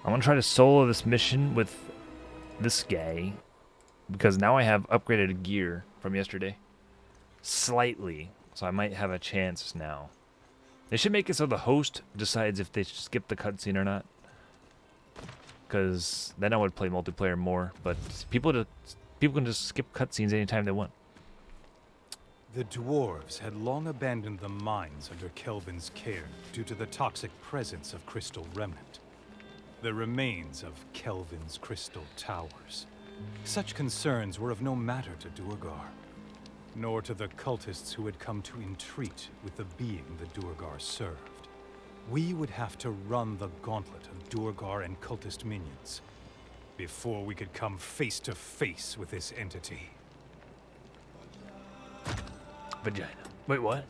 I want to try to solo this mission with this guy because now I have upgraded gear from yesterday. Slightly. So I might have a chance now. They should make it so the host decides if they skip the cutscene or not. Because then I would play multiplayer more. But people can just skip cutscenes anytime they want. The dwarves had long abandoned the mines under Kelvin's care due to the toxic presence of Crystal Remnant, the remains of Kelvin's crystal towers. Such concerns were of no matter to Duergar, nor to the cultists who had come to entreat with the being the Duergar served. We would have to run the gauntlet of Duergar and cultist minions before we could come face to face with this entity. Vagina. Wait, what?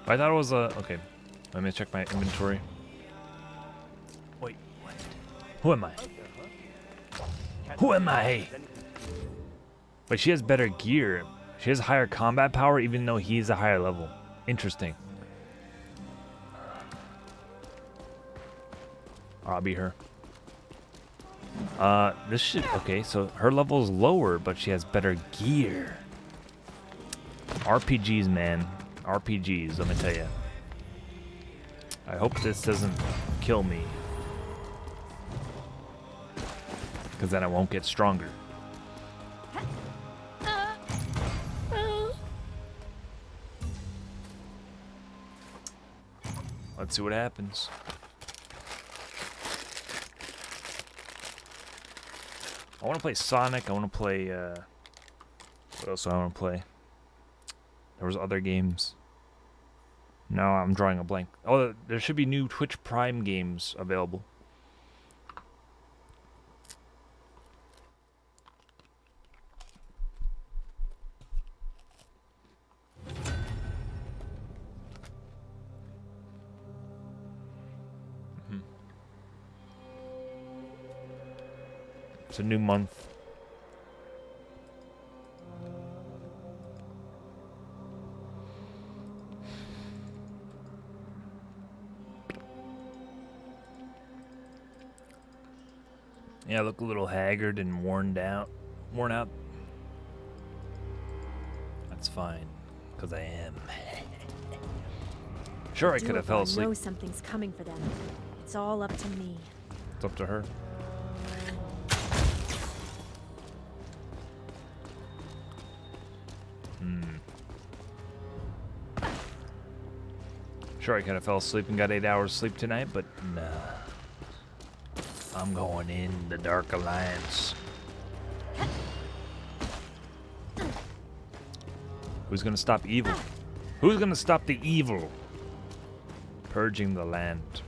I thought it was a... Okay. Let me check my inventory. Wait, what? Who am I? Who am I? But she has better gear. She has higher combat power even though he's a higher level. Interesting. I'll be her. This should... Okay, so her level is lower, but she has better gear. RPGs, man. RPGs, let me tell you. I hope this doesn't kill me. Because then I won't get stronger. Let's see what happens. I want to play Sonic. I want to play... what else do I want to play? There was other games. No, I'm drawing a blank. Oh, there should be new Twitch Prime games available. It's a new month. Yeah, I look a little haggard and worn out. That's fine, because I am. Sure, I could have fell asleep. I know something's coming for them. It's all up to me. It's up to her. Sure, I could have fell asleep and got 8 hours sleep tonight, but nah. I'm going in the Dark Alliance. Who's gonna stop evil? Who's gonna stop the evil? Purging the land.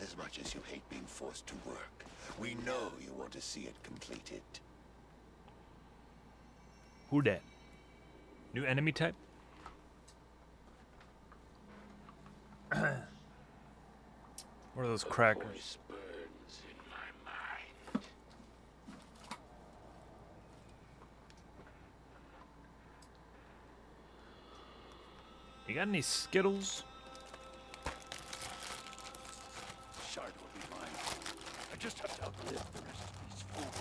As much as you hate being forced to work, we know you want to see it completed. Who dat? New enemy type? What are those crackers? Burns in my mind. You got any Skittles? Shard will be mine. I just have to outlive the rest of these fools.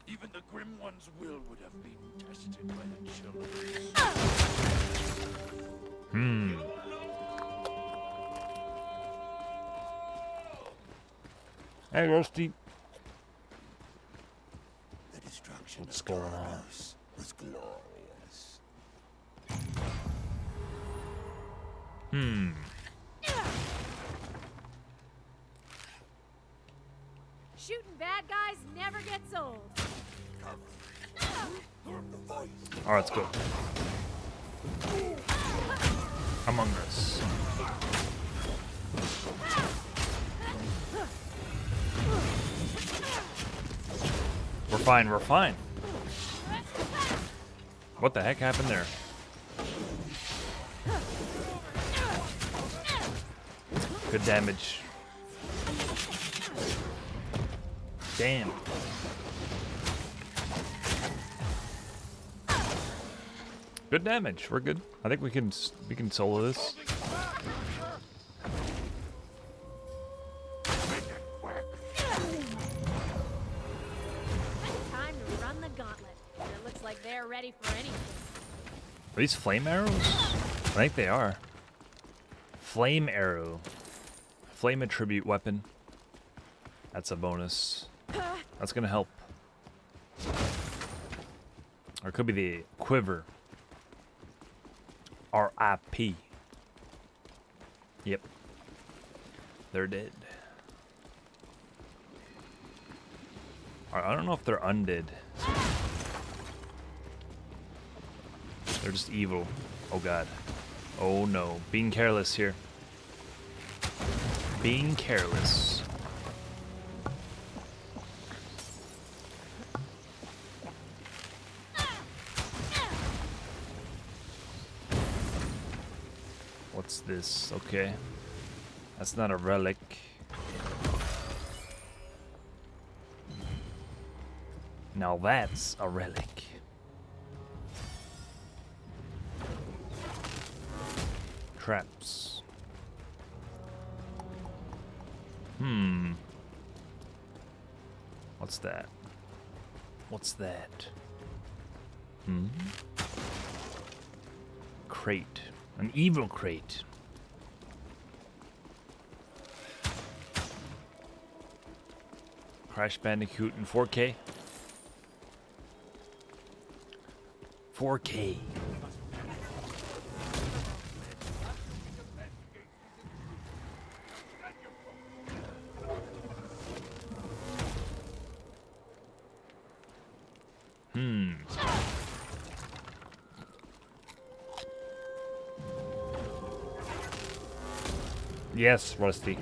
Even the Grim One's will would have been tested by the children. Hey, Rusty. The destruction What's of going on? Tartarus was glorious. Shooting bad guys never gets old. Alright, let's go. Among Us. We're fine, we're fine. What the heck happened there? Good damage. Damn. Good damage. We're good. I think we can solo this. Time to run the gauntlet. It looks like they're ready for anything. Are these flame arrows? I think they are. Flame arrow. Flame attribute weapon. That's a bonus. That's gonna help. Or it could be the quiver. R.I.P. Yep. They're dead. I don't know if they're undead. They're just evil. Oh god. Oh no. Being careless here. Being careless. What's this? Okay. That's not a relic. Now that's a relic. Traps. What's that? What's that? Crate. An evil crate. Crash Bandicoot in 4K. 4K. Yes, Rusty.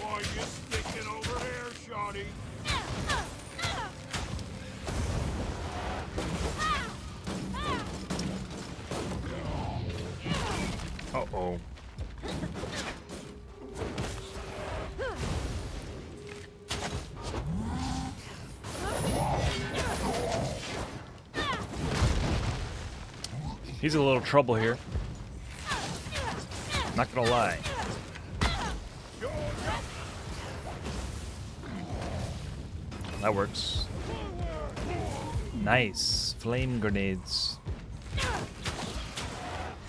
Why you sticking over here, Shotty? Uh-oh. He's a little trouble here. Not gonna lie. That works. Nice. Flame grenades.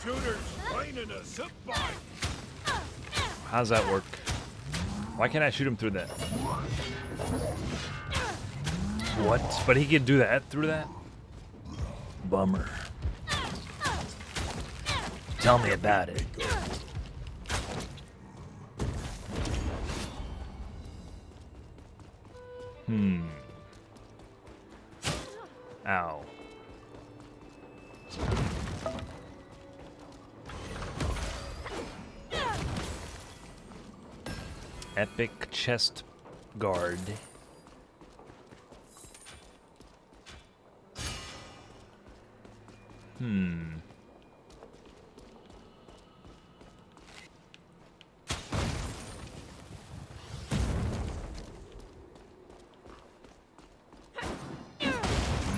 Shooters raining a zip by. How's that work? Why can't I shoot him through that? What? But he can do that through that? Bummer. Tell me about it. Ow. Epic chest guard.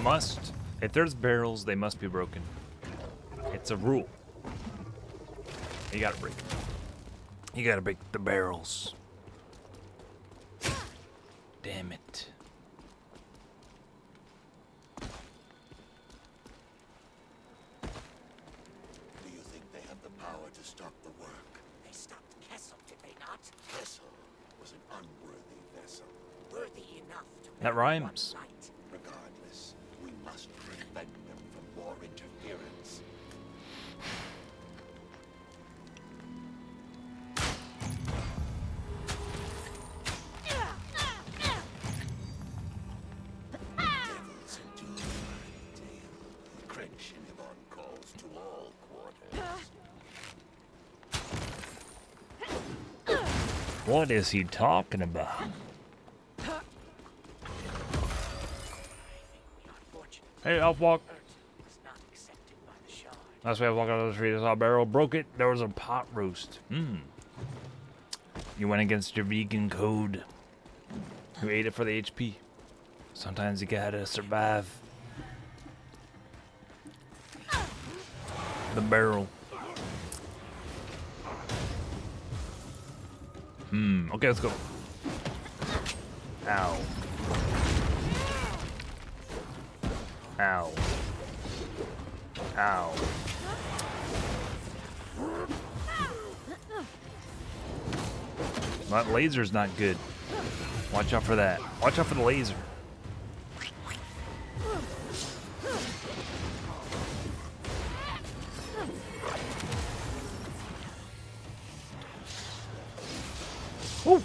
Must. If there's barrels, they must be broken. It's a rule. You gotta break them. You gotta break the barrels. Damn it. Do you think they have the power to stop the work? They stopped Kessel, did they not? Kessel was an unworthy vessel. Worthy enough to That make rhymes. one right. Regardless, we must prevent them from more interference. What is he talking about? Hey, I'll walk. Was not accepted by the Shard. Last way I walked out of the street, I saw a barrel, broke it. There was a pot roast. You went against your vegan code. You ate it for the HP. Sometimes you gotta survive. The barrel. Okay, let's go. Ow. Ow. Ow. That laser's not good. Watch out for that. Watch out for the laser. Ooh.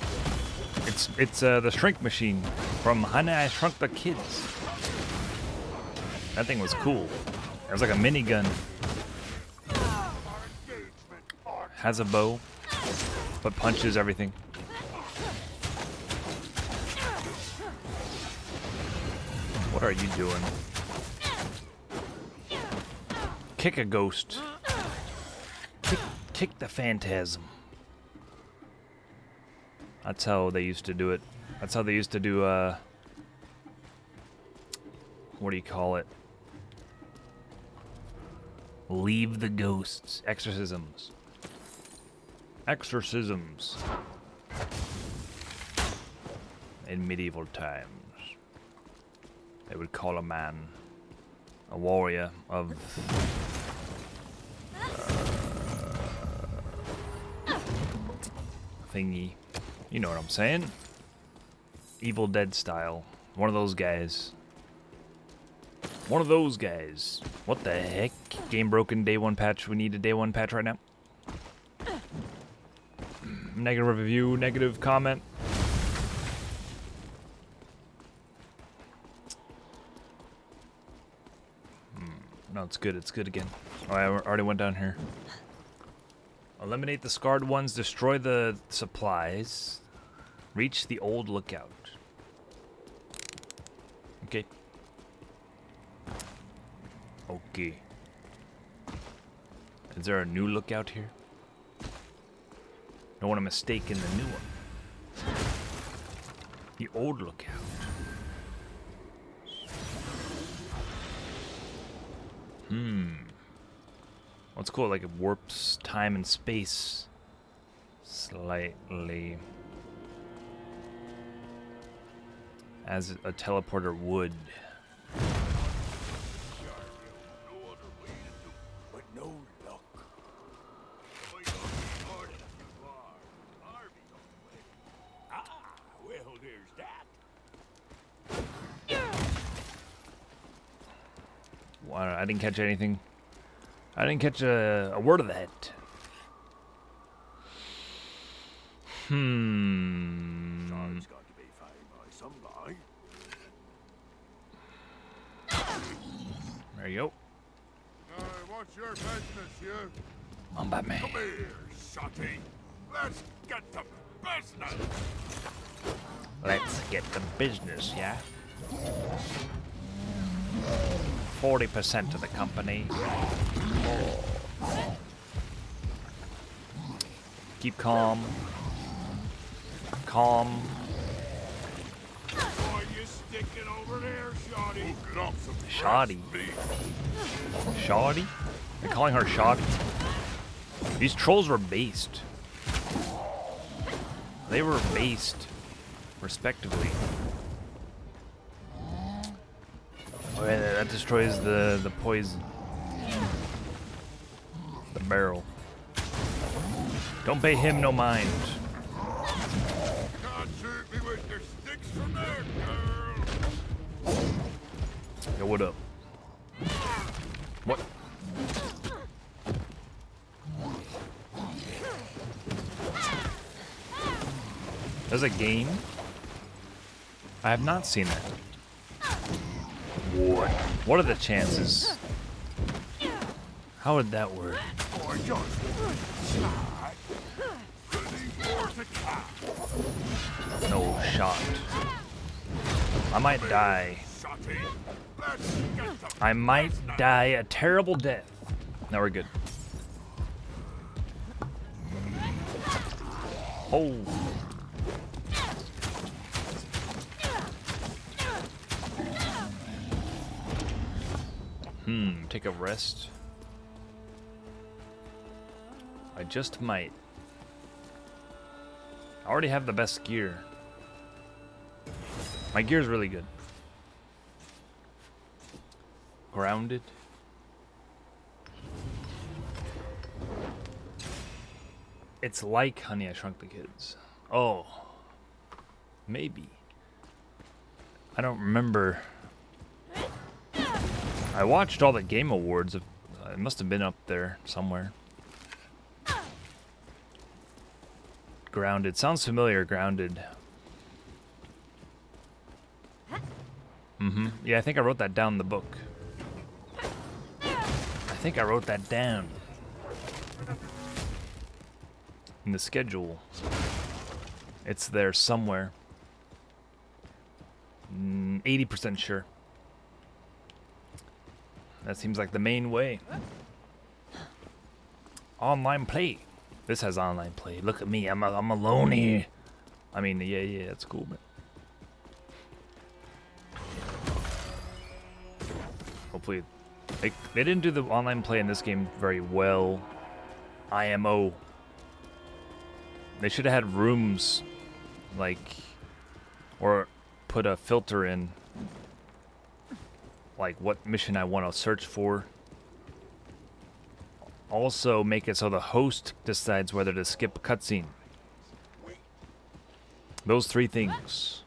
It's the shrink machine from Honey, I Shrunk the Kids. That thing was cool. It was like a minigun. Has a bow, but punches everything. What are you doing? Kick a ghost. Kick the phantasm. That's how they used to do it. That's how they used to do, what do you call it? Leave the ghosts. Exorcisms. Exorcisms. In medieval times. They would call a man a warrior of thingy. You know what I'm saying? Evil Dead style. One of those guys. One of those guys. What the heck? Game broken, day one patch. We need a day one patch right now. Negative review, negative comment. No, it's good. It's good again. Oh, I already went down here. Eliminate the scarred ones. Destroy the supplies. Reach the old lookout. Okay. Okay. Is there a new lookout here? Don't want to mistake in the new one. The old lookout. What's cool? Like it warps time and space slightly, as a teleporter would. But no luck. Well, there's that. Wow, I didn't catch anything. I didn't catch a word of that. Shard's got to be found by somebody. There you go. What's your business, you? I'm Batman. Come here, Shotty. Let's get to business. Let's get to business, yeah? 40% of the company. Keep calm. Calm. Why you sticking over there, Shotty? Get up some Shoddy. Shoddy? They're calling her Shoddy? These trolls were based. They were based, respectively. Oh yeah, that destroys the poison. The barrel. Don't pay him no mind. Can't shoot me with your sticks from there, girl. Yo, what up? What? There's a game? I have not seen that. What? What are the chances? How would that work? Or just shot. Ready for the cat. shot. I might die. Shotty. Let's get them. I might die a terrible death. Now we're good. Oh. Take a rest. I just might. I already have the best gear. My gear's really good. Grounded. It's like Honey, I Shrunk the Kids. Oh. Maybe. I don't remember. I watched all the Game Awards. It must have been up there somewhere. Grounded. Sounds familiar, Grounded. Yeah, I think I wrote that down in the book. I think I wrote that down. In the schedule. It's there somewhere. 80% sure. That seems like the main way. Online play. This has online play. Look at me. I'm alone here. I mean, yeah, that's cool, but hopefully they didn't do the online play in this game very well. IMO. They should have had rooms, like, or put a filter in, like what mission I want to search for. Also make it so the host decides whether to skip a cutscene. Those three things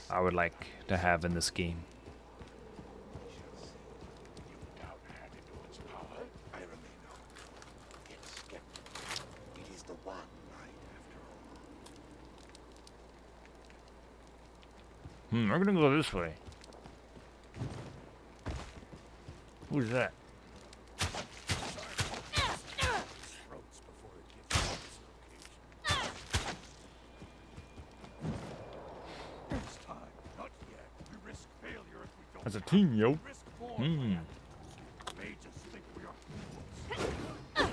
I would like to have in this game. I remain hopeful, yet skeptical. It is the one light after all. We're gonna go this way. Who's that? Throats before it gets to this location. This time, not yet. We risk failure if we don't. That's a team, yo. Risk more. Hmm. They just think we are fools.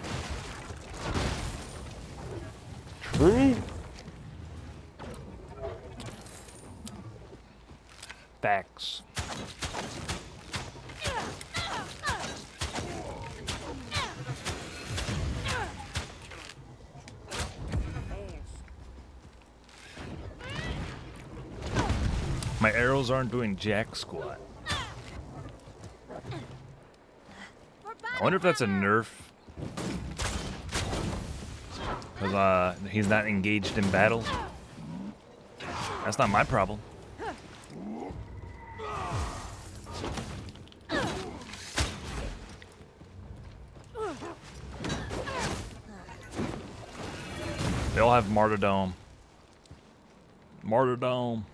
True. Facts. My arrows aren't doing jack squat. I wonder if that's a nerf. Because he's not engaged in battle. That's not my problem. They all have martyrdom. Martyrdom.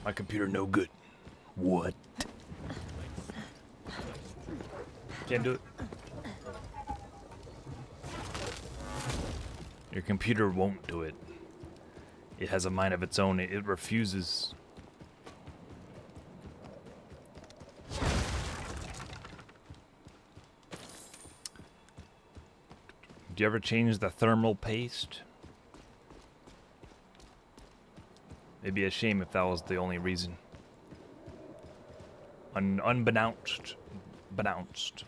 My computer no good. What? Can't do it. Your computer won't do it. It has a mind of its own. It refuses. Do you ever change the thermal paste? It'd be a shame if that was the only reason. Unbeknownst. Benounced.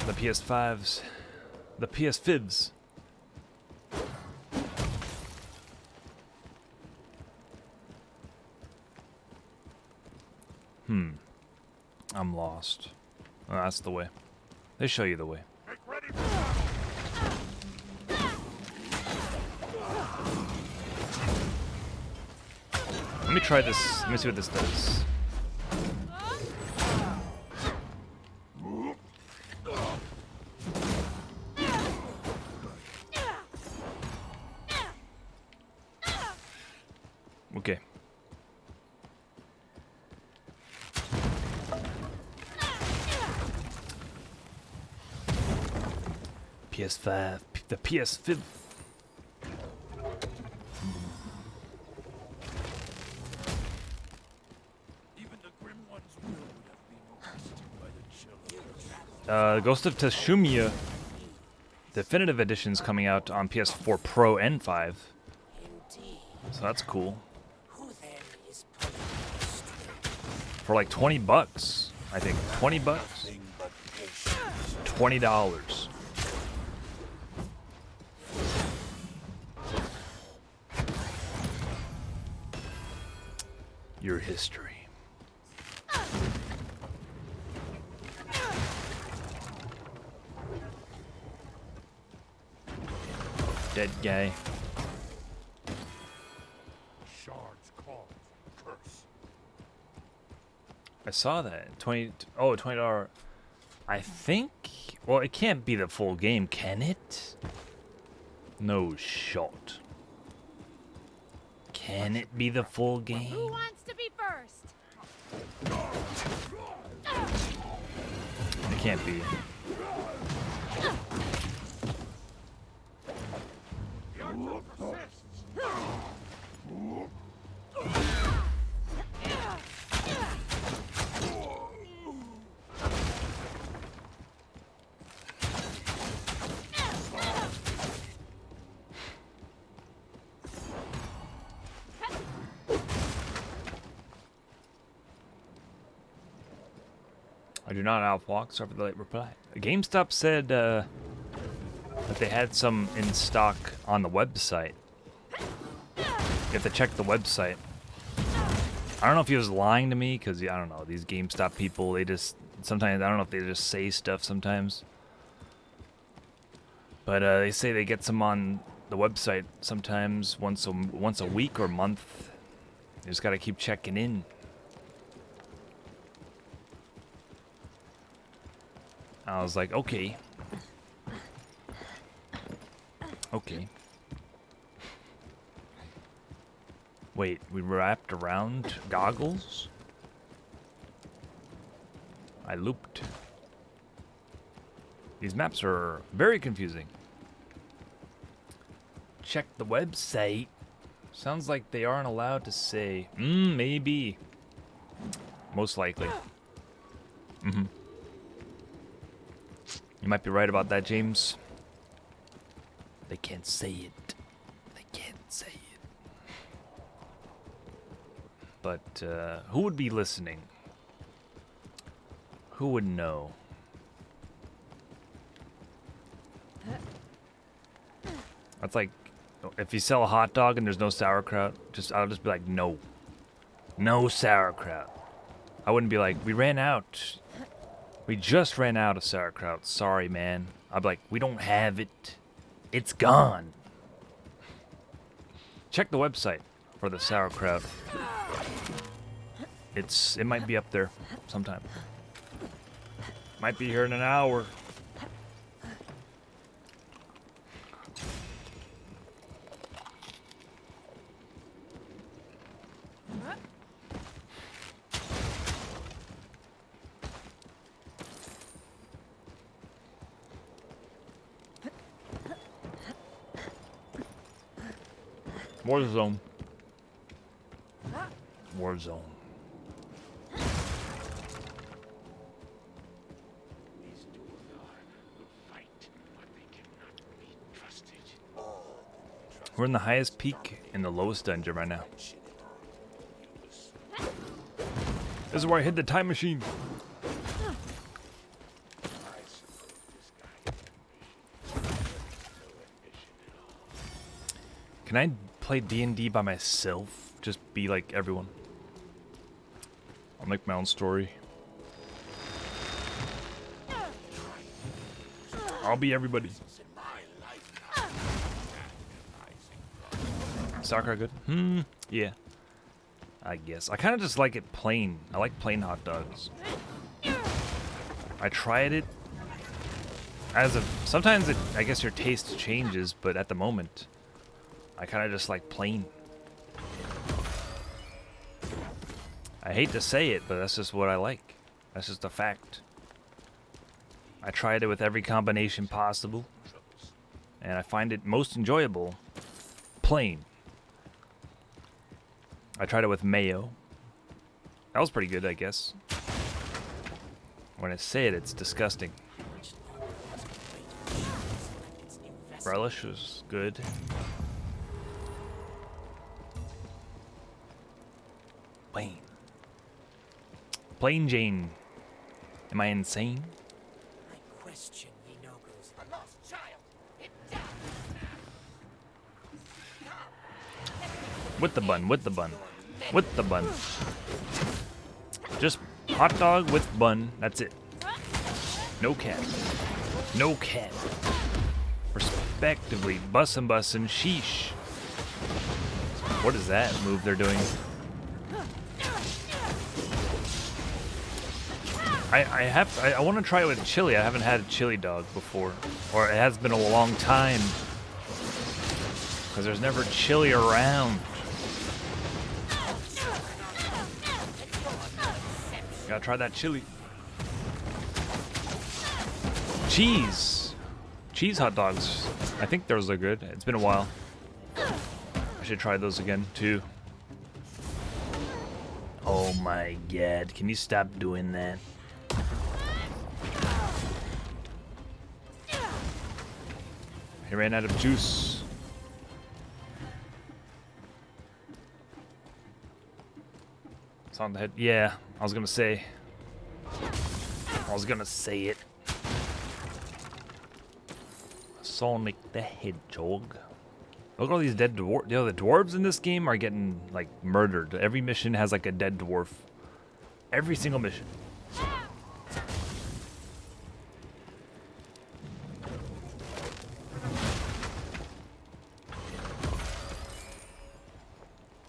The PS5s. The PS5s. I'm lost. Oh, that's the way. They show you the way. Get ready for battle. Let me try this. Let me see what this does. Okay. PS5, the PS5. Even the Grim One's will would have been wasted by the chill of the Ghost of Tsushima Definitive Edition's coming out on PS4 Pro and 5. So that's cool. For like 20 bucks, I think. 20 bucks? Nothing but patience. $20. Your history. Dead guy. Shard's cause, curse. I saw that. $20. I think. Well, it can't be the full game, can it? No shot. Can it be the full Who game? wants to be first? It can't be. The Archer persists. I do not outwalk. Sorry for the late reply. GameStop said that they had some in stock on the website. You have to check the website. I don't know if he was lying to me because I don't know, these GameStop people, they just sometimes, I don't know if they just say stuff sometimes. But they say they get some on the website sometimes once a week or month. You just got to keep checking in. I was like, okay. Okay. Wait, we wrapped around goggles? I looped. These maps are very confusing. Check the website. Sounds like they aren't allowed to say. Maybe. Most likely. You might be right about that, James. They can't say it. They can't say it. But who would be listening? Who would know? That's like if you sell a hot dog and there's no sauerkraut, I'll just be like, no. No sauerkraut. I wouldn't be like, we ran out. We just ran out of sauerkraut. Sorry, man. I'd be like, we don't have it. It's gone. Check the website for the sauerkraut. It might be up there sometime. Might be here in an hour. Warzone. Warzone. These Duergar will fight, but they cannot be trusted. We're in the highest peak in the lowest dungeon right now. This is where I hid the time machine. I suppose this guy has ambition. No ambition at all. Can I play D&D by myself? Just be like everyone. I'll make my own story. I'll be everybody. In my lifetime, Soccer good? Yeah. I guess. I kind of just like it plain. I like plain hot dogs. I tried it. Sometimes I guess your taste changes, but at the moment, I kind of just like plain. I hate to say it, but that's just what I like. That's just a fact. I tried it with every combination possible. troubles and I find it most enjoyable plain. I tried it with mayo. That was pretty good, I guess. When I say it, it's disgusting. Relish was good. Plain. Plain Jane. Am I insane? I question Yinogo's A lost child! With the bun, with the bun. With the bun. Just hot dog with bun. That's it. No cat. No cat. Respectively, bussin' bussin', sheesh. What is that move they're doing? I want to try it with chili. I haven't had a chili dog before, or it has been a long time because there's never chili around. Gotta try that chili. Cheese hot dogs. I think those are good. It's been a while. I should try those again too. Oh my god, can you stop doing that? He ran out of juice. It's on the head. Yeah, I was gonna say it. Sonic the Hedgehog. Look at all these dead dwarves. You know, the dwarves in this game are getting, like, murdered. Every mission has, like, a dead dwarf. Every single mission.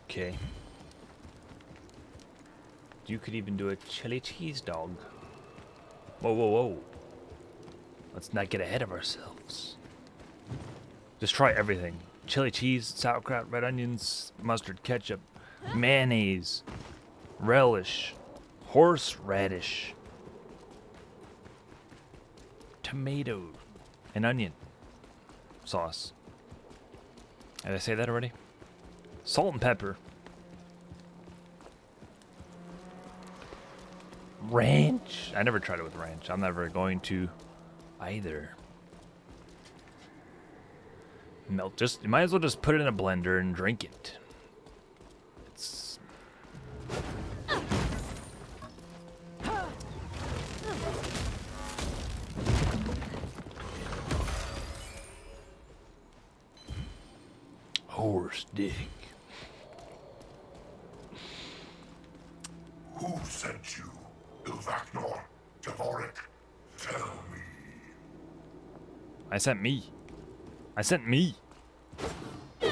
Okay. You could even do a chili cheese dog. Whoa, whoa, whoa. Let's not get ahead of ourselves. Just try everything. Chili cheese, sauerkraut, red onions, mustard, ketchup, mayonnaise, relish, horseradish, tomato, and onion sauce. Did I say that already? Salt and pepper. Ranch. I never tried it with ranch. I'm never going to either. Melt. You might as well just put it in a blender and drink it. It's horse dick. Who sent you? Ilvaknor? Tavorik? Tell me. I sent me. I sent me. You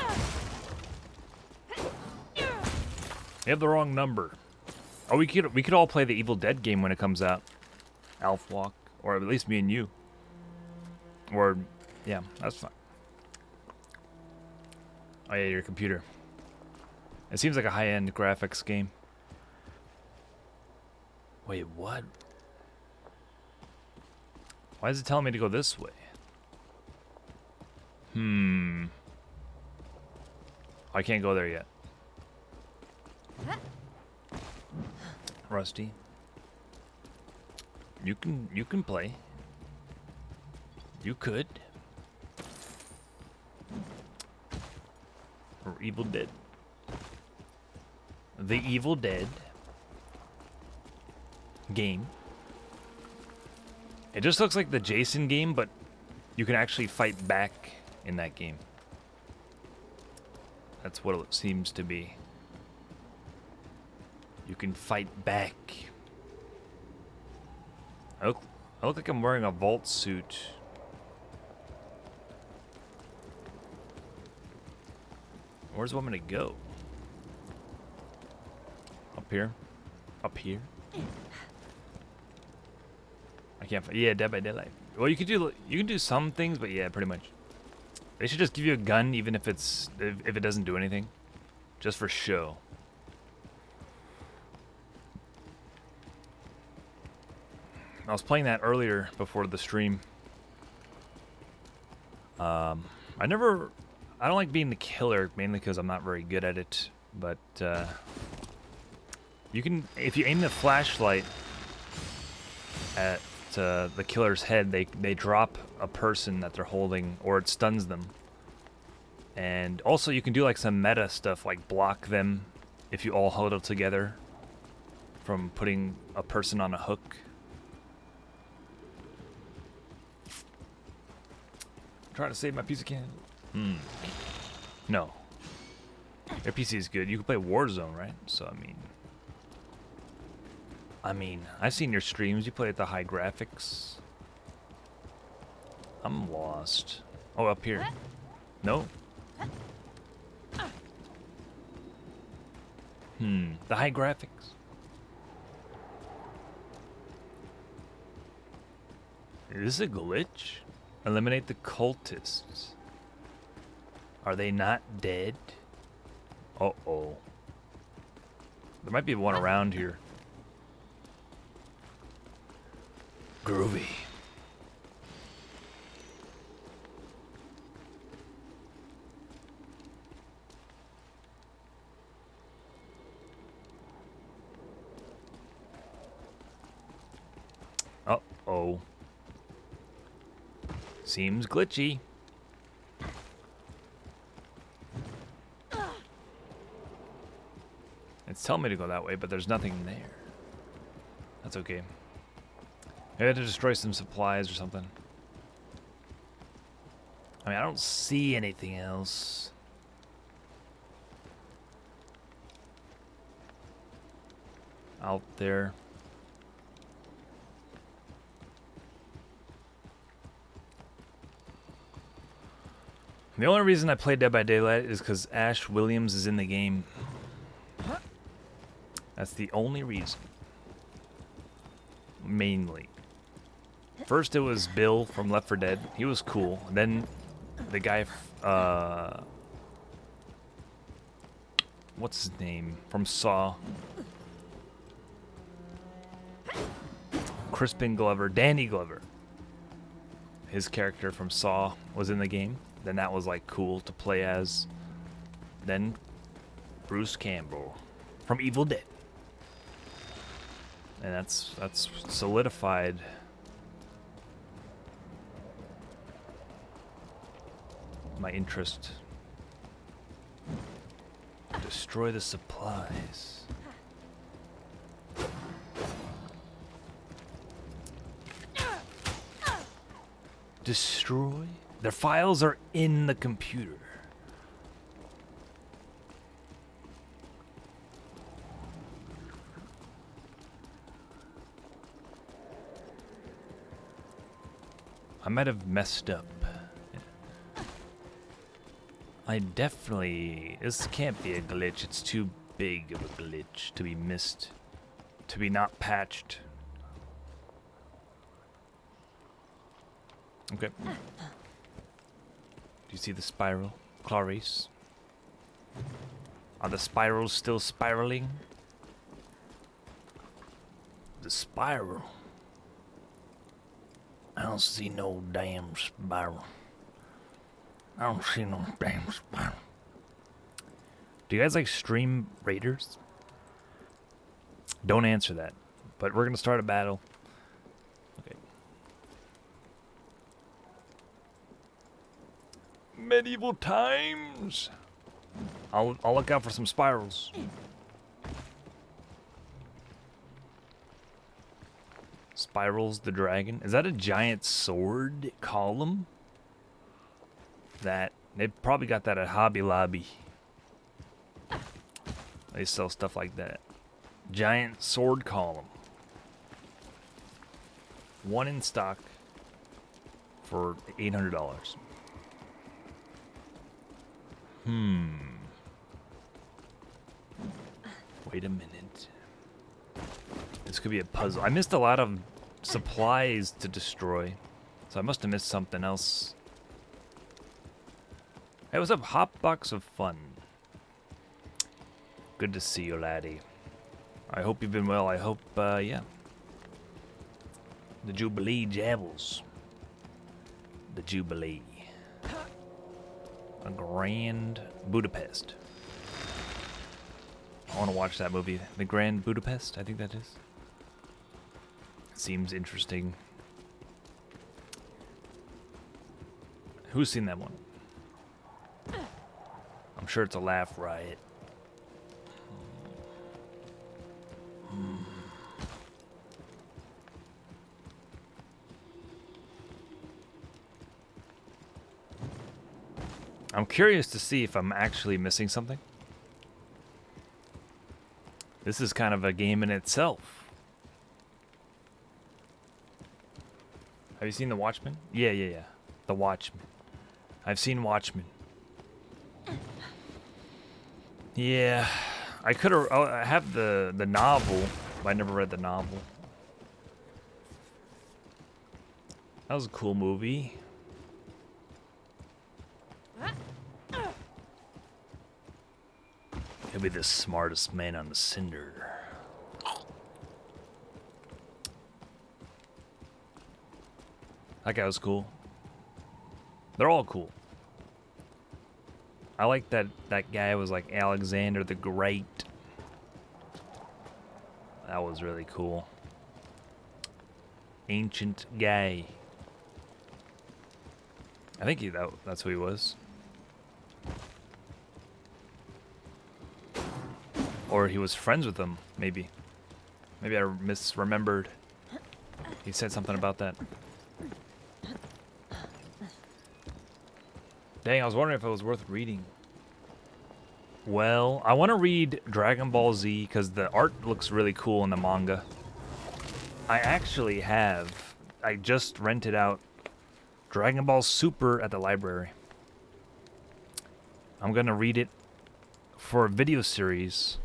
have the wrong number. Oh, we could all play the Evil Dead game when it comes out. Alf Walk, or at least me and you. Or yeah, that's fine. Oh yeah, your computer. It seems like a high-end graphics game. Wait, what? Why is it telling me to go this way? I can't go there yet. Rusty. You can play. You could. Or Evil Dead. The Evil Dead game. It just looks like the Jason game, but you can actually fight back in that game. That's what it seems to be. You can fight back. I look like I'm wearing a vault suit. Where's it want me to go? Up here? Up here? I can't find. Yeah, Dead by Daylight. Well, you can do some things, but yeah, pretty much. They should just give you a gun, even if it doesn't do anything, just for show. I was playing that earlier before the stream. I don't like being the killer, mainly because I'm not very good at it. But you can, if you aim the flashlight at the killer's head, they drop a person that they're holding, or it stuns them. And also you can do like some meta stuff, like block them if you all hold it together from putting a person on a hook. I'm trying to save my piece of candy. No. Your PC is good. You can play Warzone, right? So I mean, I've seen your streams. You play at the high graphics. I'm lost. Oh, up here. No. The high graphics. Is this a glitch? Eliminate the cultists. Are they not dead? Uh-oh. There might be one around here. Groovy. Uh-oh. Seems glitchy. It's telling me to go that way, but there's nothing there. That's okay. I had to destroy some supplies or something. I mean, I don't see anything else. Out there. The only reason I play Dead by Daylight is because Ash Williams is in the game. That's the only reason. Mainly. First it was Bill from Left 4 Dead. He was cool. Then the guy, what's his name? From Saw. Crispin Glover. Danny Glover. His character from Saw was in the game. Then that was like cool to play as. Then Bruce Campbell from Evil Dead. And that's solidified my interest. Destroy the supplies. Destroy? Their files are in the computer. I might have messed up. I definitely... This can't be a glitch. It's too big of a glitch to be missed. To be not patched. Okay. Do you see the spiral, Clarice? Are the spirals still spiraling? The spiral? I don't see no damn spiral. I don't see no damn spiral. Do you guys like stream raiders? Don't answer that. But we're gonna start a battle. Okay. Medieval times. I'll look out for some spirals. Spirals the dragon. Is that a giant sword column? That they probably got that at Hobby Lobby. They sell stuff like that. Giant sword column. One in stock for $800. Wait a minute. This could be a puzzle. I missed a lot of supplies to destroy. So I must have missed something else. Hey, what's up, Hotbox of Fun? Good to see you, laddie. I hope you've been well. I hope, yeah. The Jubilee Jabbles. The Jubilee. The Grand Budapest. I want to watch that movie. The Grand Budapest, I think that is. Seems interesting. Who's seen that one? I'm sure it's a laugh riot. I'm curious to see if I'm actually missing something. This is kind of a game in itself. Have you seen The Watchmen? Yeah. The Watchmen. I've seen Watchmen. Yeah, I could have. I have the novel, but I never read the novel. That was a cool movie. He'll be the smartest man on the cinder. That guy was cool. They're all cool. I like that guy was like Alexander the Great. That was really cool. Ancient guy. I think that's who he was. Or he was friends with them, maybe. Maybe I misremembered. He said something about that. Dang, I was wondering if it was worth reading. Well, I want to read Dragon Ball Z because the art looks really cool in the manga. I just rented out Dragon Ball Super at the library. I'm going to read it for a video series.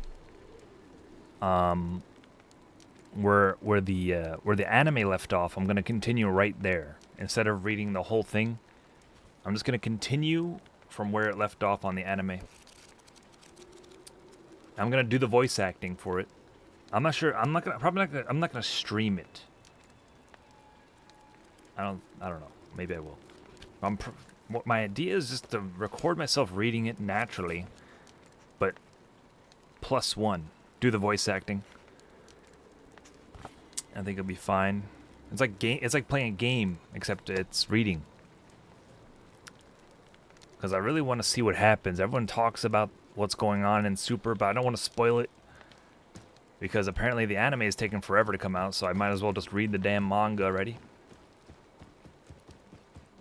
Where the anime left off, I'm going to continue right there. Instead of reading the whole thing, I'm just going to continue from where it left off on the anime. I'm going to do the voice acting for it. I'm not sure. I'm not going to stream it. I don't know. Maybe I will. My idea is just to record myself reading it naturally, but +1, do the voice acting. I think it'll be fine. It's like playing a game, except it's reading. Because I really want to see what happens. Everyone talks about what's going on in Super, but I don't want to spoil it. Because apparently the anime is taking forever to come out, so I might as well just read the damn manga already.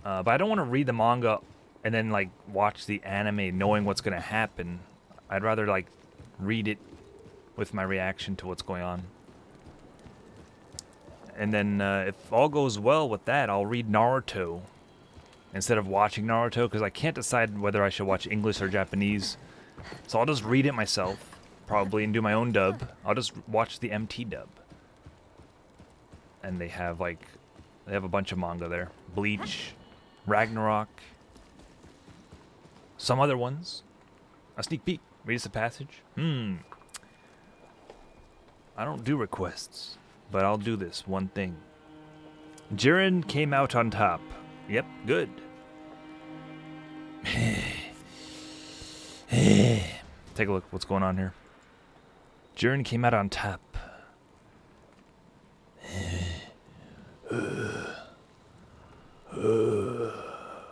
But I don't want to read the manga and then like watch the anime knowing what's going to happen. I'd rather like read it with my reaction to what's going on. And then if all goes well with that, I'll read Naruto instead of watching Naruto, because I can't decide whether I should watch English or Japanese. So I'll just read it myself, probably, and do my own dub. I'll just watch the MT dub. And they have a bunch of manga there. Bleach, Ragnarok, some other ones. A sneak peek. Read us a passage. I don't do requests, but I'll do this one thing. Jiren came out on top. Yep, good. Take a look what's going on here. Jiren came out on top.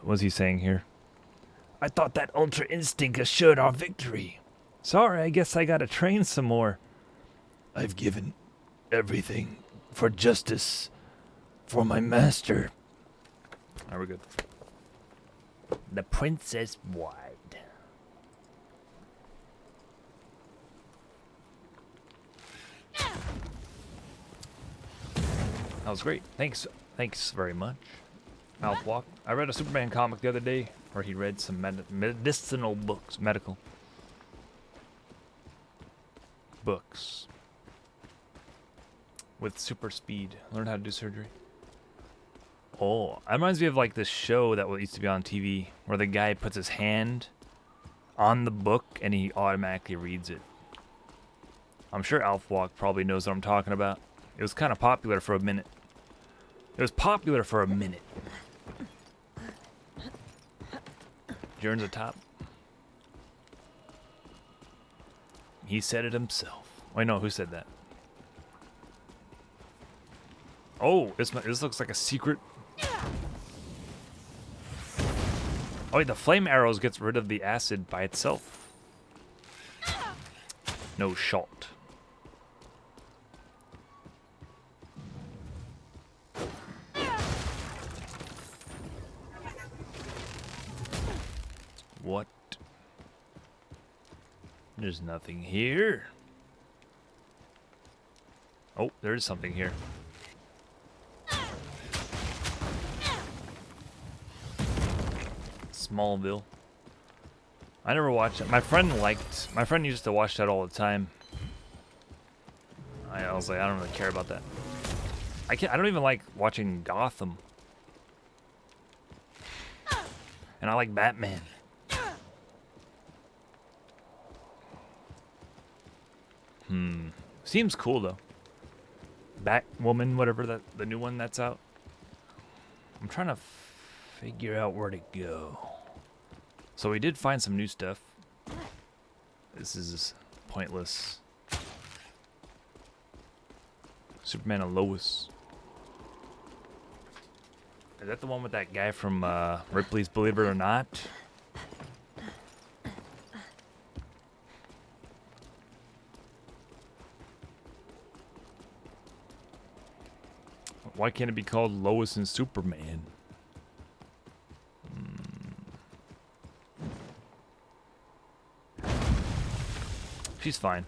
What's he saying here? I thought that Ultra Instinct assured our victory. Sorry, I guess I gotta train some more. I've given everything for justice, for my master. Alright, we're good. The Princess Bride. That was great. Thanks very much, Alf Walk. I read a Superman comic the other day where he read some medicinal books, medical books with super speed. Learn how to do surgery. Oh, that reminds me of like this show that used to be on TV where the guy puts his hand on the book and he automatically reads it. I'm sure Alf Walk probably knows what I'm talking about. It was kind of popular for a minute. Jern's a top. He said it himself. Wait, no, who said that? Oh, this looks like a secret. Oh, wait, the flame arrows gets rid of the acid by itself. No shot. What? There's nothing here. Oh, there's something here. Smallville. I never watched it. My friend used to watch that all the time. I was like, I don't really care about that. I don't even like watching Gotham. And I like Batman. Seems cool though. Batwoman, whatever the new one that's out. I'm trying to figure out where to go. So we did find some new stuff. This is pointless. Superman and Lois. Is that the one with that guy from Ripley's Believe It or Not? Why can't it be called Lois and Superman? She's fine.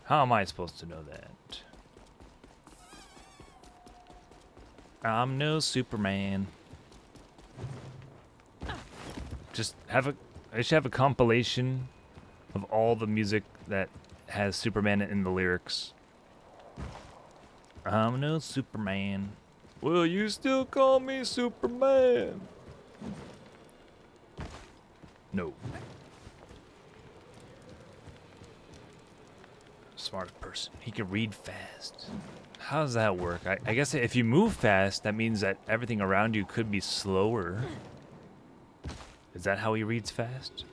How am I supposed to know that? I'm no Superman. I should have a compilation of all the music that has Superman in the lyrics. I'm no Superman. Will you still call me Superman? No. Smart person. He can read fast. How does that work? I guess if you move fast, that means that everything around you could be slower. Is that how he reads fast?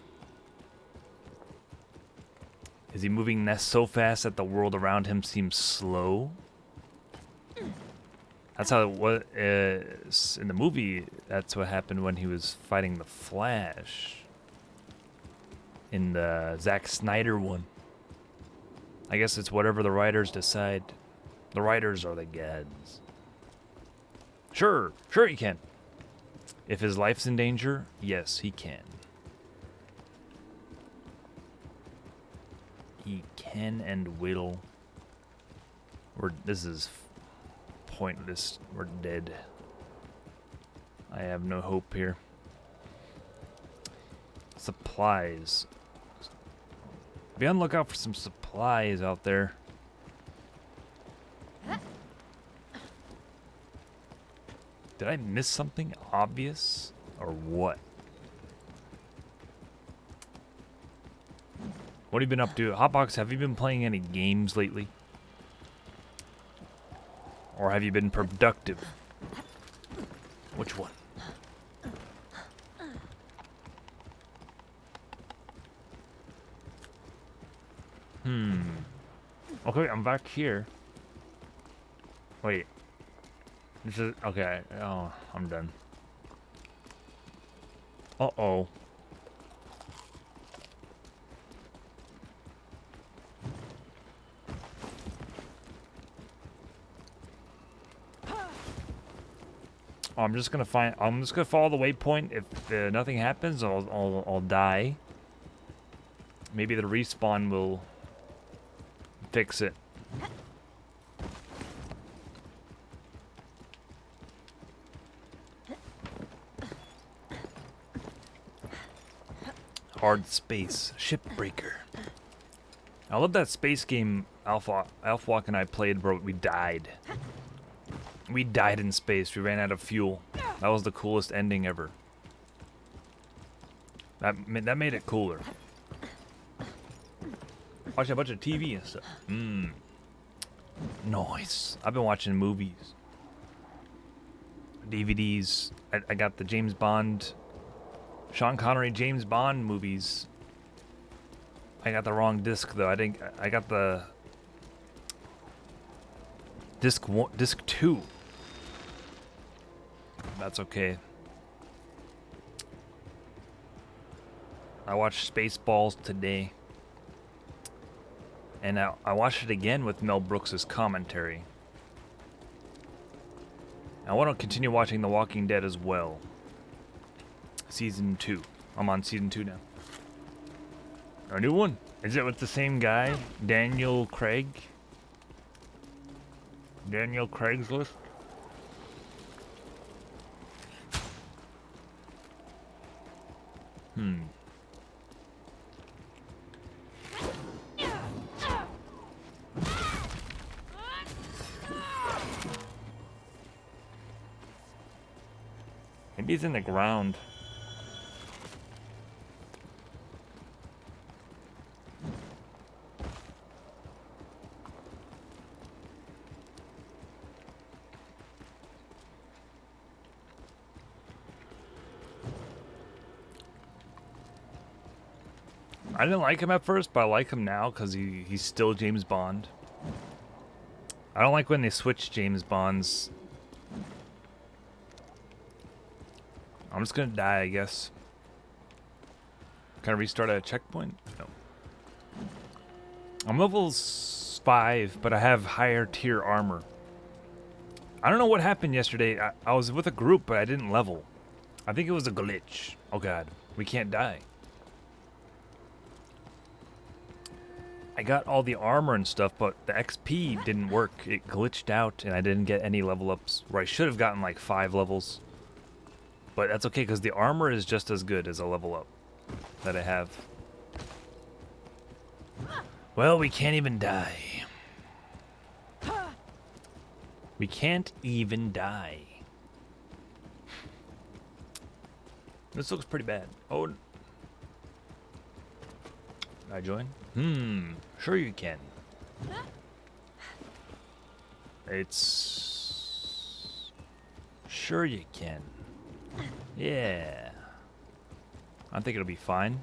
Is he moving so fast that the world around him seems slow? That's how it was in the movie. That's what happened when he was fighting the Flash. In the Zack Snyder one. I guess it's whatever the writers decide. The writers are the gods. Sure he can. If his life's in danger, yes, he can. He can and will. This is pointless. We're dead. I have no hope here. Supplies. Be on the lookout for some supplies out there. Did I miss something obvious? Or what? What have you been up to? Hotbox, have you been playing any games lately? Or have you been productive? Which one? Okay, I'm back here. Wait. This is okay. Oh, I'm done. Uh-oh. I'm just gonna follow the waypoint. If nothing happens, I'll die. Maybe the respawn will fix it. Hard space shipbreaker. I love that space game Alfwalk and I played where we died. We died in space. We ran out of fuel. That was the coolest ending ever. That made it cooler. Watch a bunch of TV and stuff. Nice. I've been watching movies. DVDs. I got the James Bond, Sean Connery James Bond movies. I got the wrong disc though. I got the disc 2. That's okay. I watched Spaceballs today. And I watched it again with Mel Brooks' commentary. I want to continue watching The Walking Dead as well. Season 2. I'm on season 2 now. A new one. Is it with the same guy? Daniel Craig? Daniel Craigslist? Maybe he's in the ground. I didn't like him at first, but I like him now because he's still James Bond. I don't like when they switch James Bonds. I'm just gonna die, I guess. Can I restart at a checkpoint? No. I'm level 5, but I have higher tier armor. I don't know what happened yesterday. I was with a group, but I didn't level. I think it was a glitch. Oh god, we can't die. I got all the armor and stuff, but the XP didn't work. It glitched out, and I didn't get any level ups, where I should have gotten like 5 levels. But that's okay, because the armor is just as good as a level up that I have. Well, we can't even die. We can't even die. This looks pretty bad. Oh. Can I join? Sure you can. It's... Sure you can. Yeah. I think it'll be fine.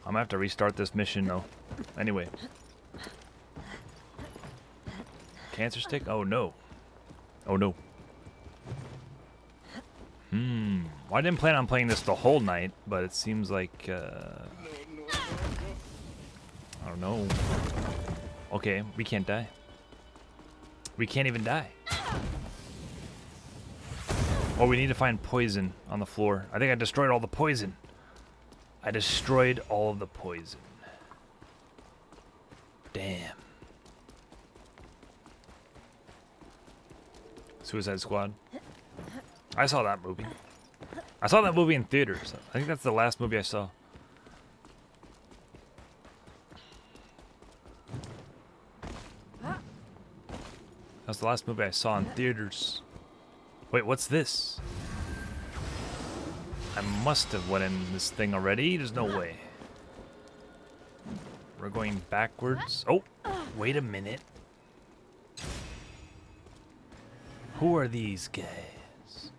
I'm gonna have to restart this mission though. Anyway. Cancer stick? Oh no. Oh no. Well, I didn't plan on playing this the whole night, but it seems like I don't know. Okay, we can't die. We can't even die. Oh, we need to find poison on the floor. I think I destroyed all the poison. I destroyed all of the poison. Damn. Suicide Squad. I saw that movie. I saw that movie in theaters. I think that's the last movie I saw. That's the last movie I saw in theaters. Wait, what's this? I must have went in this thing already. There's no way. We're going backwards. Oh, wait a minute. Who are these guys?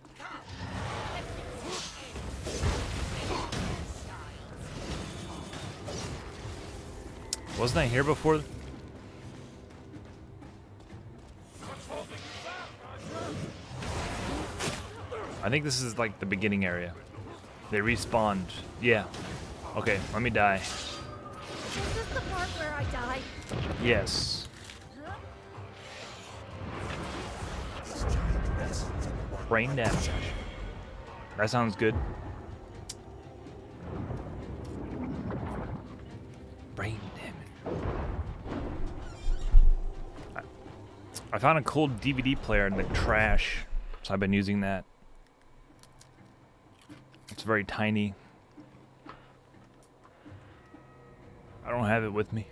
Wasn't I here before? I think this is like the beginning area. They respawned. Yeah. Okay, let me die. Is this the part where I die? Yes. Brain damage. That sounds good. Brain damage. I found a cool DVD player in the trash, so I've been using that. It's very tiny. I don't have it with me.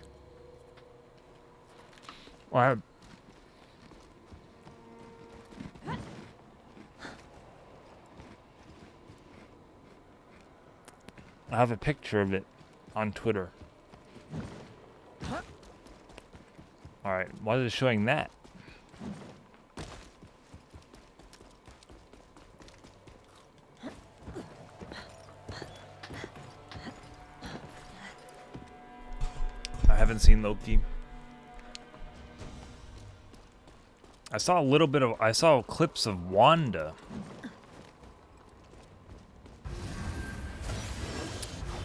Well, I have a picture of it on Twitter. Alright, why is it showing that? haven't seen Loki. I saw a little bit of. I saw clips of Wanda.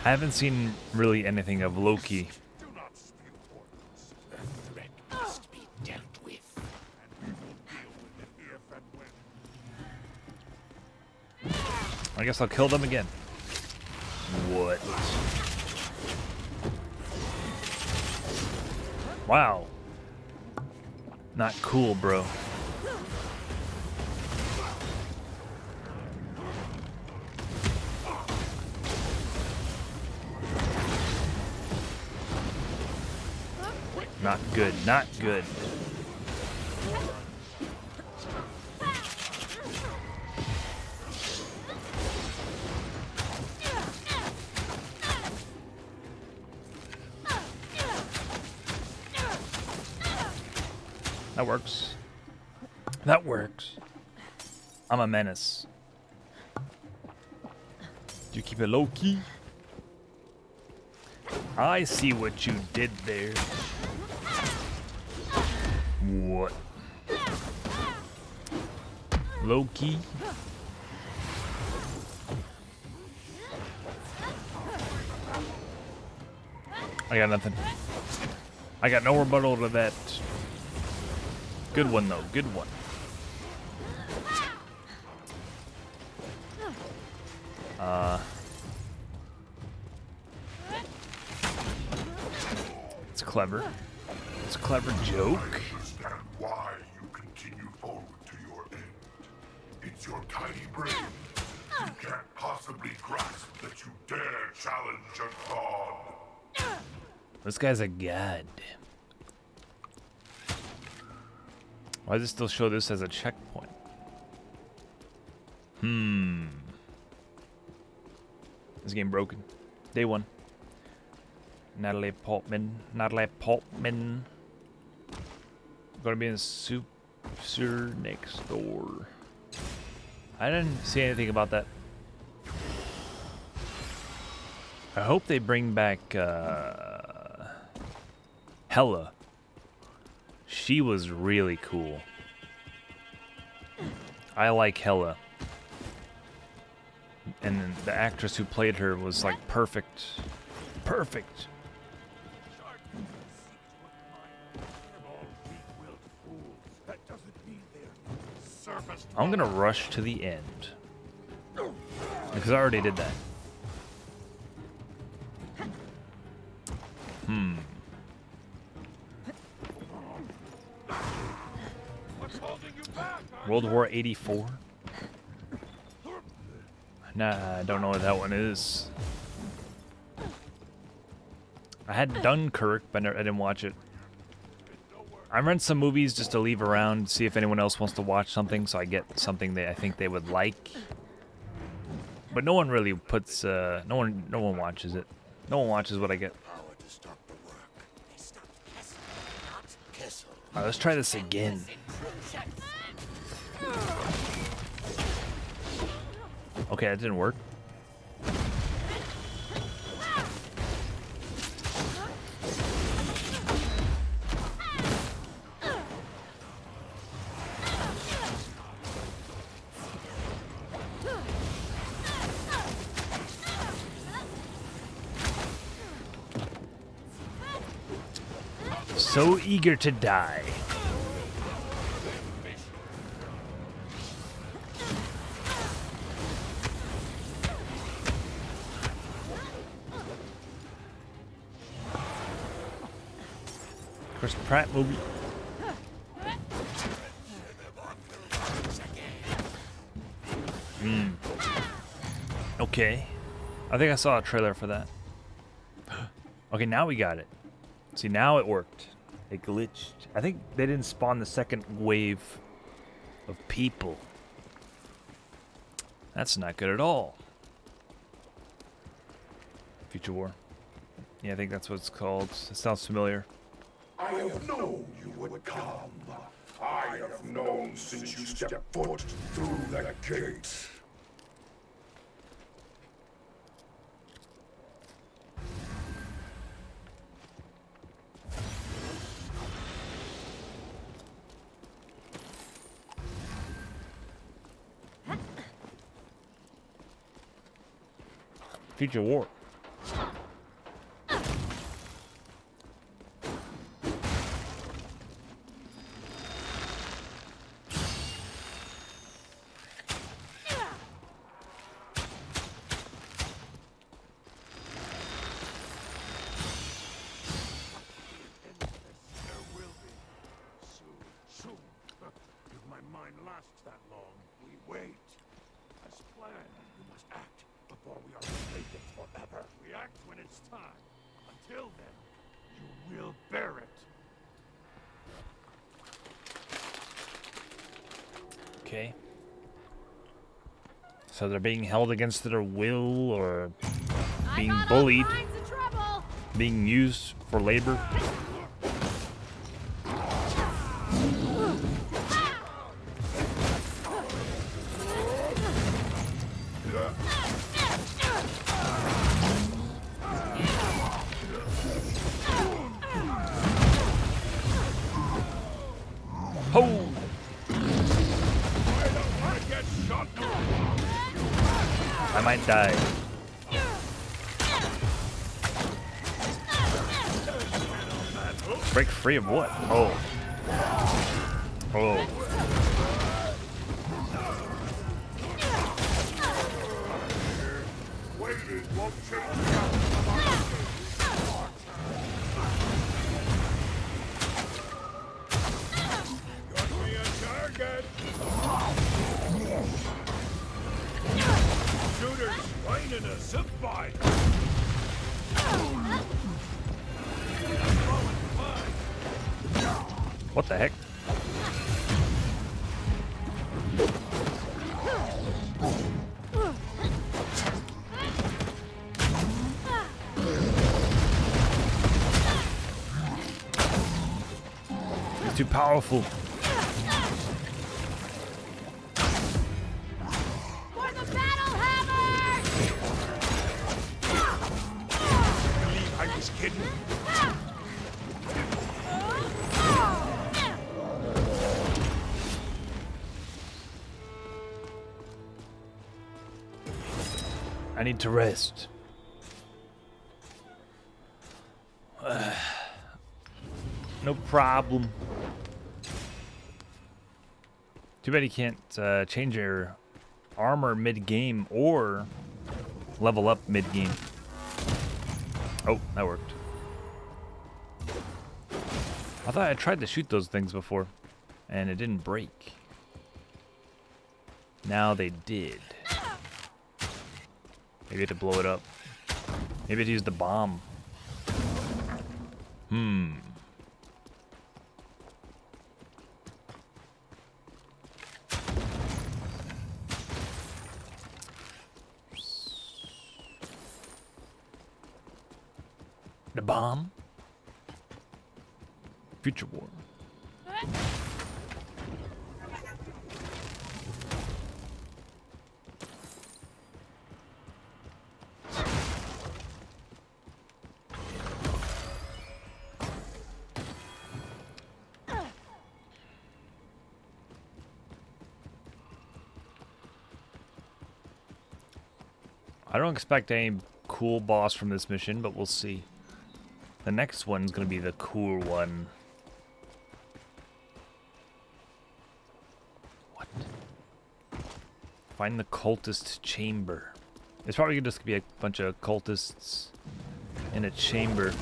I haven't seen really anything of Loki. Do not spew poisons. The threat must be dealt with. And we will deal with it if and when. I guess I'll kill them again. What? Wow. Not cool, bro. Not good, not good. That works. That works. I'm a menace. Do you keep it low key? I see what you did there. What? Low key? I got nothing. I got no rebuttal to that. Good one though, good one. It's clever. It's a clever joke. I understand why you continue forward to your end. It's your tiny brain. You can't possibly grasp that you dare challenge a god. This guy's a god. Why does it still show this as a checkpoint? This game broken. Day one. Natalie Portman. Natalie Portman. Gonna be in the soup next door. I didn't see anything about that. I hope they bring back Hela. She was really cool. I like Hela. And then the actress who played her was like perfect. Perfect. I'm gonna rush to the end. Because I already did that. World War 84? Nah, I don't know what that one is. I had Dunkirk, but I didn't watch it. I rent some movies just to leave around, see if anyone else wants to watch something, so I get something that I think they would like. But no one really puts, no one watches it. No one watches what I get. Power to stop the work. They stopped Kessel, not Kessel. Alright, let's try this again. Okay, that didn't work. So eager to die. Chris Pratt movie. Okay. I think I saw a trailer for that. Okay, now we got it. See, now it worked. It glitched. I think they didn't spawn the second wave of people. That's not good at all. Future War. Yeah, I think that's what it's called. It sounds familiar. I have known you would come. I have known since you stepped foot through that gate. Future war. There will be. Soon. If my mind lasts that long, we wait. As planned, we must act before we are mistaken forever. We act when it's time. Until then, you will bear it. Okay. So they're being held against their will or being I got all bullied, kinds of trouble. being used for labor. Ho! I might die. Break free of what? Oh. Oh. Waiting won't change the outcome. Got me a target. Shooters finding a zip bike. What the heck? He's too powerful. For the battle hammer! Believe I was kidding. I need to rest. No problem. Too bad you can't change your armor mid-game or level up mid-game. Oh, that worked. I thought I tried to shoot those things before, and it didn't break. Now they did. Maybe I had to blow it up. Maybe I had to use the bomb. The bomb? Future war. I don't expect any cool boss from this mission, but we'll see. The next one's gonna be the cool one. What? Find the cultist chamber. It's probably just gonna be a bunch of cultists in a chamber.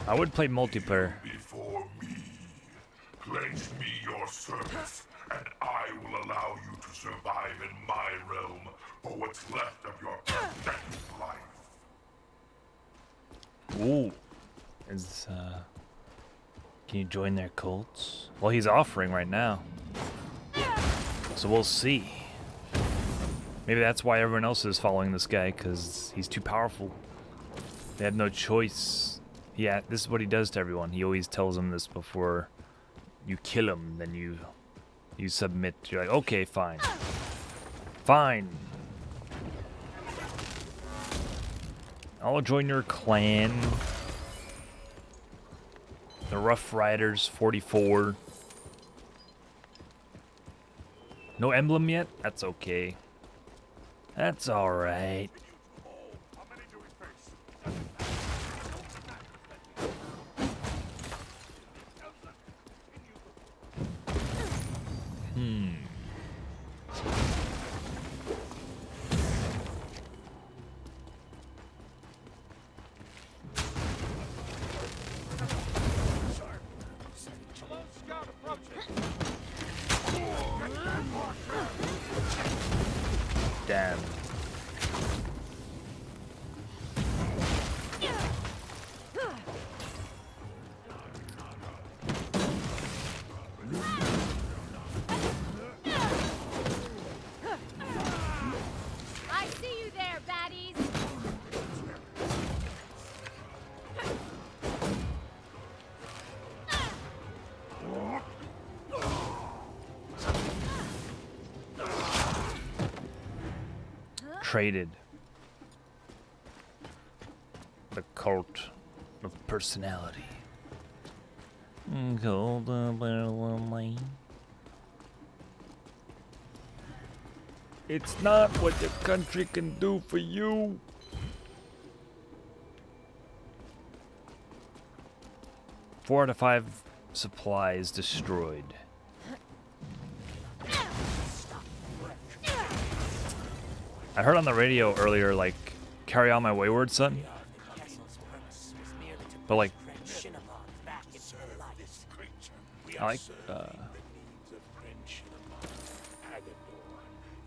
I would play multiplayer. Before me, pledge me your service, and I will allow you to survive in my realm for what's left of your pathetic life. Ooh. Can you join their cults? Well, he's offering right now. So we'll see. Maybe that's why everyone else is following this guy, because he's too powerful. They have no choice. Yeah, this is what he does to everyone. He always tells them this before you kill him, then you submit. You're like, okay, fine. Fine. I'll join your clan. The Rough Riders 44. No emblem yet? That's okay. That's alright. How many do we face? Hello, scout approaching. Damn. I see you there, baddies. Traded. The cult of personality. Cold lane. It's not what the country can do for you. Four out of 5 supplies destroyed. I heard on the radio earlier, like, carry on my wayward son. But like, I like, needs of friendship. Agador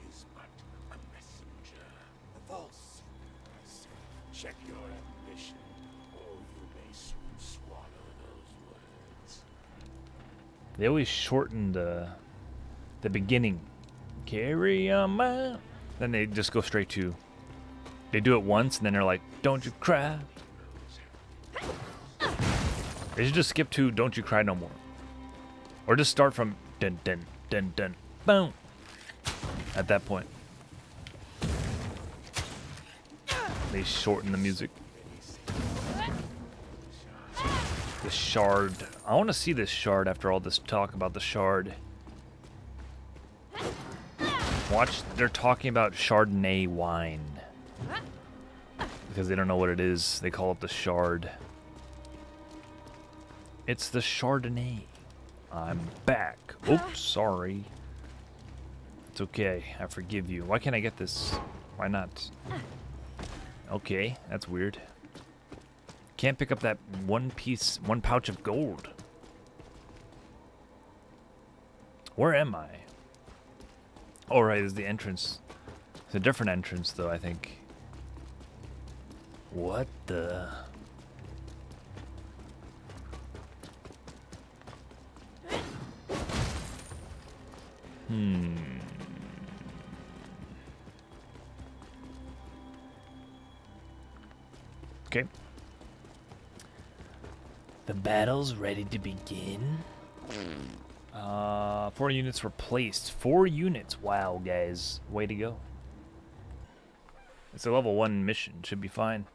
is but a messenger. False. Check your ambition, or you may soon swallow those words. they always shorten the beginning. Carry on my... Then they just go straight to... They do it once, and then they're like, don't you cry. They should just skip to don't you cry no more. Or just start from dun dun dun dun boom. At that point. They shorten the music. The shard. I want to see this shard after all this talk about the shard. Watch, they're talking about Chardonnay wine. Because they don't know what it is. They call it the shard. It's the Chardonnay. I'm back. Oops, sorry. It's okay. I forgive you. Why can't I get this? Why not? Okay, that's weird. Can't pick up that one pouch of gold. Where am I? Oh, right, is the entrance. It's a different entrance, though, I think. What the... Okay. The battle's ready to begin. 4 units replaced. 4 units. Wow, guys. Way to go. It's a level 1 mission. Should be fine.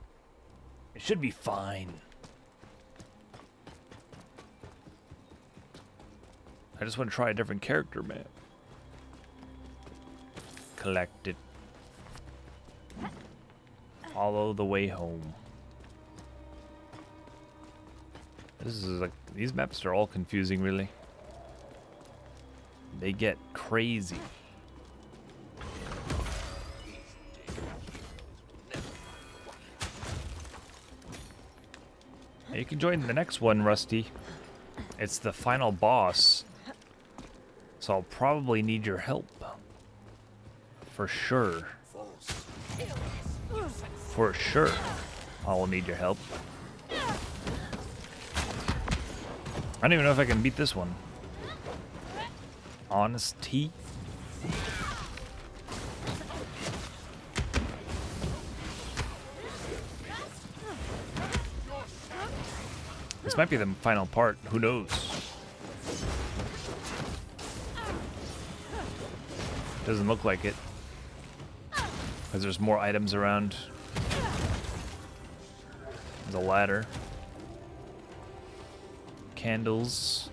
It should be fine. I just want to try a different character, man. Collect it. Follow the way home. This is like, these maps are all confusing, really. They get crazy. You can join the next one, Rusty. It's the final boss. So I'll probably need your help. For sure. For sure. I will need your help. I don't even know if I can beat this one. Honesty. This might be the final part. Who knows? Doesn't look like it. Because there's more items around. There's a ladder. Candles.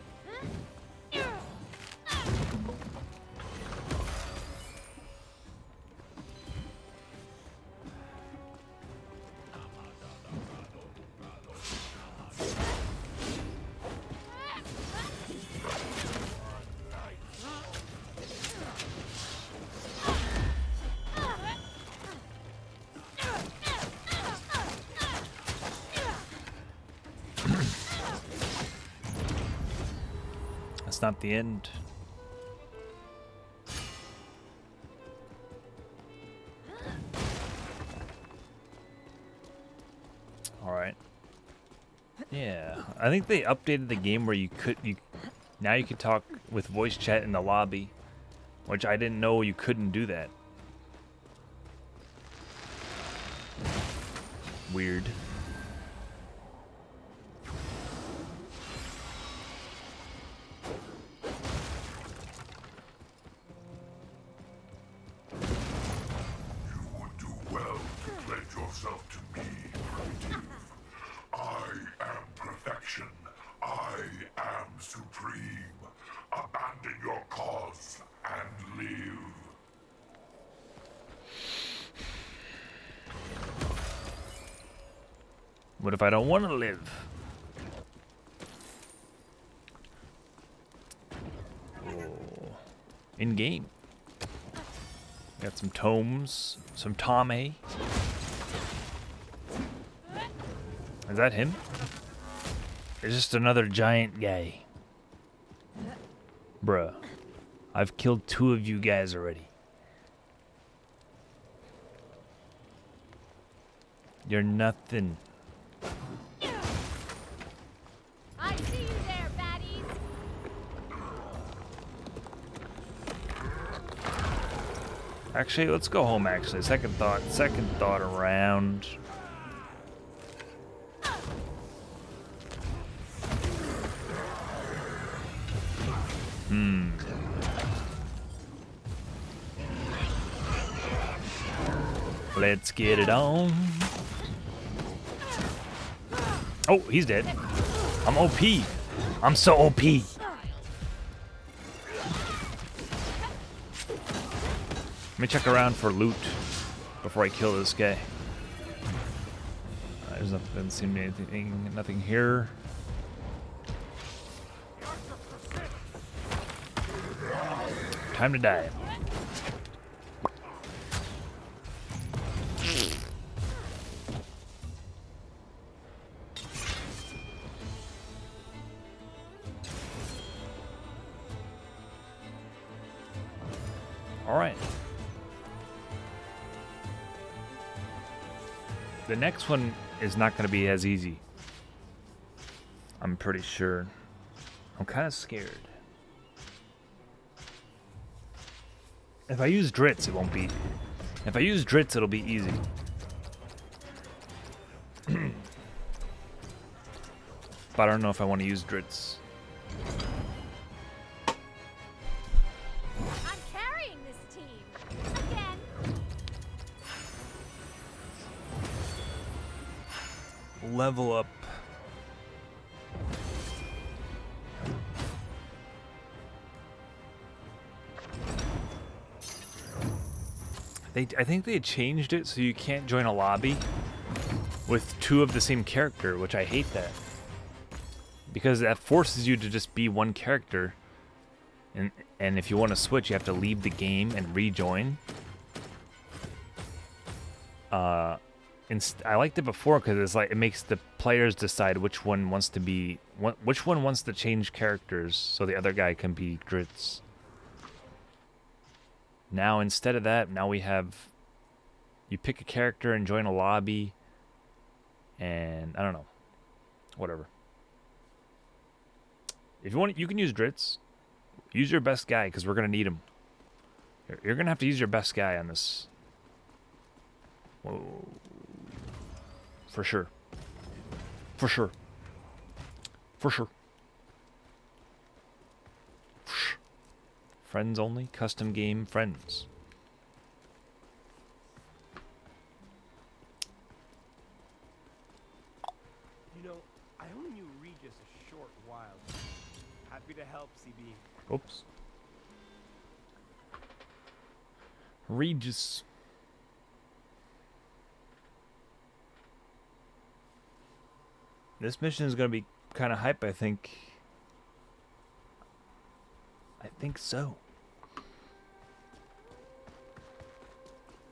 That's not the end. Alright. Yeah, I think they updated the game where now you could talk with voice chat in the lobby, which I didn't know you couldn't do that. Weird. You would do well to pledge yourself to me, Primitive. I am perfection. I am supreme. Abandon your cause and live. What if I don't want to live? Oh. In game. Got some tomes, some Tomei. Is that him? It's just another giant guy. Bruh. I've killed 2 of you guys already. You're nothing. I see you there, baddies. Actually, let's go home, actually. Second thought around. Let's get it on. Oh, he's dead. I'm OP. I'm so OP. Let me check around for loot before I kill this guy. There's nothing, doesn't seem to be anything, nothing here. Time to die. All right. The next one is not going to be as easy. I'm pretty sure. I'm kind of scared. If I use Dritz, it won't be. If I use Dritz, it'll be easy. But I don't know if I want to use Dritz. I'm carrying this team. Again. Level up. I think they changed it so you can't join a lobby with 2 of the same character, which I hate that. Because that forces you to just be one character. And if you want to switch, you have to leave the game and rejoin. I liked it before because it's like it makes the players decide which one wants to be which one wants to change characters so the other guy can be Dritz. Now instead of that, now we have you pick a character and join a lobby, and I don't know, whatever. If you want, you can use Dritz. Use your best guy because we're gonna need him. You're gonna have to use your best guy on this. Whoa. For sure. For sure. For sure. Friends only, custom game, friends. short while. Happy to help, CB. Oops. Regis. This mission is gonna be kind of hype, I think. I think so.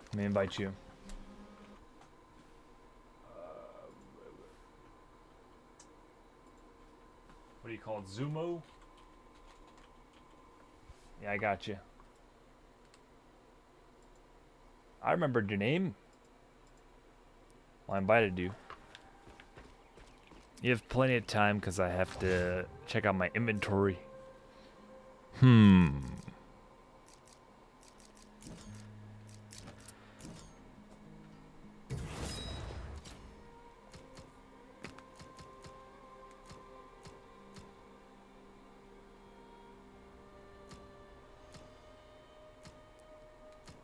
Let me invite you. What do you call it? Zumo? Yeah, I got you. I remembered your name. Well, I invited you. You have plenty of time because I have to check out my inventory.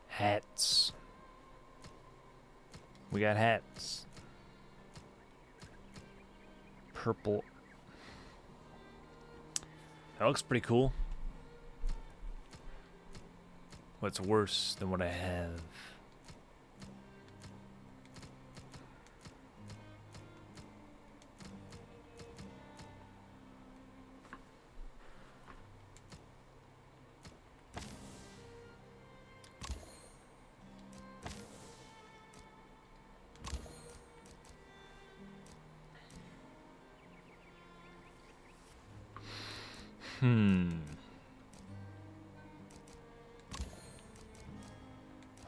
Hats. We got hats. Purple. That looks pretty cool. What's worse than what I have?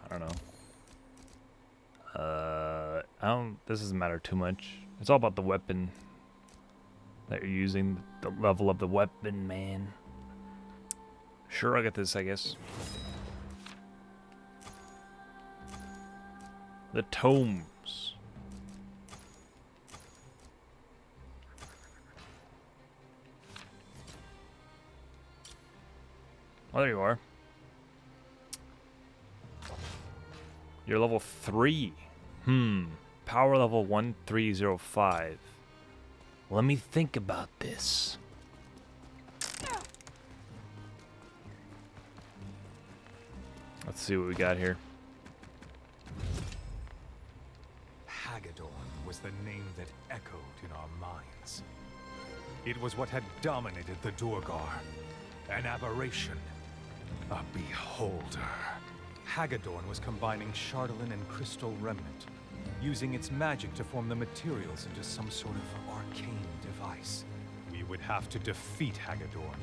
I don't know. This doesn't matter too much. It's all about the weapon that you're using, the level of the weapon, man. Sure, I'll get this, I guess. The tomes. Oh, there you are. You're level 3. Power level 1305. Let me think about this. Let's see what we got here. Hagadorn was the name that echoed in our minds. It was what had dominated the Duergar. An aberration. A beholder. Hagadorn was combining Chardalyn and Crystal Remnant, using its magic to form the materials into some sort of arcane device. We would have to defeat Hagadorn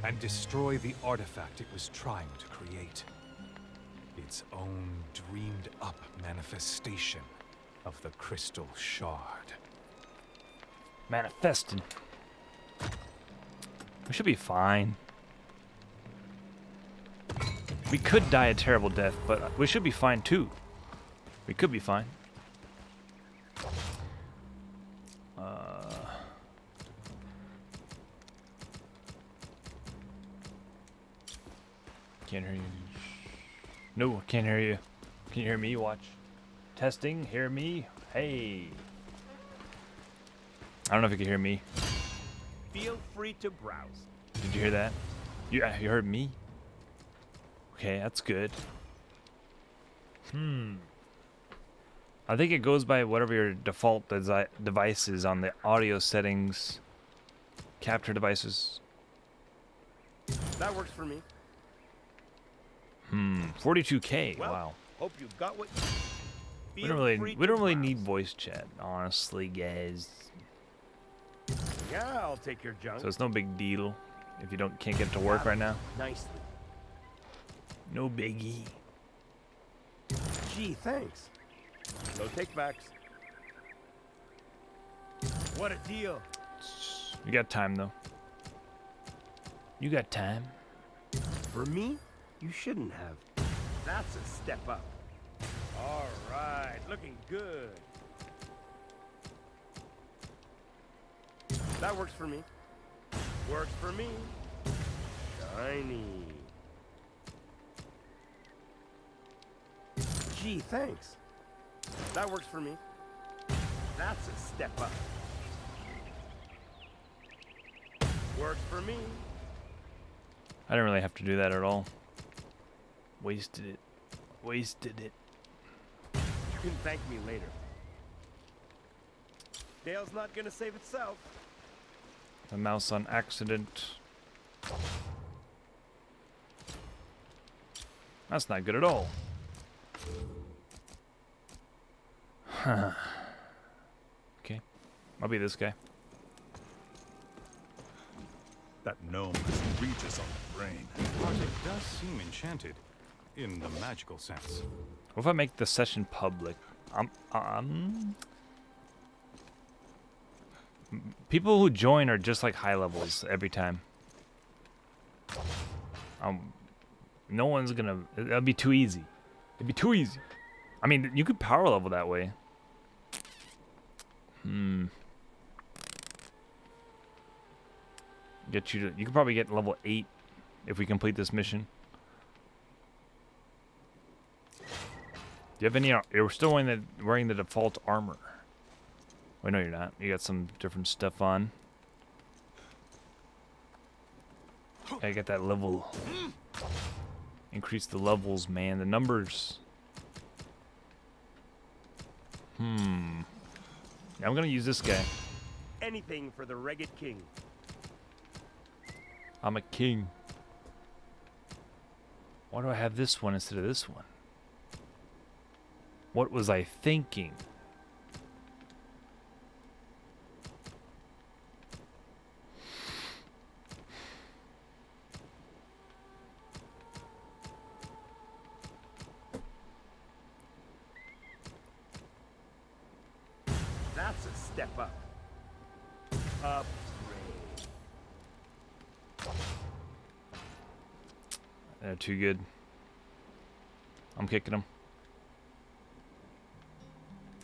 and destroy the artifact it was trying to create. Its own dreamed-up manifestation of the Crystal Shard. Manifested. We should be fine. We could die a terrible death, but we should be fine too. We could be fine. Can't hear you. No, I can't hear you. Can you hear me? Watch. Testing. Hear me? Hey. I don't know if you can hear me. Feel free to browse. Did you hear that? You heard me? Okay, that's good. I think it goes by whatever your default device is on the audio settings. Capture devices. That works for me. 42K. Well, Wow. Hope you got what. We don't really need voice chat, honestly, guys. Yeah, I'll take your junk. So it's no big deal if you can't get it to work right now. Nicely. No biggie. Gee, thanks. No takebacks. What a deal. You got time though. You got time. For me, you shouldn't have. That's a step up. All right, looking good. That works for me. Works for me. Shiny. Gee, thanks. That works for me. That's a step up. Works for me. I didn't really have to do that at all. Wasted it. Wasted it. You can thank me later. Dale's not gonna save itself. The mouse on accident. That's not good at all. Okay. I'll be this guy. That gnome has Regis on the brain. The project does seem enchanted, in the magical sense. What if I make the session public? People who join are just like high levels every time. No one's gonna. That'd be too easy. It'd be too easy. I mean, you could power level that way. Get you to. You could probably get level 8 if we complete this mission. Do you have any? You're still wearing the default armor. Wait, no, you're not. You got some different stuff on. I got that level. Increase the levels, man. The numbers. I'm gonna use this guy. Anything for the Ragged King. I'm a king. Why do I have this one instead of this one? What was I thinking? That's a step up. Upgrade. They're too good. I'm kicking them.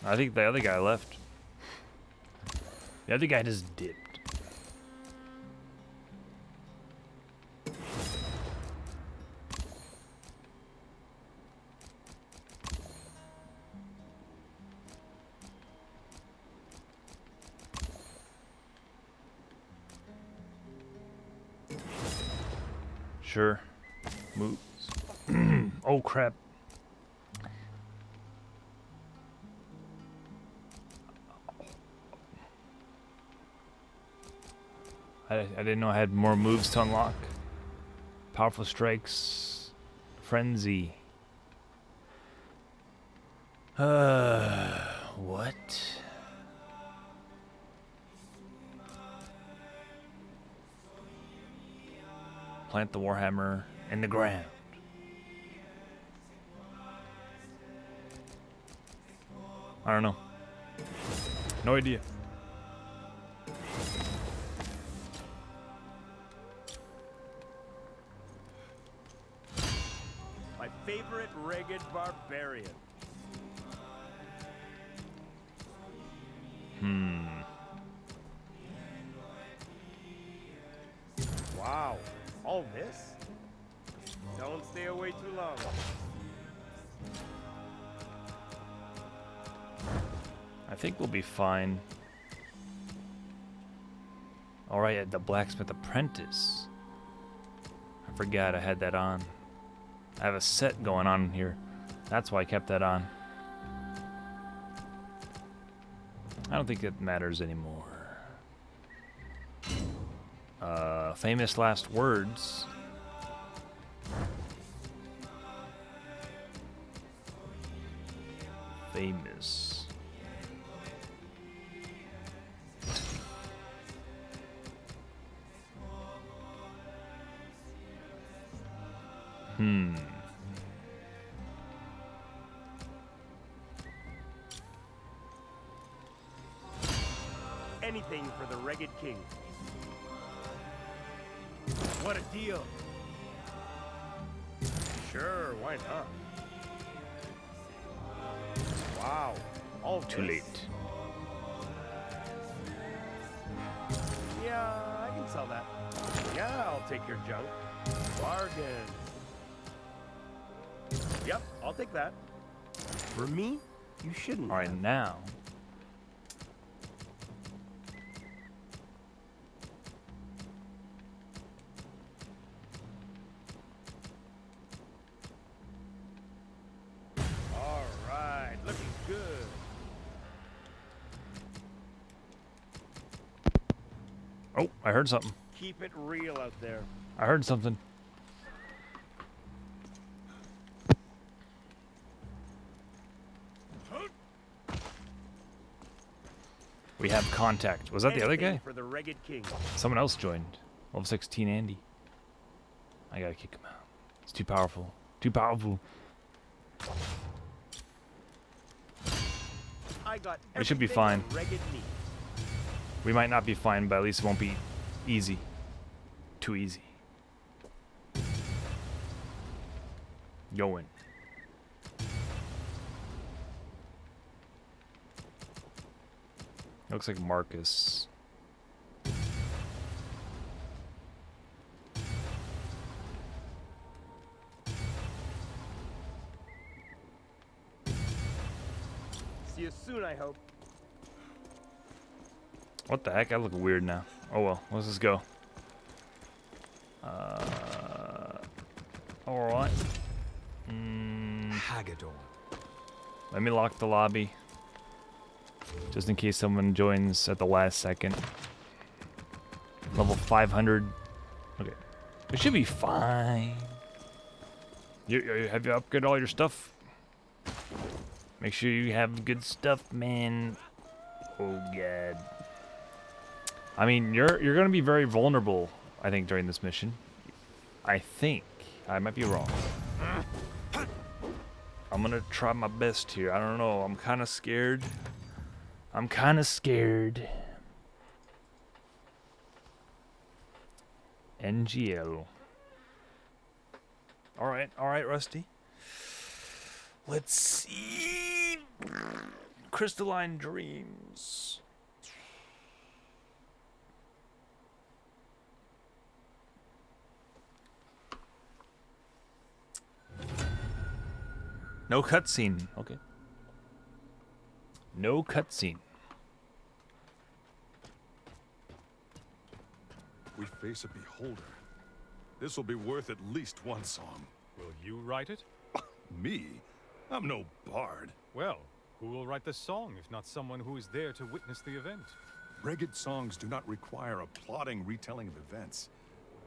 I think the other guy left. The other guy just dipped. Sure. Moves. Oh crap. I didn't know I had more moves to unlock. Powerful strikes. Frenzy. What? Plant the Warhammer in the ground. I don't know. No idea. My favorite ragged barbarian. Wow, all this? Don't stay away too long. I think we'll be fine. Alright, at the Blacksmith Apprentice. I forgot I had that on. I have a set going on here. That's why I kept that on. I don't think it matters anymore. Famous last words. Famous. Anything for the Ragged King. What a deal. Sure, why not? Wow, all Too this? late. Yeah, I can sell that. Yeah, I'll take your junk. Bargain. Yep, I'll take that. For me, you shouldn't. Alright, now. Oh, I heard something. Keep it real out there. I heard something. We have contact. Was that the other Anything guy? for the Ragged King. Someone else joined. Level 16 Andy. I gotta kick him out. It's too powerful. Too powerful. I got We should be everything fine. a Ragged needs. We might not be fine, but at least it won't be easy. Too easy. Going. Looks like Marcus. See you soon, I hope. What the heck? I look weird now. Oh well, let's just go. Alright. Haggadorn. Let me lock the lobby. Just in case someone joins at the last second. Level 500. Okay. We should be fine. Have you upgraded all your stuff? Make sure you have good stuff, man. Oh god. I mean, you're gonna be very vulnerable, I think, during this mission. I think. I might be wrong. I'm gonna try my best here. I don't know. I'm kind of scared. I'm kind of scared. NGL. All right, Rusty. Let's see. Crystalline Dreams. No cutscene. Okay. No cutscene. We face a beholder. This will be worth at least one song. Will you write it? Me? I'm no bard. Well, who will write the song if not someone who is there to witness the event? Ragged songs do not require a plodding retelling of events.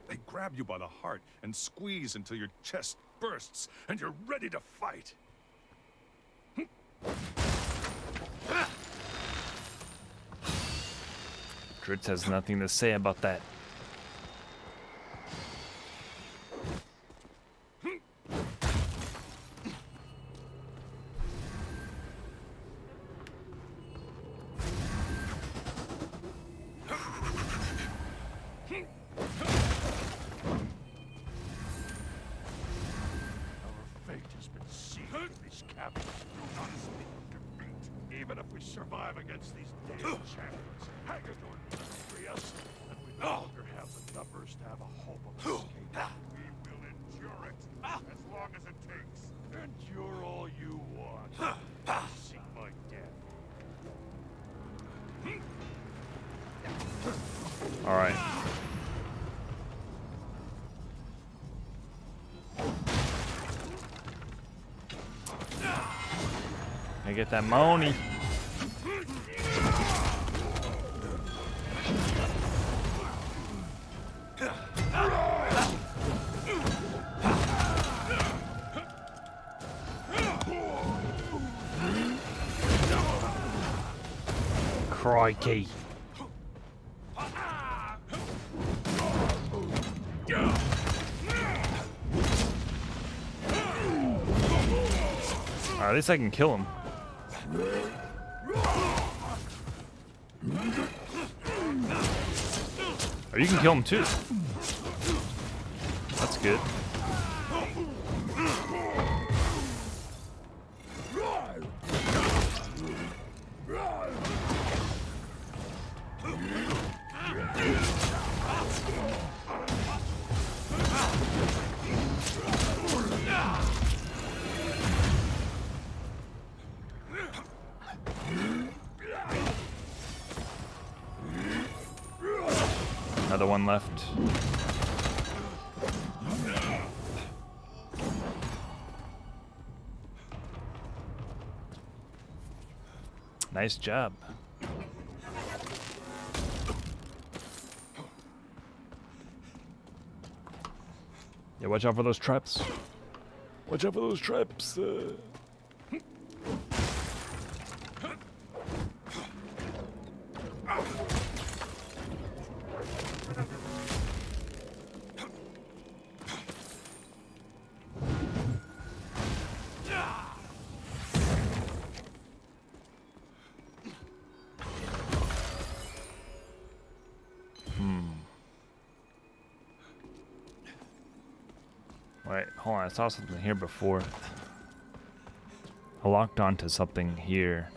They grab you by the heart and squeeze until your chest bursts and you're ready to fight. Dritz has nothing to say about that. Our fate has been sealed in these caverns. Do not speak of defeat. Even if we survive against these damn champions, Haggadorn will free us, and we no longer have the numbers to have a hope of escape. We will endure it as long as it takes. Endure all you want. Seek my death. All right. I get that money. Crikey. At least I can kill him. Oh, you can kill him too. That's good. Another one left. Nice job. Yeah, watch out for those traps. Watch out for those traps. Wait, hold on. I saw something here before. I locked onto something here.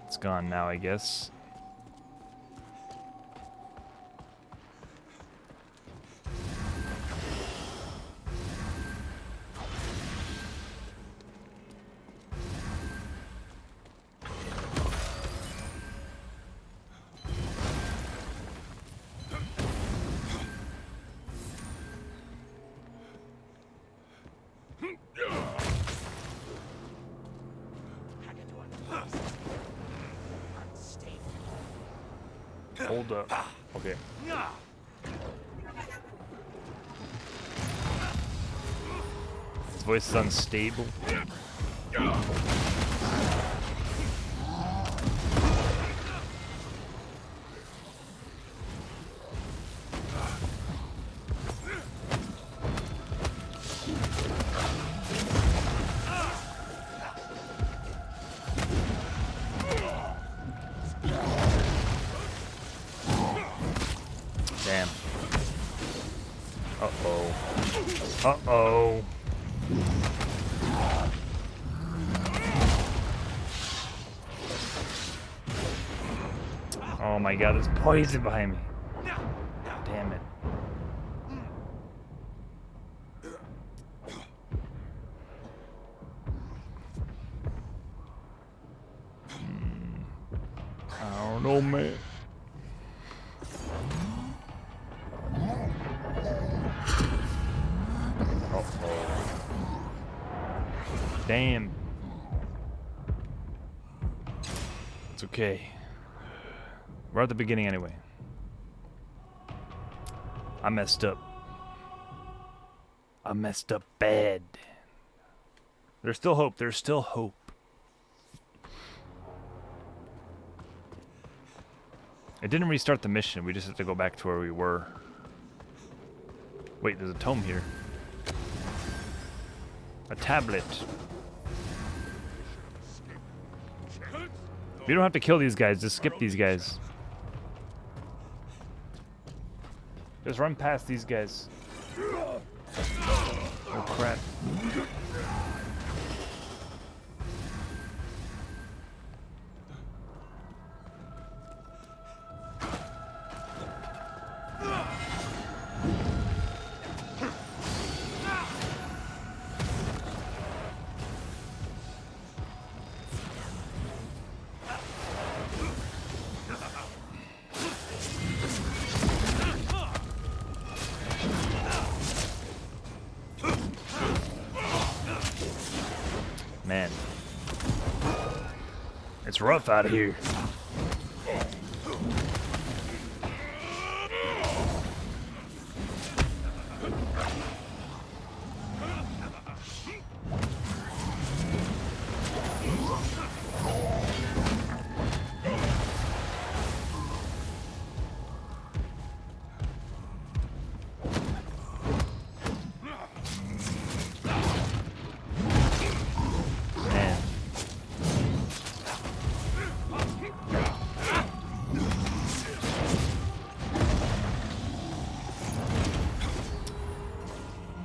It's gone now, I guess. Hold up. Okay. His voice is unstable. Damn. Uh-oh. Uh-oh. Oh my god, there's poison behind me. Damn it. I don't know, man. Damn. It's okay. We're at the beginning anyway. I messed up. I messed up bad. There's still hope. There's still hope. It didn't restart the mission. We just have to go back to where we were. Wait, there's a tome here. A tablet. You don't have to kill these guys. Just skip these guys. Just run past these guys. Oh crap. Man, it's rough out here.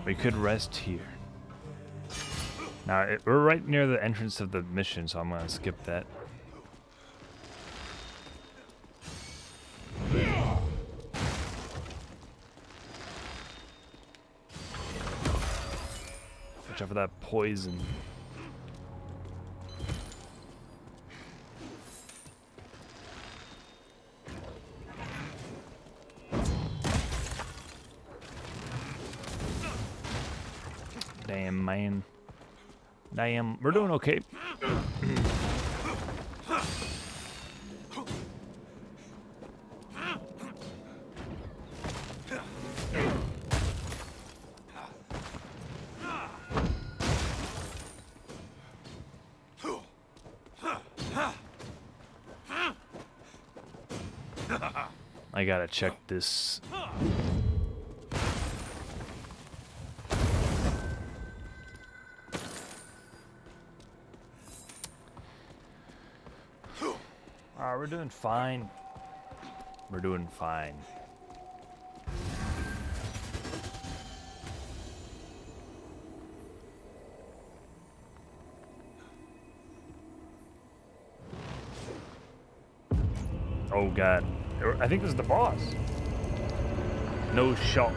We could rest here. Now, we're right near the entrance of the mission, so I'm going to skip that. Watch out for that poison. Damn, man. Damn, we're doing okay. I gotta check this. We're doing fine. We're doing fine. Oh god. I think this is the boss. No shot.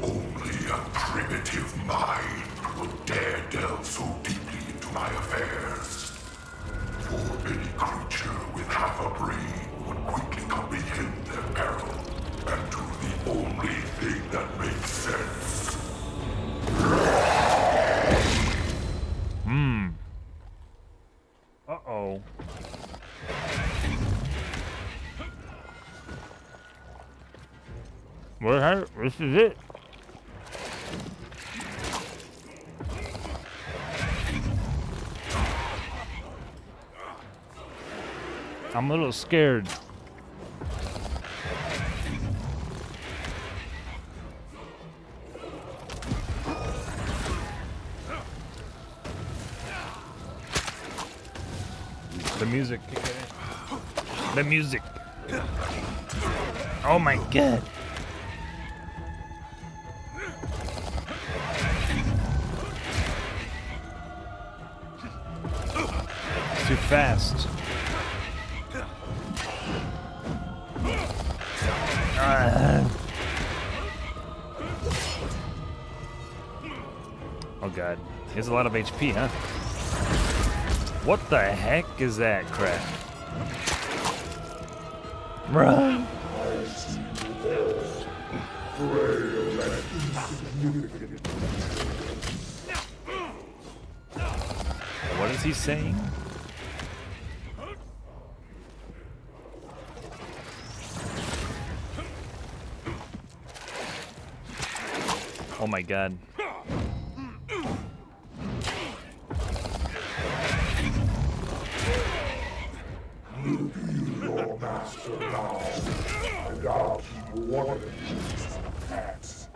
Only a primitive mind would dare delve so deeply into my affairs. For any creature with half a brain would quickly comprehend their peril and do the only thing that makes sense. Uh-oh. This is it. I'm a little scared. The music. The music. Oh my god. It's too fast. Oh god. He has a lot of HP, huh? What the heck is that crap? Run! What is he saying? Oh my god. Your master now, and I'll keep one of these hats.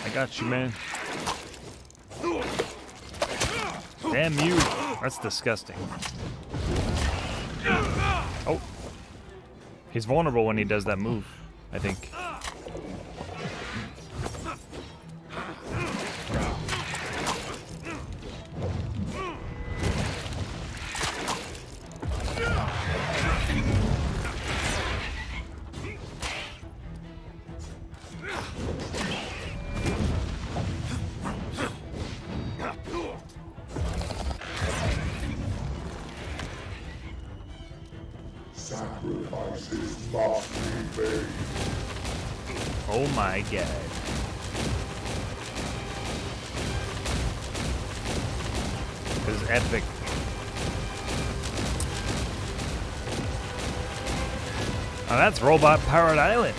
I got you, man. Damn you. That's disgusting. Oh. He's vulnerable when he does that move, I think. Sacrifices must be made. Oh my god. This is epic. Oh, that's Robot Powered Island.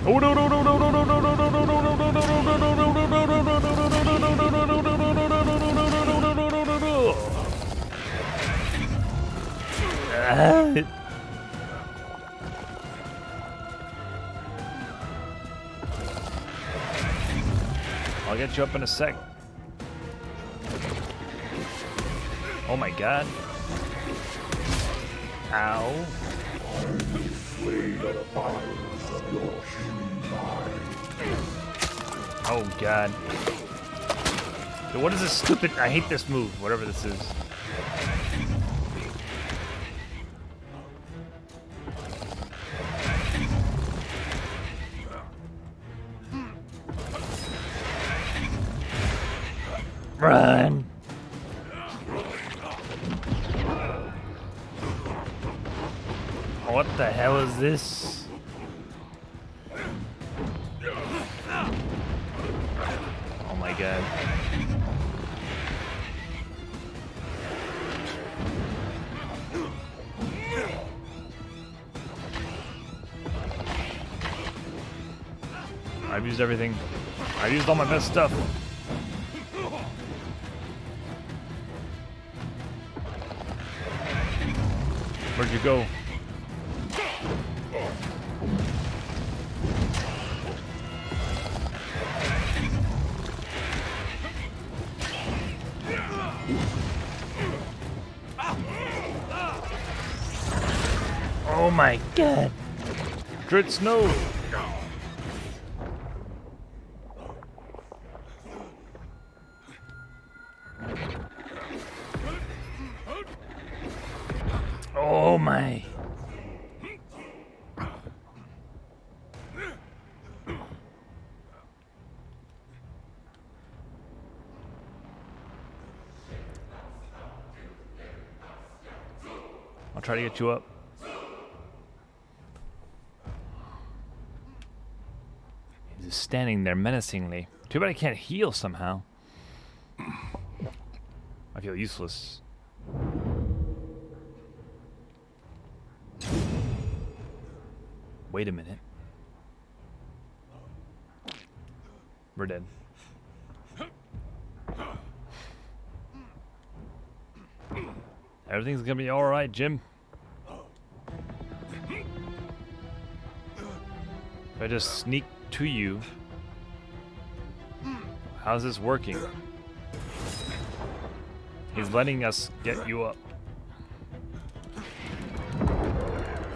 Oh no no no no no no no no no no no no no no no no. I'll get you up in a sec. Oh my god. Ow. Oh god. What is this stupid? I hate this move, whatever this is. Run! What the hell is this? Oh my god. I've used everything. I used all my best stuff. Where'd you go? Oh my god. Drit Snow. Oh my. I'll try to get you up. He's just standing there menacingly. Too bad I can't heal somehow. I feel useless. Wait a minute. We're dead. Everything's gonna be alright, Jim. If I just sneak to you. How's this working? He's letting us get you up.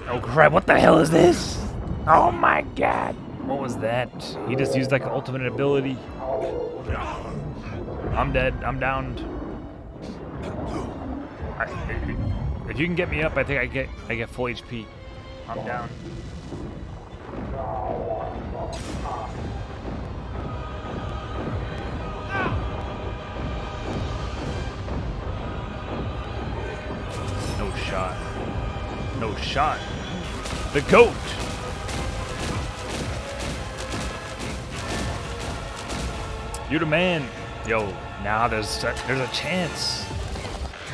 Oh crap, what the hell is this? Oh my god. What was that? He just used like an ultimate ability. I'm dead. I'm downed. If you can get me up, I think I get full HP. I'm down. No shot. No shot. The goat. You're the man. Yo, now there's a chance.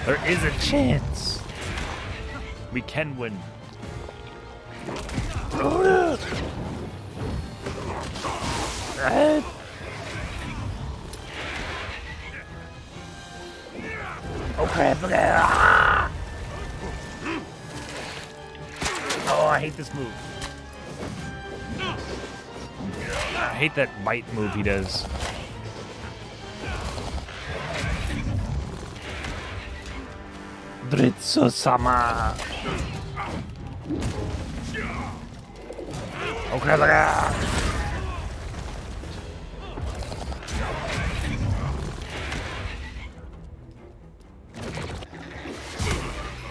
There is a chance. We can win. Oh crap. Oh, I hate this move. I hate that bite move he does. Dritsu-sama. Oh crap.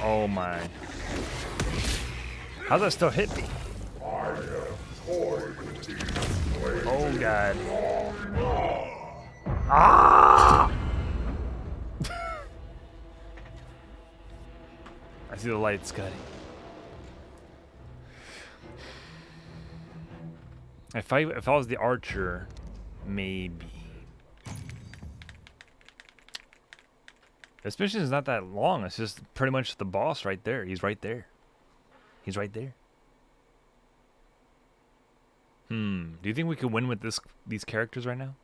Oh my. How's that still hit me? Oh god. Ah! I see the light, Scotty. If I was the archer, maybe. This mission is not that long. It's just pretty much the boss right there. He's right there. He's right there. Do you think we could win with these characters right now?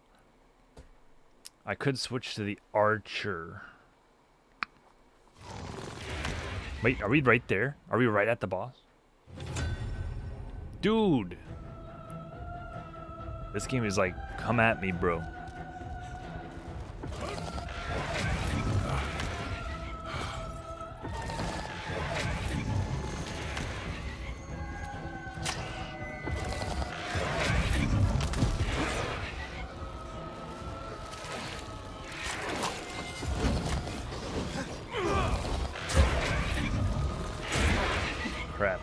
I could switch to the archer. Wait, are we right there? Are we right at the boss? Dude! This game is like, come at me, bro. Crap.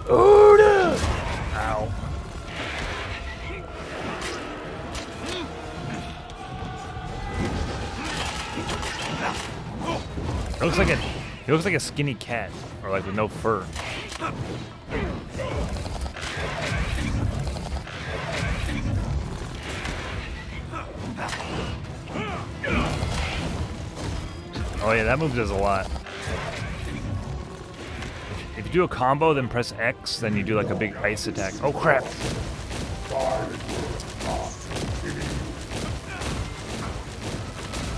Oh no! Ow. He looks like a skinny cat, or like with no fur. Oh yeah, that move does a lot. If you do a combo, then press X, then you do like a big ice attack. Oh crap!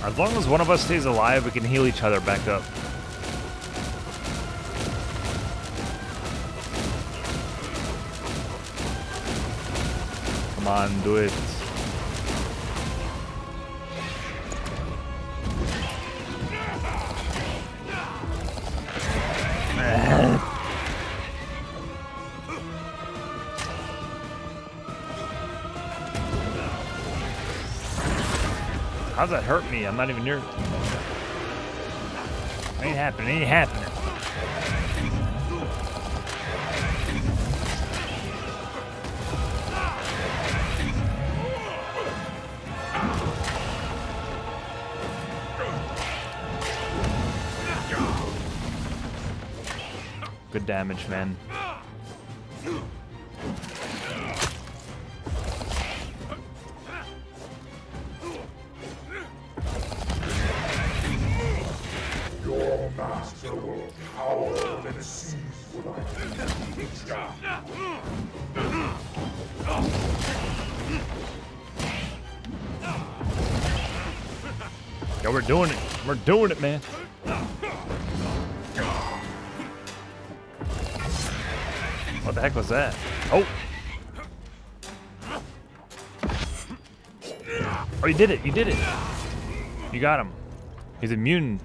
As long as one of us stays alive, we can heal each other back up. Come on, do it. How's that hurt me? I'm not even near. Ain't happening. Ain't happening. Good damage, man. Your master will cower when it sees what I Yo, we're doing it. We're doing it, man. What the heck was that? Oh! Oh, you did it! You did it! You got him. He's immune.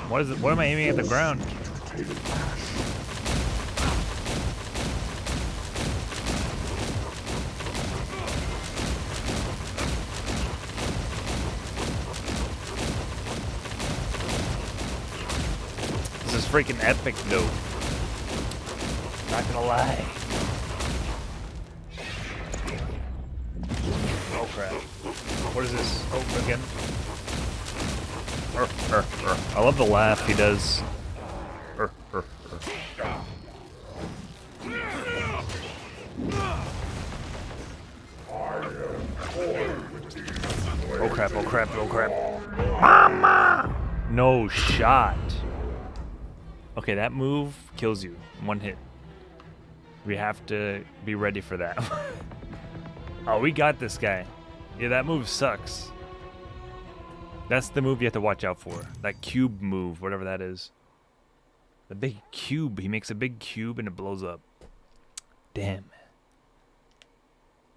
What is it? What am I aiming at the ground? This is freaking epic, though. Not gonna lie. Oh crap. What is this? Oh, again. I love the laugh he does. Oh crap, oh crap, oh crap. Mama! No shot. Okay, that move kills you. One hit. We have to be ready for that. Oh, we got this guy. Yeah, that move sucks. That's the move you have to watch out for. That cube move, whatever that is. The big cube. He makes a big cube and it blows up. Damn.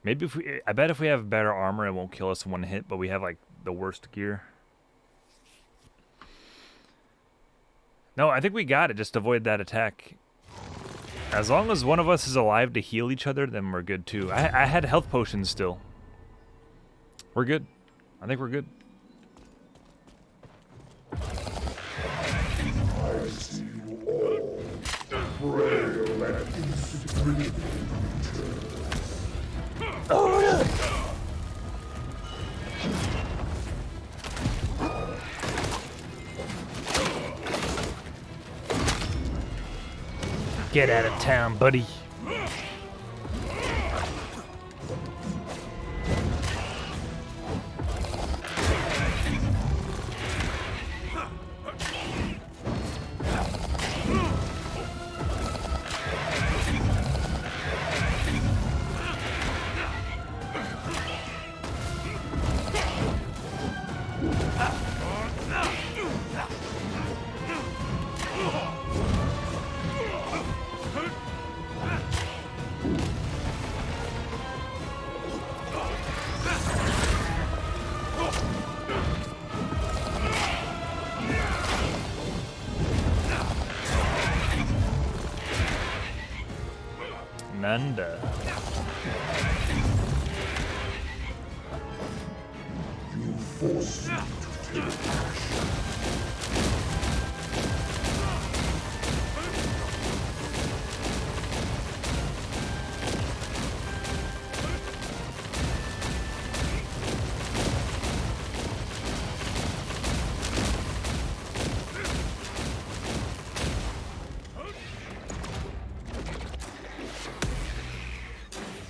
Maybe if we... I bet if we have better armor, it won't kill us in one hit, but we have, like, the worst gear. No, I think we got it. Just avoid that attack. As long as one of us is alive to heal each other, then we're good too. I had health potions still. We're good. I think we're good. I see you all, frail and insignificant creatures. Oh, yeah. Get out of town, buddy. Nanda. You forced me to take action.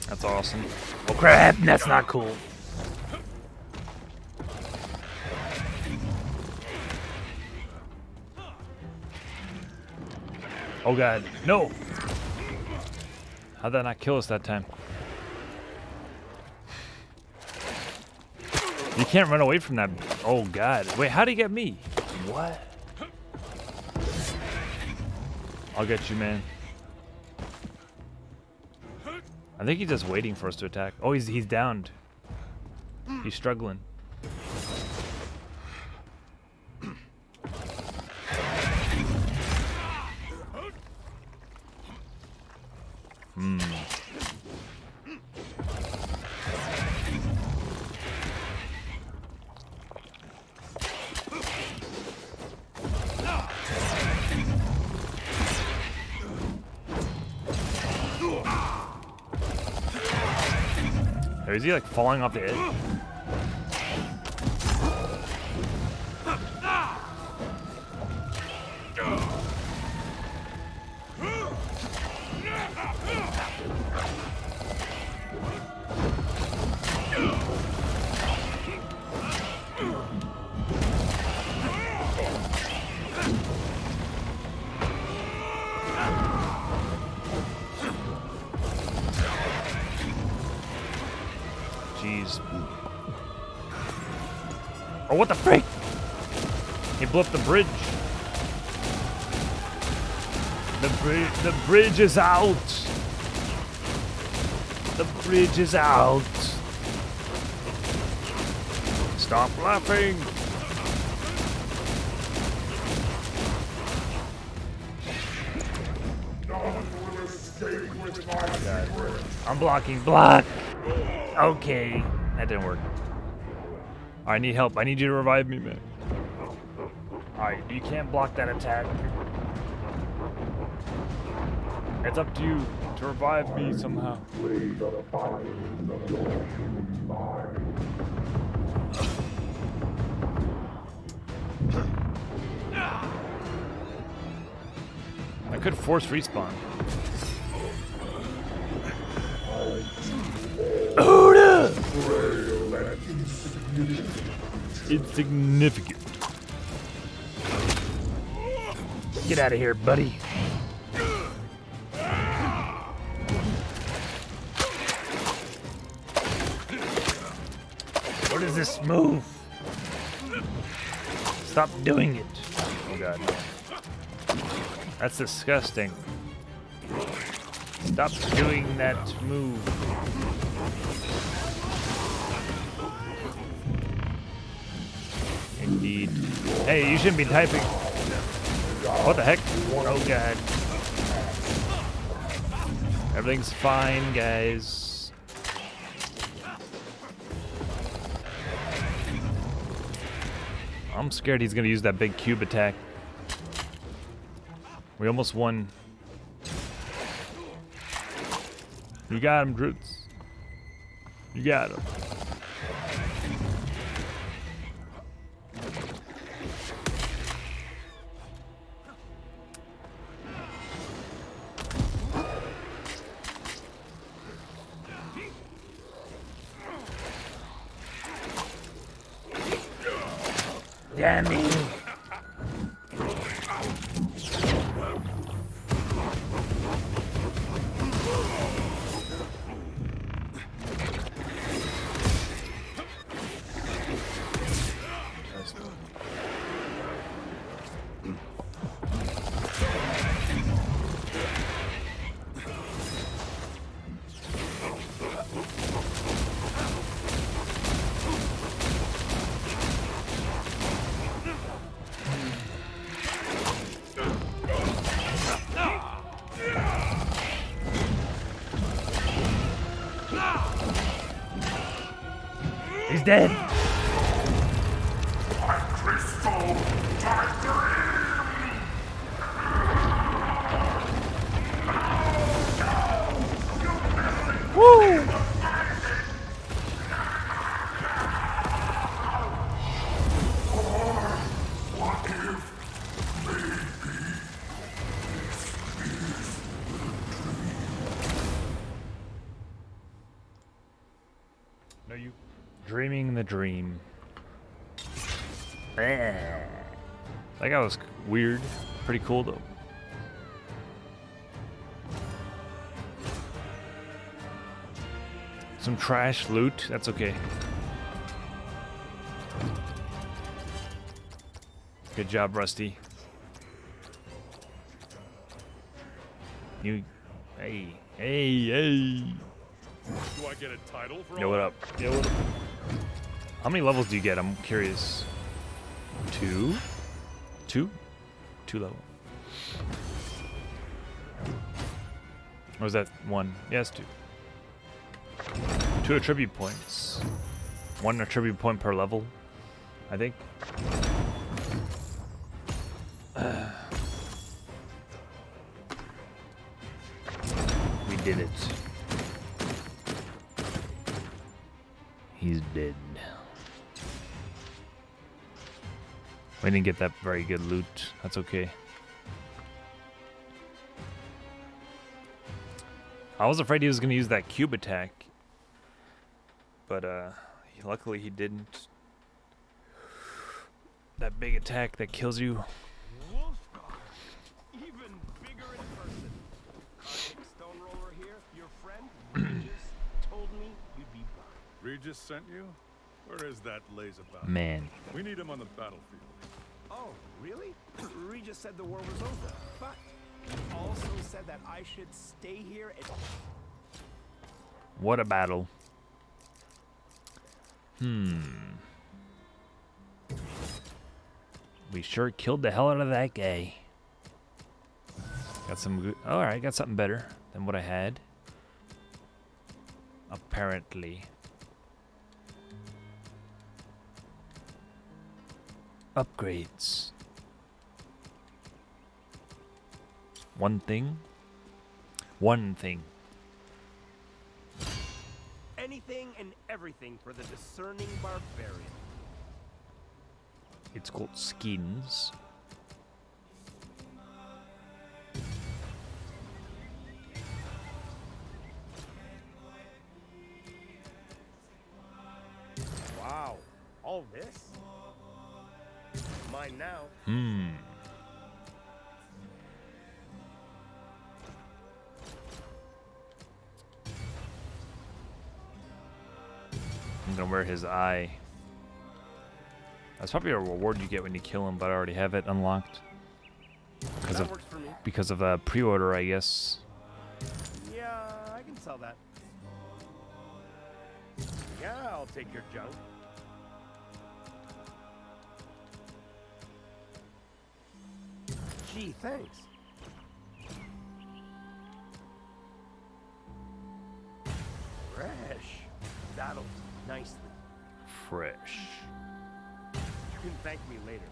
That's awesome. Oh crap, that's not cool. Oh god, no! How'd that not kill us that time? You can't run away from that. Oh god. Wait, how'd he get me? What? I'll get you, man. I think he's just waiting for us to attack. Oh, he's downed. He's struggling. Or is he like falling off the edge? Jeez. Oh, what the freak? He blew up the bridge. The bridge is out. The bridge is out. Stop laughing. I'm blocking. Block. Okay, that didn't work. I need help. I need you to revive me, man. Alright, you can't block that attack. It's up to you to revive me somehow. I could force respawn. Oda! Insignificant. Get out of here, buddy. What is this move? Stop doing it. Oh god. That's disgusting. Stop doing that move. Indeed. Hey, you shouldn't be typing. What the heck? Oh god. Everything's fine, guys. I'm scared he's gonna use that big cube attack. We almost won. You got him, Drutz. You got him. Damn me. He's dead. Woo! No, you dreaming the dream. That guy was weird. Pretty cool though. Some trash loot. That's okay. Good job, Rusty. You, hey, hey. Do I get a title for Yo, all what that? up? Yo, what up? How many levels do you get? I'm curious. 2? 2? 2 level. Or was that 1? Yes, 2. 2 attribute points. 1 attribute point per level, I think. We did it. He's dead. We didn't get that very good loot. That's okay. I was afraid he was going to use that cube attack. But luckily he didn't. That big attack that kills you. Wolfgar, even bigger in person. Stone Roller here, your friend Regis told me you'd be by. Regis sent you? Where is that lazabout? Man. We need him on the battlefield. Oh, really? Regis said the war was over, but he also said that I should stay here and... What a battle. We sure killed the hell out of that guy. Got some good... Alright, got something better than what I had. Apparently. Upgrades. One thing. One thing. anything and everything for the discerning barbarian. It's called skins. Wow, all this? Mine now. Hmm. I'm gonna wear his eye. That's probably a reward you get when you kill him, but I already have it unlocked. That works for me. Because of the pre-order, I guess. Yeah, I can sell that. Yeah, I'll take your junk. Gee, thanks. Fresh. That'll do nicely. Fresh. You can thank me later.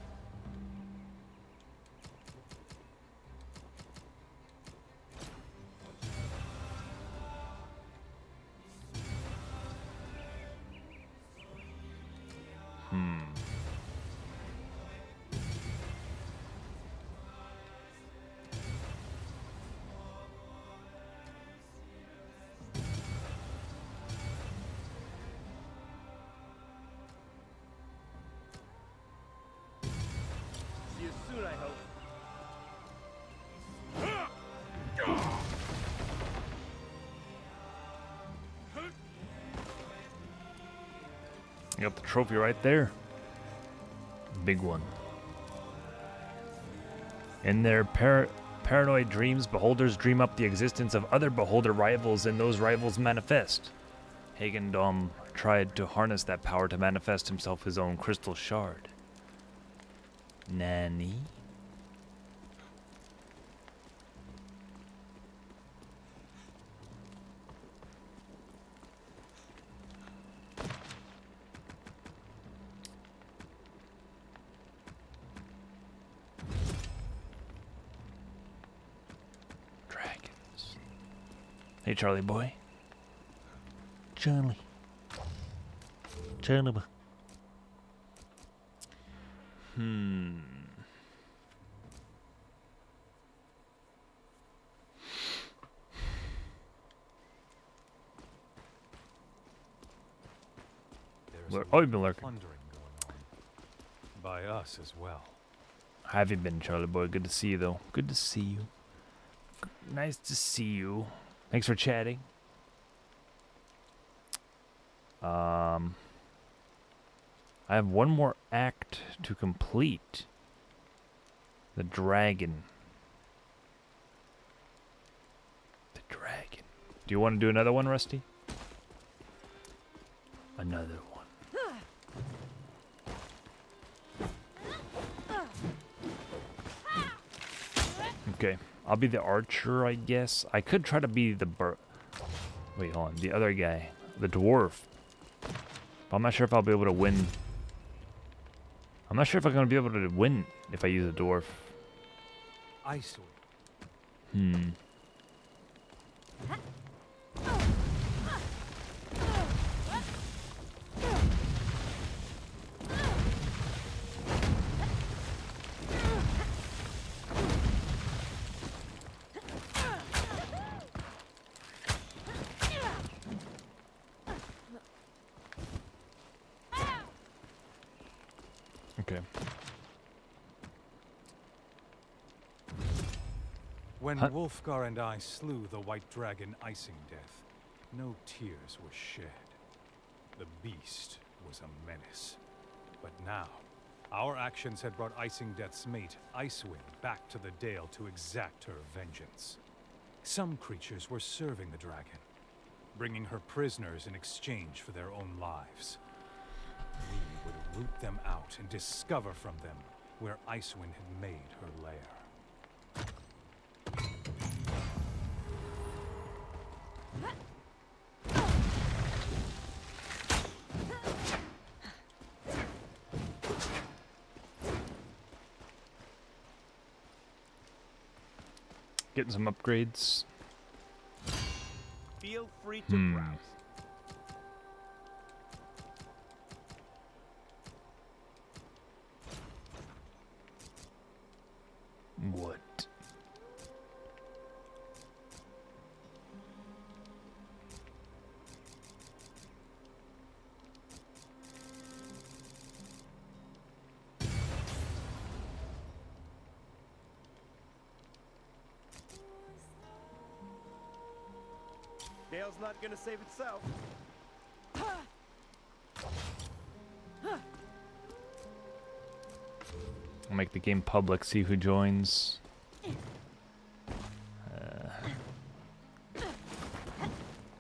See you soon, I hope. You got the trophy right there. Big one. In their paranoid dreams, beholders dream up the existence of other beholder rivals, and those rivals manifest. Hagendom tried to harness that power to manifest himself his own crystal shard. Nanny? Dragons. Hey, Charlie boy. Charlie. Charlie boy. There's Where- a oh, lot you've been of lurking. plundering going on. By us as well. How have you been, Charlie boy? Good to see you, though. Good to see you. Nice to see you. Thanks for chatting. I have one more act to complete. The dragon. The dragon. Do you want to do another one, Rusty? Another one. Okay, I'll be the archer, I guess. I could try to be the wait, hold on. The other guy, the dwarf. But I'm not sure if I'll be able to win. I'm not sure if I'm going to be able to win if I use a dwarf. Icewind. Okay. When Huh? Wulfgar and I slew the white dragon Icing Death, no tears were shed. The beast was a menace. But now, our actions had brought Icing Death's mate, Icewind, back to the Dale to exact her vengeance. Some creatures were serving the dragon, bringing her prisoners in exchange for their own lives. We would root them out and discover from them where Icewind had made her lair. Getting some upgrades. Feel free to browse. What? Dale's not gonna save itself. I'll make the game public, see who joins.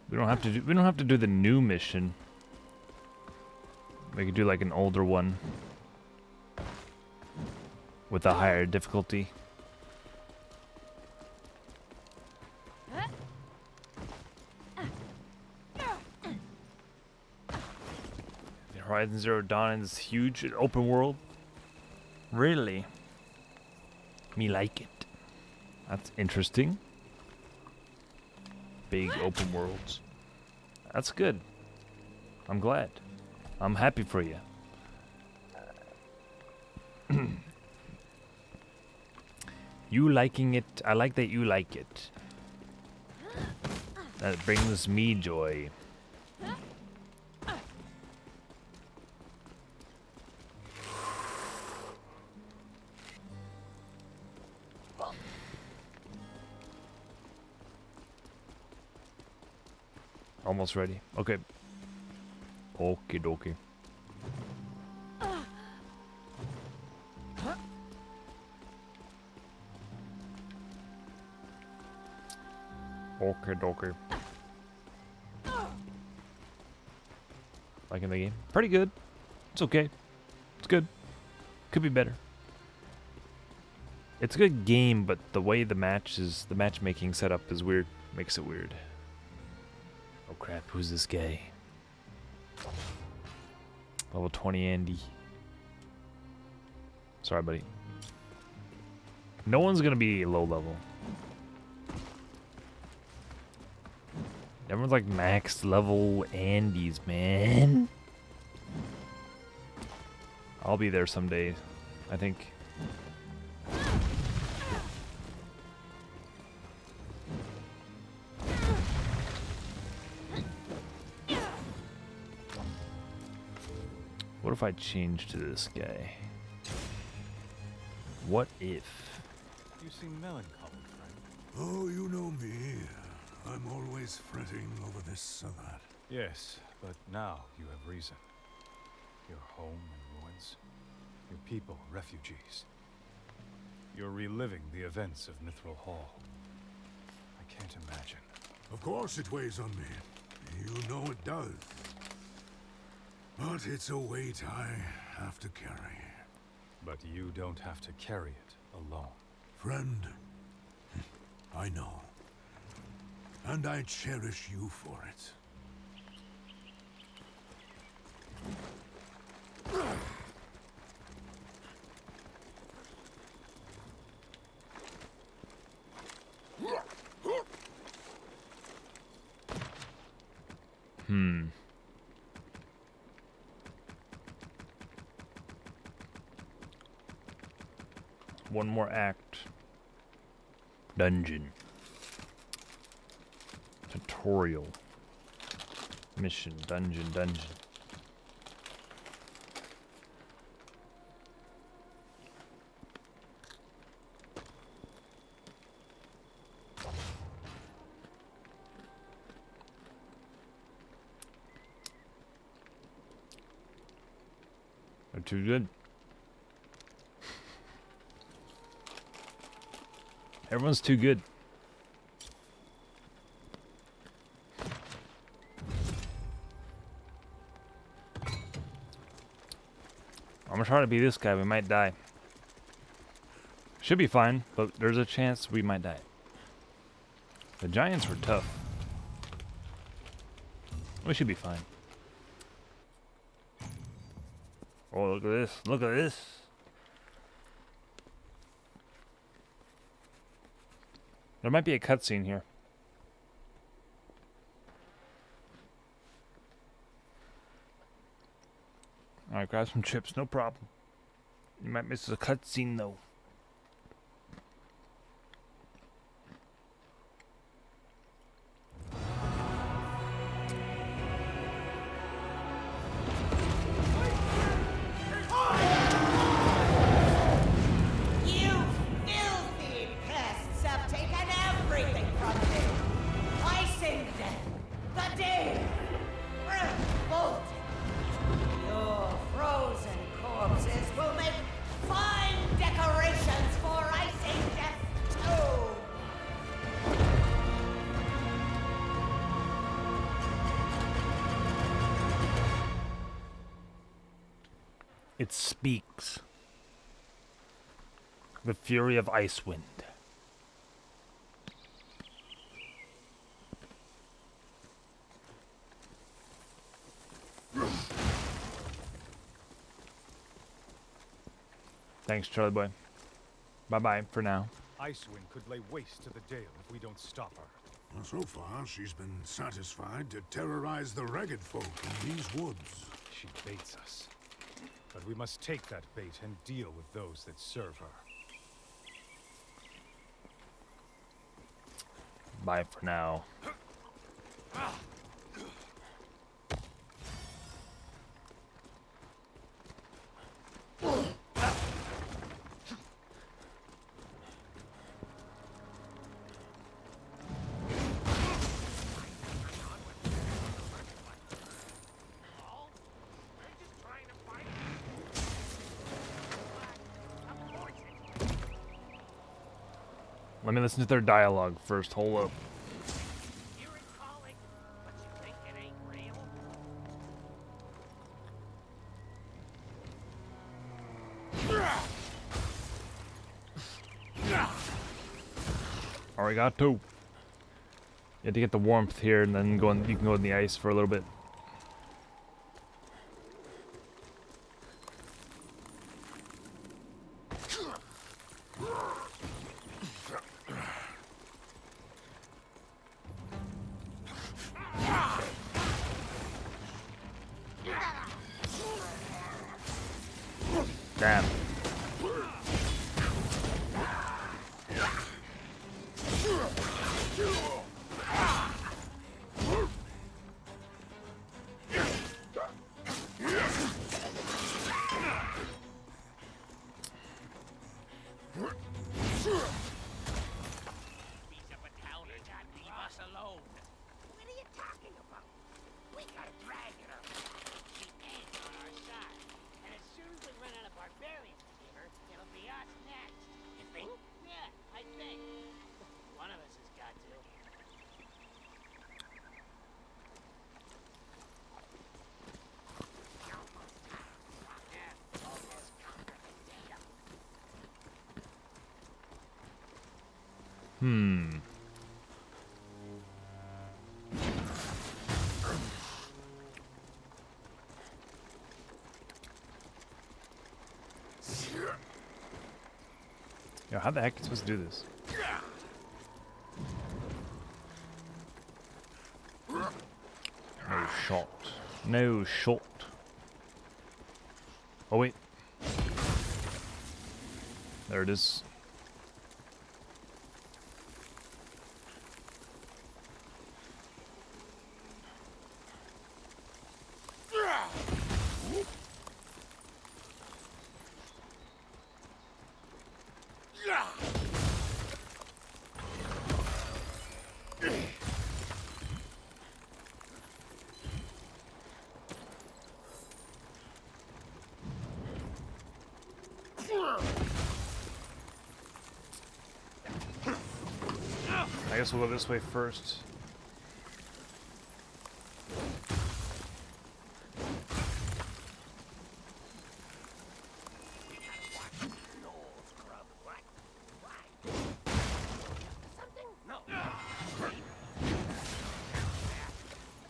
We don't have to do the new mission. We could do like an older one with a higher difficulty. Horizon Zero Dawn is huge, open world. Really? Me like it. That's interesting. Big open worlds. That's good. I'm glad. I'm happy for you. You liking it, I like that you like it. That brings me joy. Almost ready. Okay. Okie dokie. Okie dokie. Liking the game? Pretty good. It's okay. It's good. Could be better. It's a good game, but the way the matchmaking setup is weird. Makes it weird. Oh crap, who's this guy? Level 20 Andy. Sorry, buddy. No one's gonna be low level. Everyone's like max level Andes, man. I'll be there someday, I think. What if I change to this guy? What if? You seem melancholy, friend. Oh, you know me. I'm always fretting over this or that. Yes, But now you have reason. Your home in ruins. Your people refugees. You're reliving the events of Mithril Hall. I can't imagine. Of course it weighs on me. You know it does. But it's a weight I have to carry. But you don't have to carry it alone. Friend, I know. And I cherish you for it. One more act. Dungeon. Tutorial. Mission. Dungeon. They're too good. Everyone's too good. I'm gonna try to be this guy. We might die. Should be fine, but there's a chance we might die. The giants were tough. We should be fine. Oh, look at this. Look at this. There might be a cutscene here. Alright, grab some chips, no problem. You might miss a cutscene though. You filthy pests have taken everything from me. Icing them, the day, revolting. Your frozen corpses will make fine decorations for icing death too. It speaks. The fury of Icewind. Thanks, Charlie boy. Bye-bye for now. Icewind could lay waste to the Dale if we don't stop her. Well, so far, she's been satisfied to terrorize the ragged folk in these woods. She baits us. But we must take that bait and deal with those that serve her. Bye for now. Let me listen to their dialogue first. Hold up. Hear it calling, but you think it ain't real? Arigato. You have to get the warmth here, and then go in, you can go in the ice for a little bit. Damn. Piece of a town and leave us alone. What are you talking about? We got a dragon. Yo, how the heck are you supposed to do this? No shot. No shot. Oh wait. There it is. I guess we'll go this way first.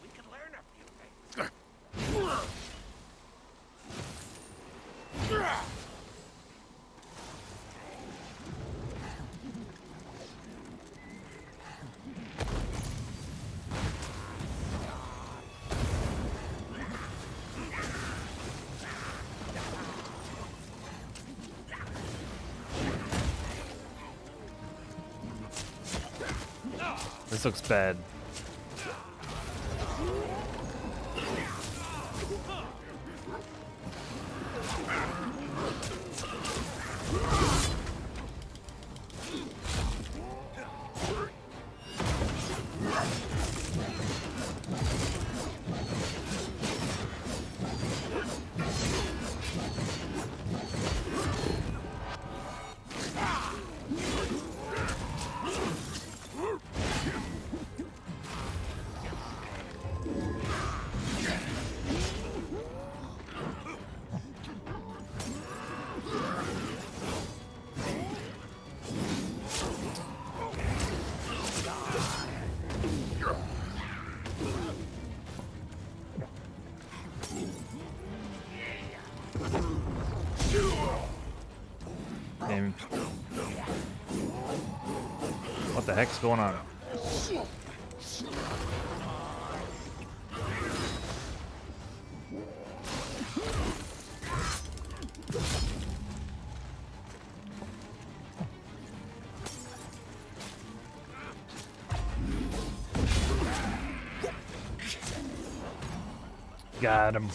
We could learn a few things. This looks bad. Damn. What the heck's going on? Got him.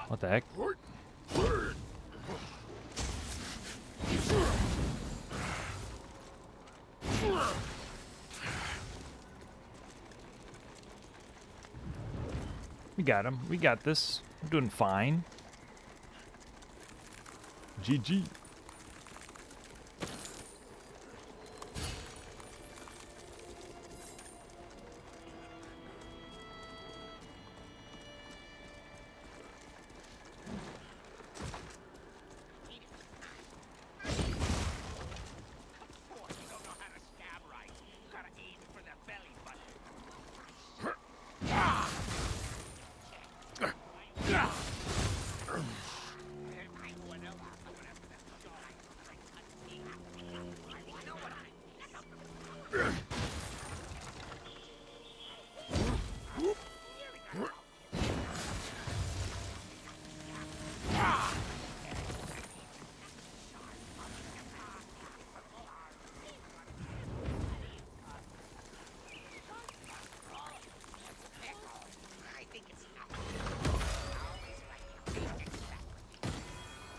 What the heck? We got him. We got this. We're doing fine. GG.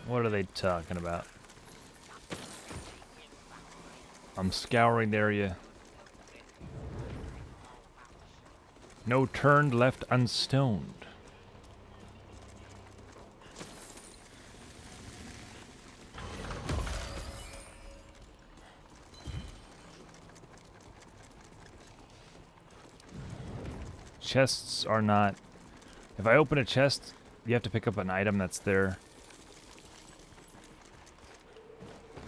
What are they talking about? I'm scouring the area. No turned left unstoned. Chests are not... If I open a chest, you have to pick up an item that's there.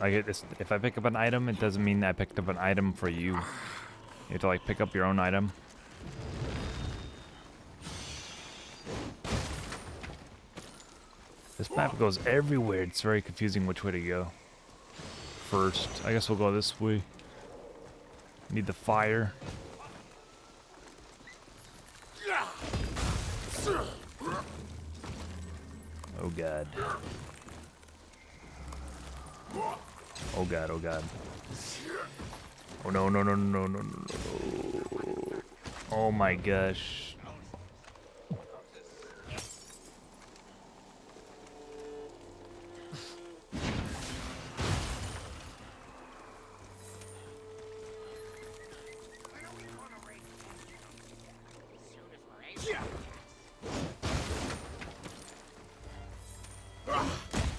Like if I pick up an item, it doesn't mean that I picked up an item for you. You have to like pick up your own item. This map goes everywhere. It's very confusing which way to go. First, I guess we'll go this way. Need the fire. Oh god. Oh god, oh god. Oh no, no, no, no, no, no, no. Oh my gosh.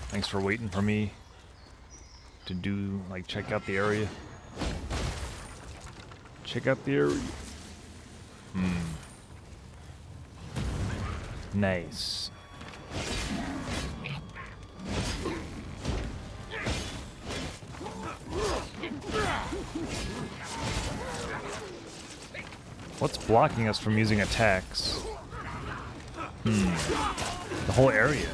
Thanks for waiting for me to do, like, check out the area. Check out the area. Nice. What's blocking us from using attacks? The whole area.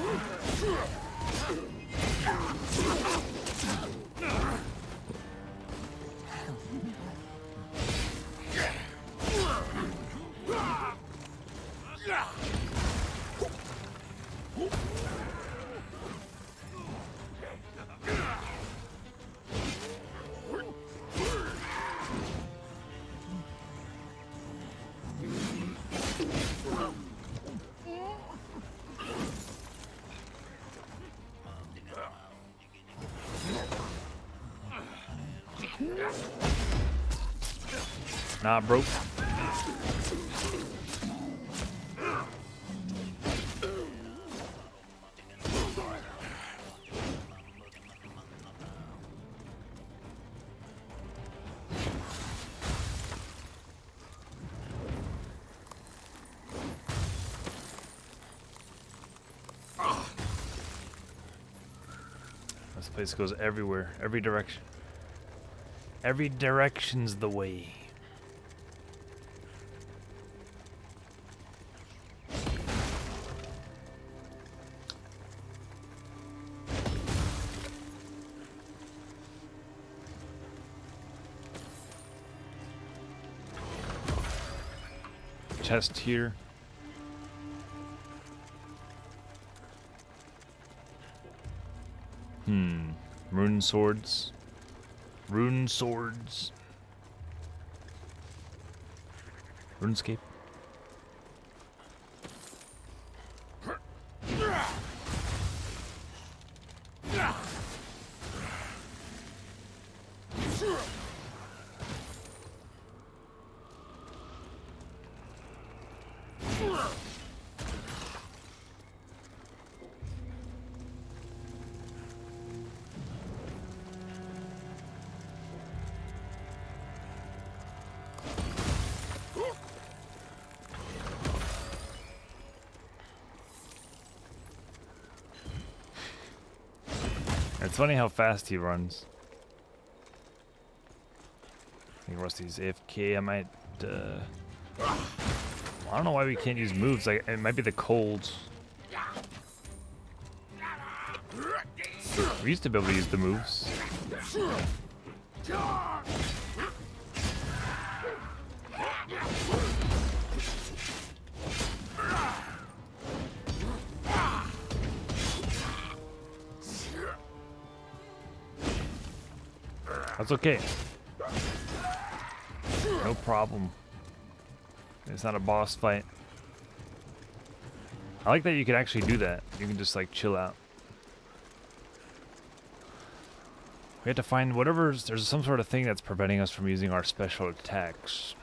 Nah, bro. This place goes everywhere, every direction. Every direction's the way. Chest here. Rune swords. Rune swords. RuneScape. It's funny how fast he runs. I think Rusty's AFK. I might. I don't know why we can't use moves. Like, it might be the cold. We used to be able to use the moves. That's okay. No problem. It's not a boss fight. I like that you can actually do that. You can just like chill out. We have to find whatever's... There's some sort of thing that's preventing us from using our special attacks.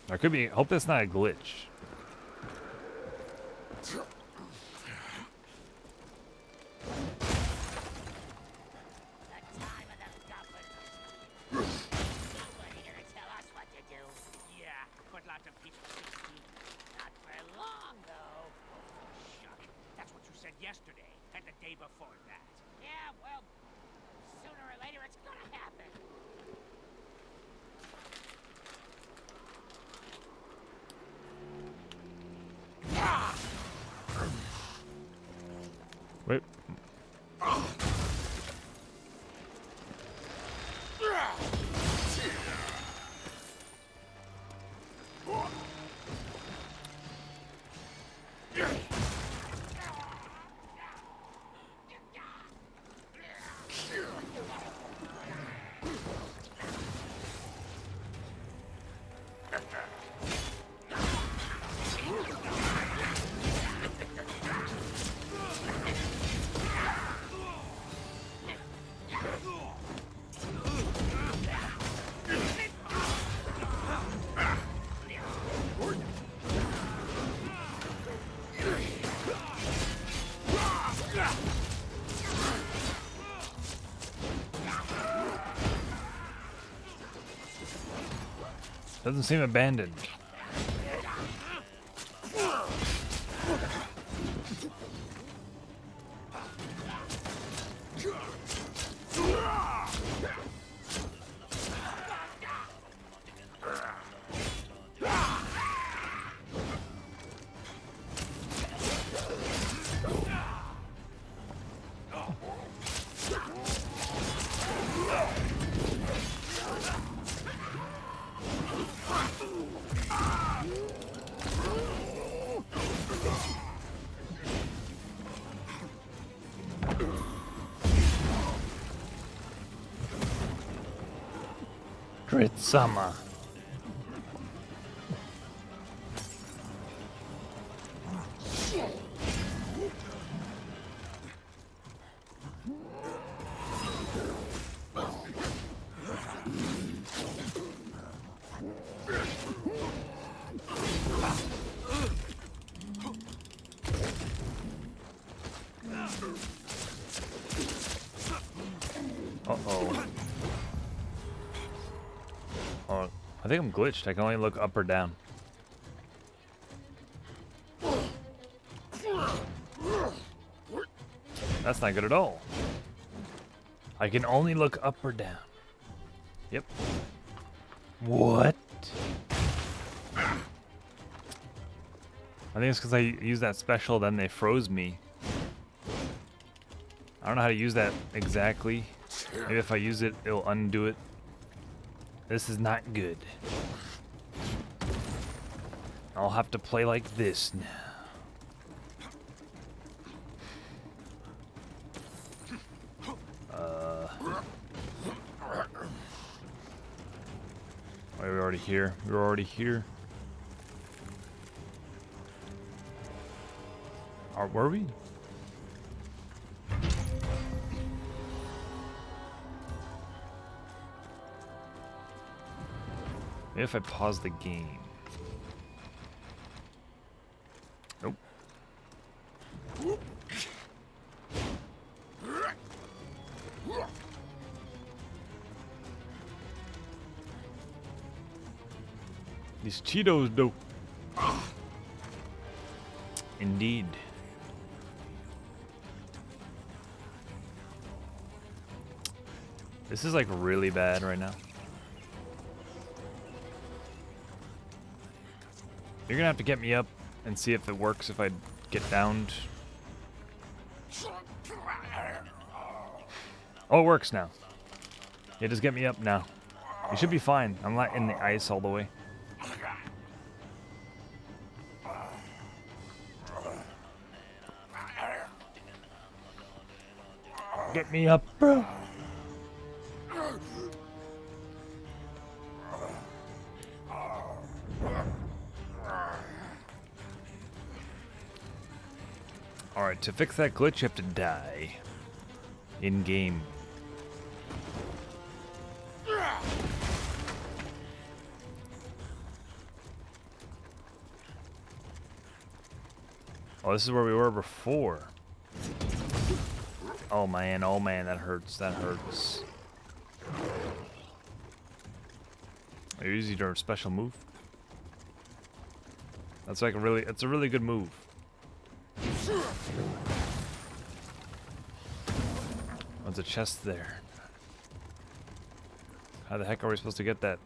There could be... Hope that's not a glitch. Yesterday, and the day before that. Yeah, well, sooner or later it's gonna happen. Doesn't seem abandoned. Gritsama. Uh-oh. Oh, I think I'm glitched. I can only look up or down. That's not good at all. I can only look up or down. Yep. What? I think it's because I used that special, then they froze me. I don't know how to use that exactly. Maybe if I use it, it'll undo it. This is not good. I'll have to play like this now. Wait, we're already here. We're already here. Were we? Maybe if I pause the game. Nope. These Cheetos, though. Indeed. This is like really bad right now. You're gonna have to get me up and see if it works if I get downed. Oh, it works now. Yeah, just get me up now. You should be fine. I'm not in the ice all the way. Get me up, bro. Alright, to fix that glitch, you have to die. In-game. Oh, this is where we were before. Oh man, that hurts, that hurts. I usually do a special move. That's like it's a really good move. There's a chest there. How the heck are we supposed to get that?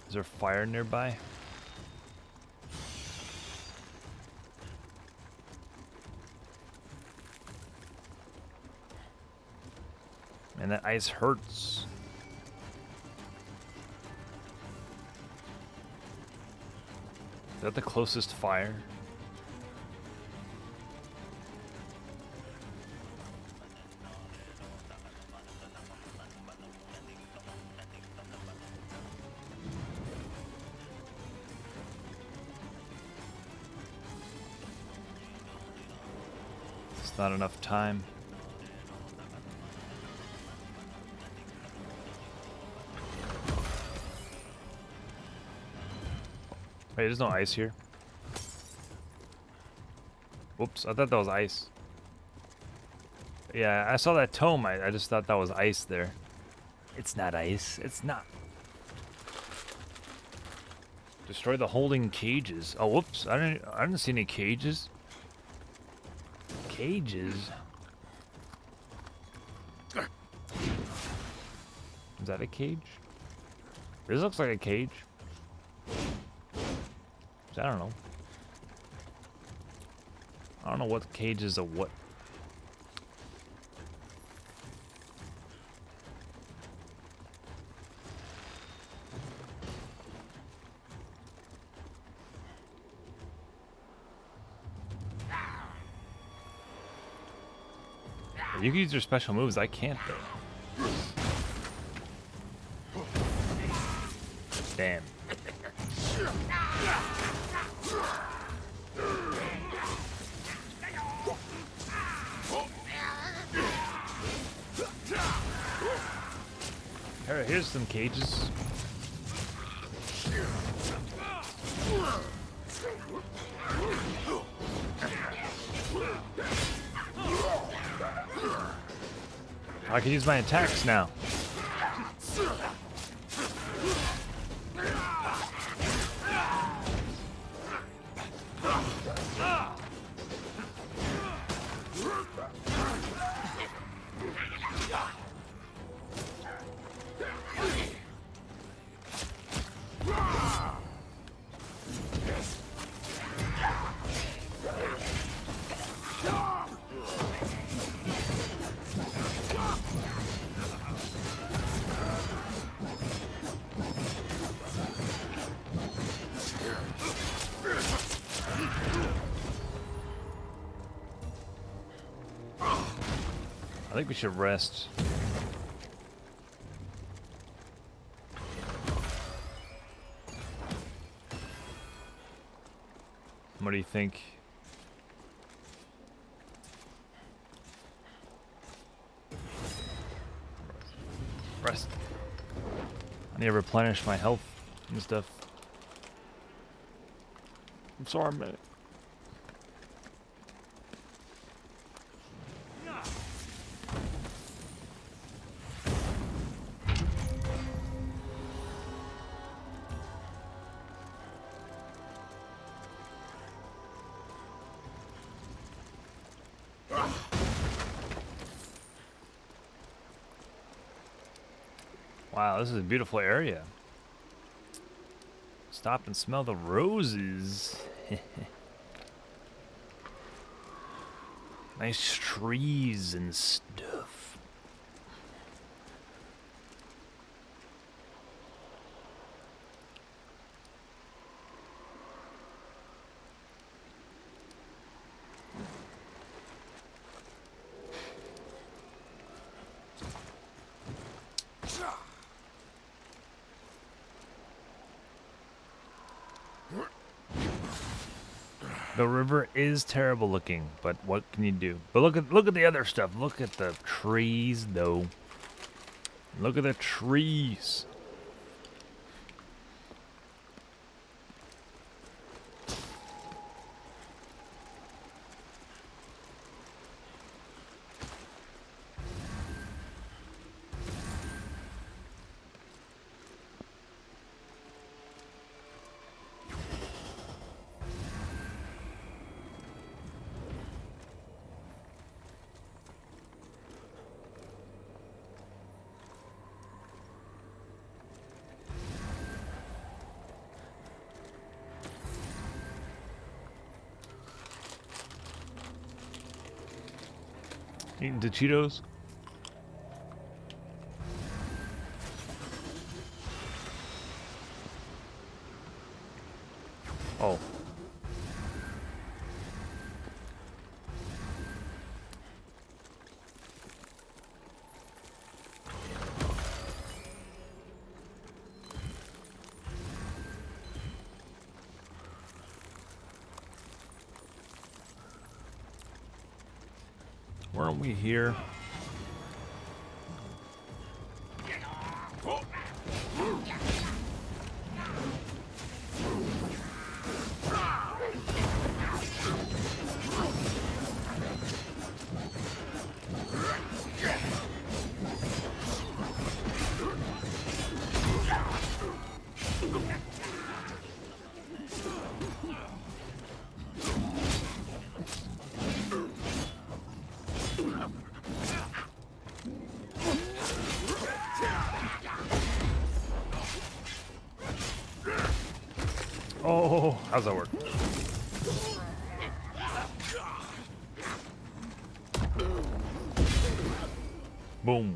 Is there fire nearby? Man, that ice hurts. Is that the closest fire? It's not enough time. Wait, there's no ice here. Whoops, I thought that was ice. Yeah, I saw that tome. I just thought that was ice there. It's not ice. It's not. Destroy the holding cages. Oh, whoops! I didn't see any cages. Cages. Is that a cage? This looks like a cage. I don't know. I don't know what cages are what. You can use your special moves. I can't though. Damn. Here's some cages. I can use my attacks now. I think we should rest. What do you think? Rest. I need to replenish my health and stuff. I'm sorry, man. Wow, this is a beautiful area. Stop and smell the roses. Nice trees and stuff. The river is terrible looking, but what can you do? But look at the other stuff. Look at the trees, though. Look at the trees. Eating the Cheetos. Oh. Weren't we here? Oh, how's that work? Boom.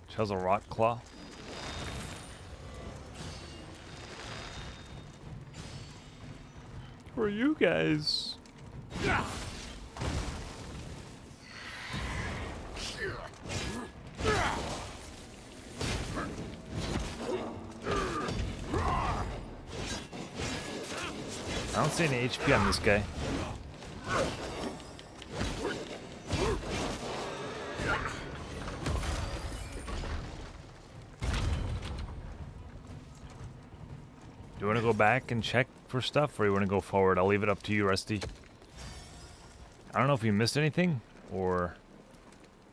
She has a rot claw. Who are you guys? I don't see any HP on this guy. Do you want to go back and check for stuff, or you want to go forward? I'll leave it up to you, Rusty. I don't know if you missed anything, or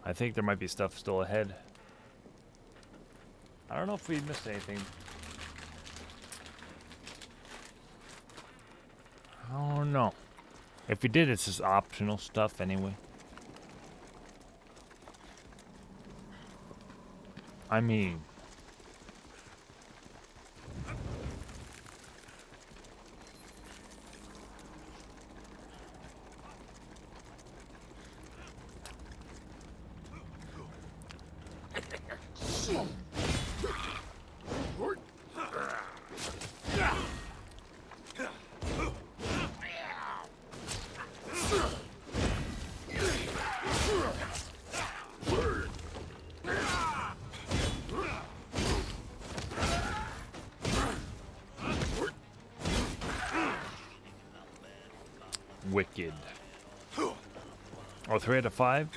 I think there might be stuff still ahead. I don't know if we missed anything. I don't know. If we did, it's just optional stuff anyway. I mean... Wicked. Oh, 3 out of 5?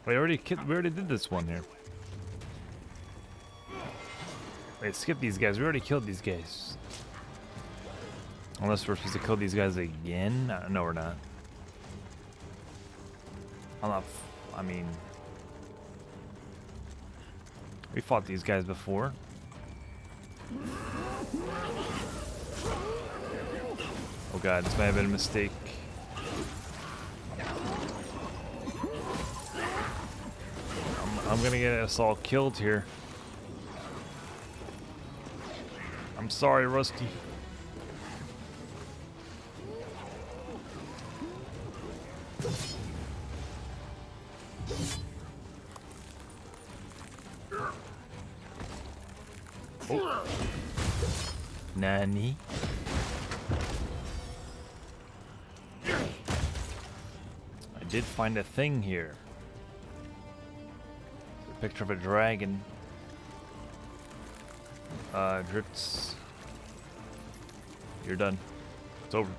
We already did this one here. Wait, skip these guys. We already killed these guys. Unless we're supposed to kill these guys again? No, we're not. I mean... We fought these guys before. Oh god, this might have been a mistake. I'm gonna get us all killed here. I'm sorry, Rusty. Oh. Nani? I did find a thing here. A picture of a dragon. Drifts. You're done. It's over.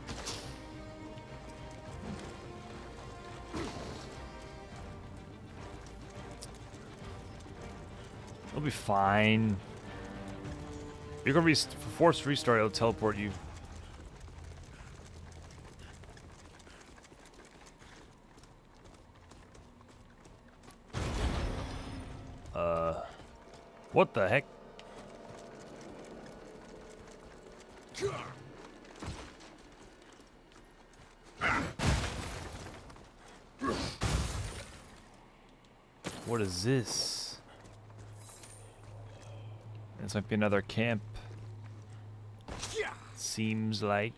It'll be fine. You're gonna be forced restart. It'll teleport you. What the heck? What is this? This might be another camp. Seems like.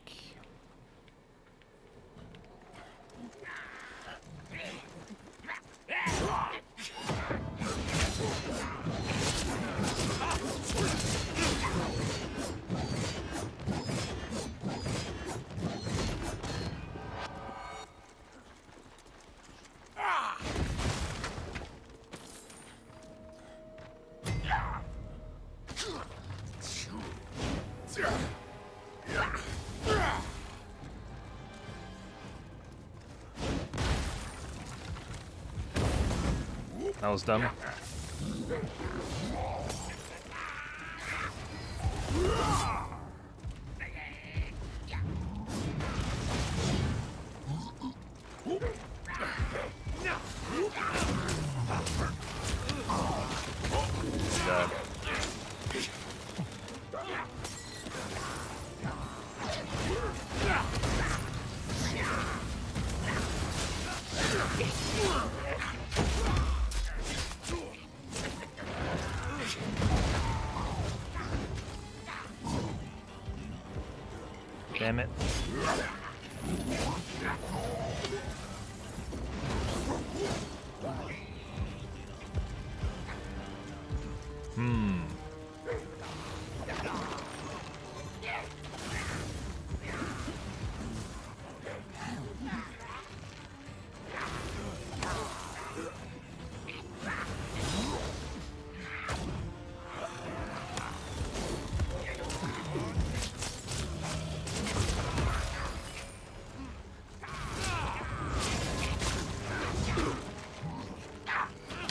That was dumb. God. Damn it.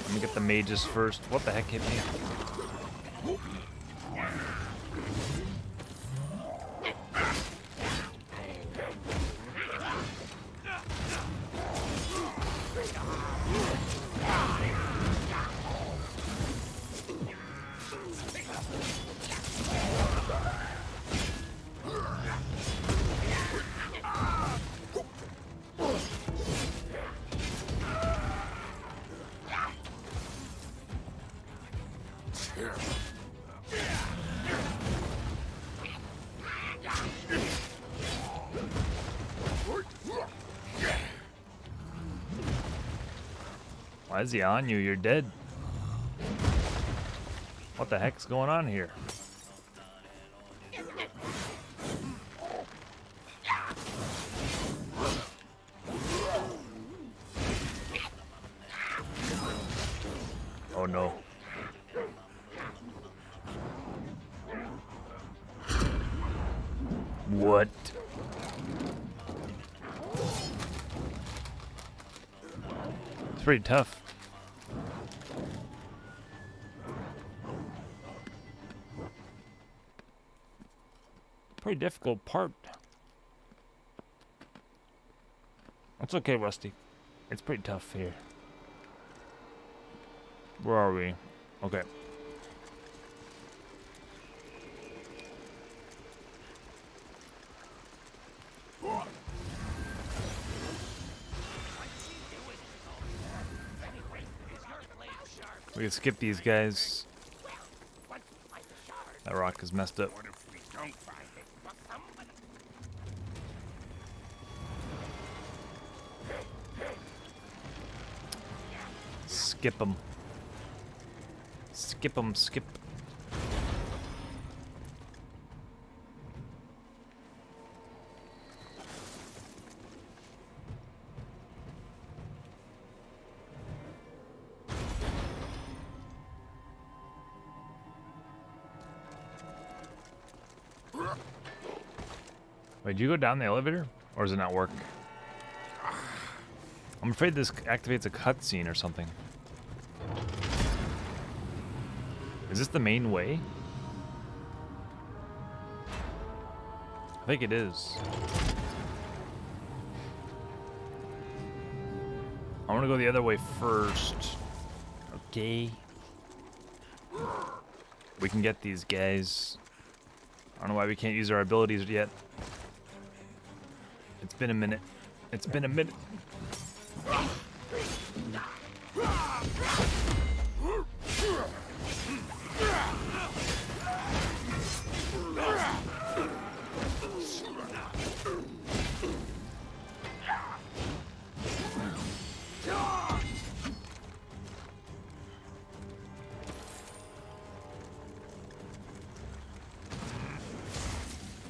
Let me get the mages first. What the heck hit me? Why is he on you? You're dead. What the heck's going on here? Oh no. What? It's pretty tough. Pretty difficult part. That's okay, Rusty. It's pretty tough here. Where are we? Okay. We can skip these guys. That rock is messed up. Skip them. Skip them, skip. Wait, did you go down the elevator? Or does it not work? I'm afraid this activates a cutscene or something. Is this the main way? I think it is. I want to go the other way first. Okay. We can get these guys. I don't know why we can't use our abilities yet. It's been a minute. It's been a minute.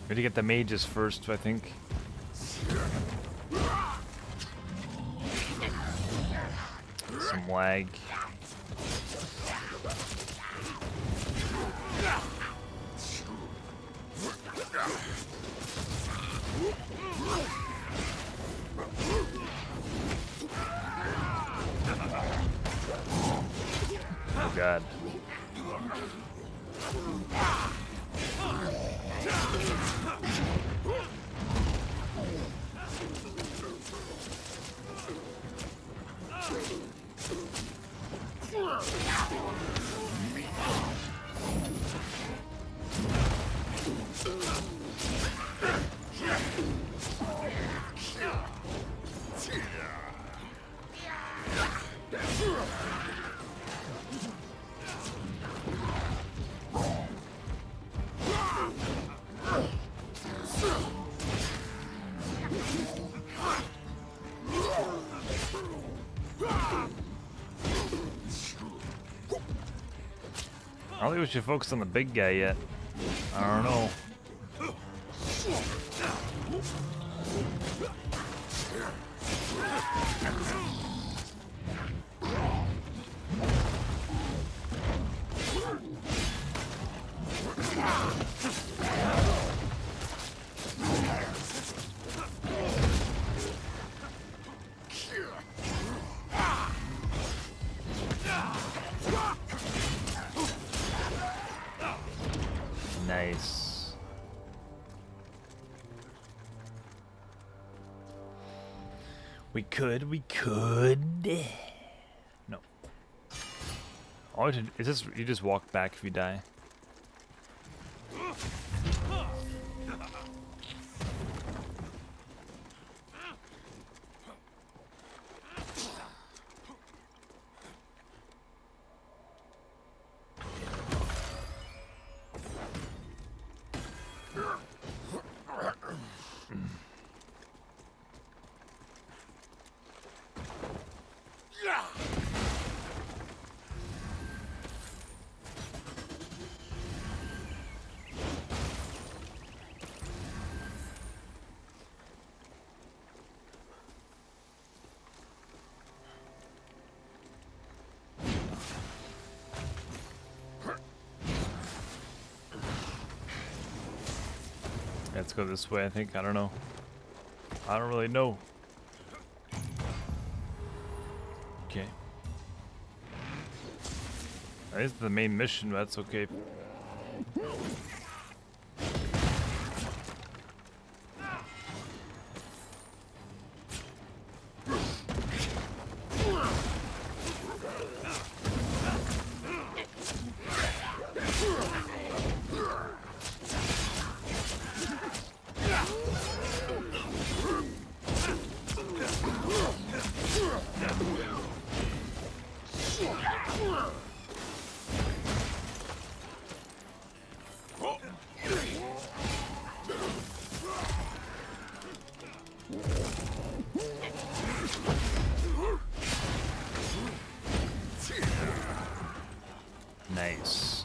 We need to get the mages first, I think. Some lag. Oh god. bad. I don't think we should focus on the big guy yet. I don't know. Nice. We could. No. All you is this? You just walk back if you die. Let's go this way, I think. I don't know. I don't really know. Okay. That is the main mission, but that's okay. Nice.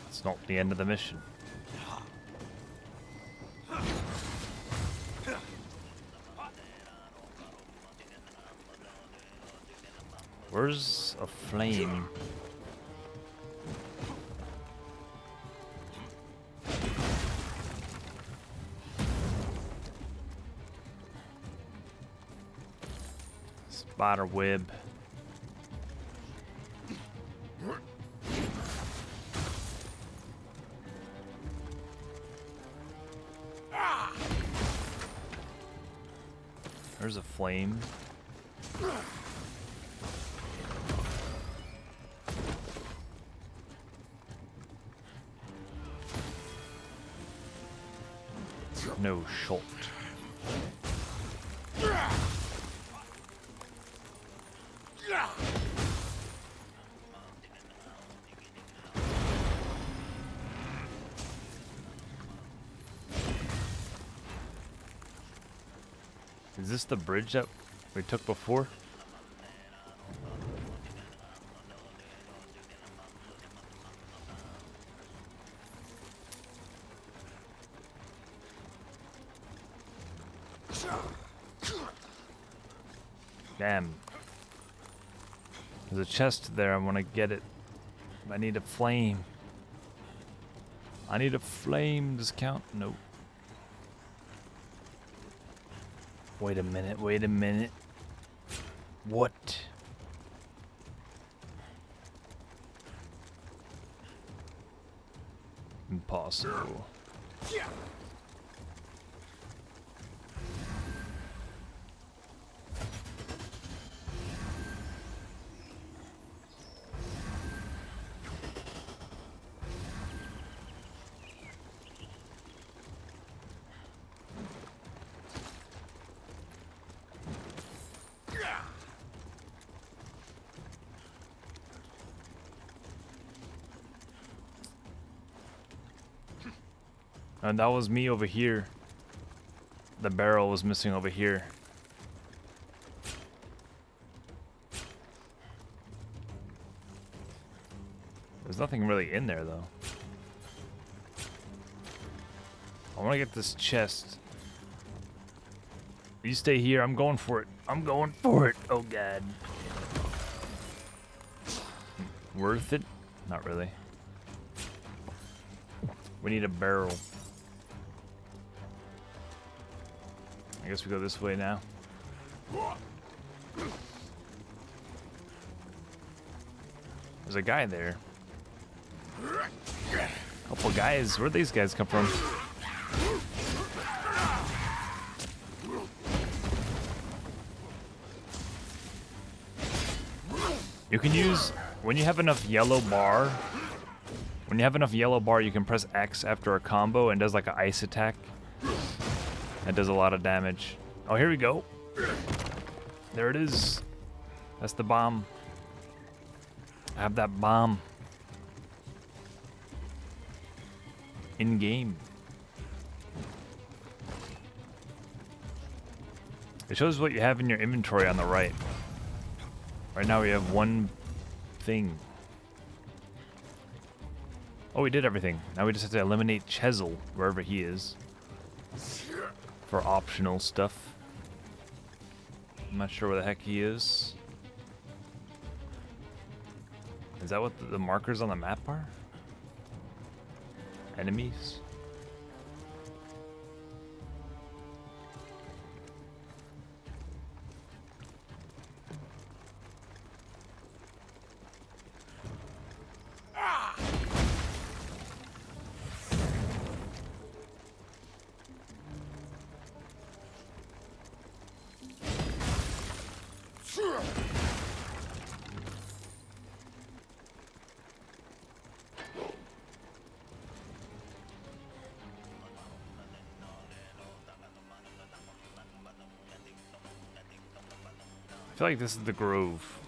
It's not the end of the mission. Where's a flame? Spider web. There's a flame. No shot. Is this the bridge that we took before? Damn. There's a chest there. I want to get it. I need a flame. I need a flame. Does it count? Nope. Wait a minute. Wait a minute. What? Impossible. And that was me over here. The barrel was missing over here. There's nothing really in there though. I want to get this chest. You stay here. I'm going for it. I'm going for it. Oh god. Worth it? Not really. We need a barrel. I guess we go this way now. There's a guy there. Couple guys. Where'd these guys come from? You can use, when you have enough yellow bar, you can press X after a combo and does like an ice attack. That does a lot of damage. Oh, here we go. There it is. That's the bomb. I have that bomb. In game. It shows what you have in your inventory on the right. Right now we have one thing. Oh, we did everything. Now we just have to eliminate Chesil, wherever he is. For optional stuff. I'm not sure where the heck he is. Is that what the markers on the map are? Enemies? I feel like this is the Grove.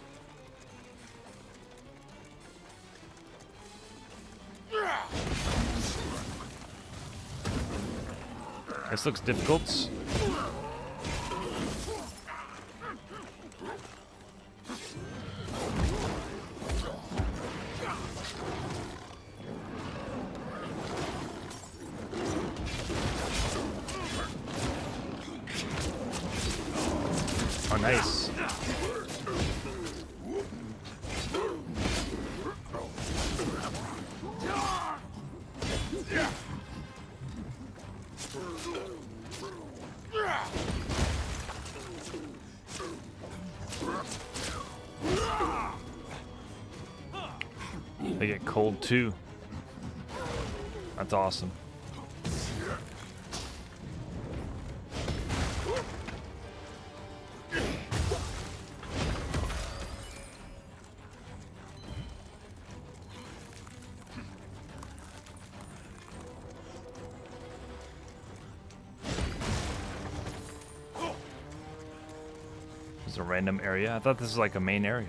This looks difficult. Oh, nice. They get cold too. That's awesome. It's a random area. I thought this was like a main area.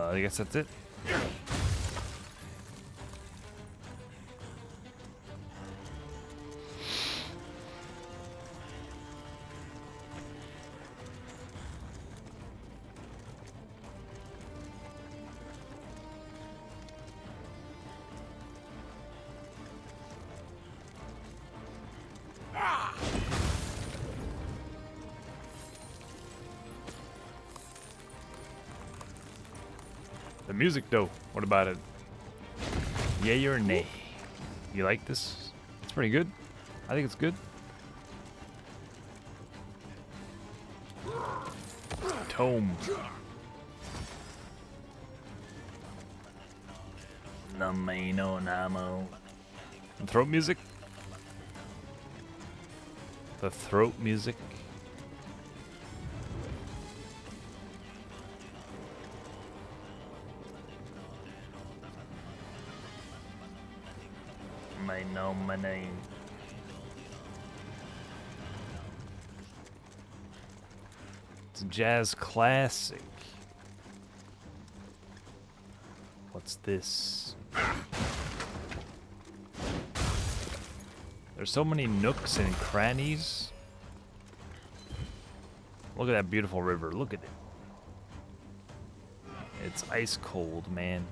I guess that's it. The music though, what about it? Yay or nay? You like this? It's pretty good. I think it's good. Tome. Namino Namo. The throat music? The throat music. I know my name. It's a jazz classic. What's this? There's so many nooks and crannies. Look at that beautiful river. Look at it. It's ice cold, man.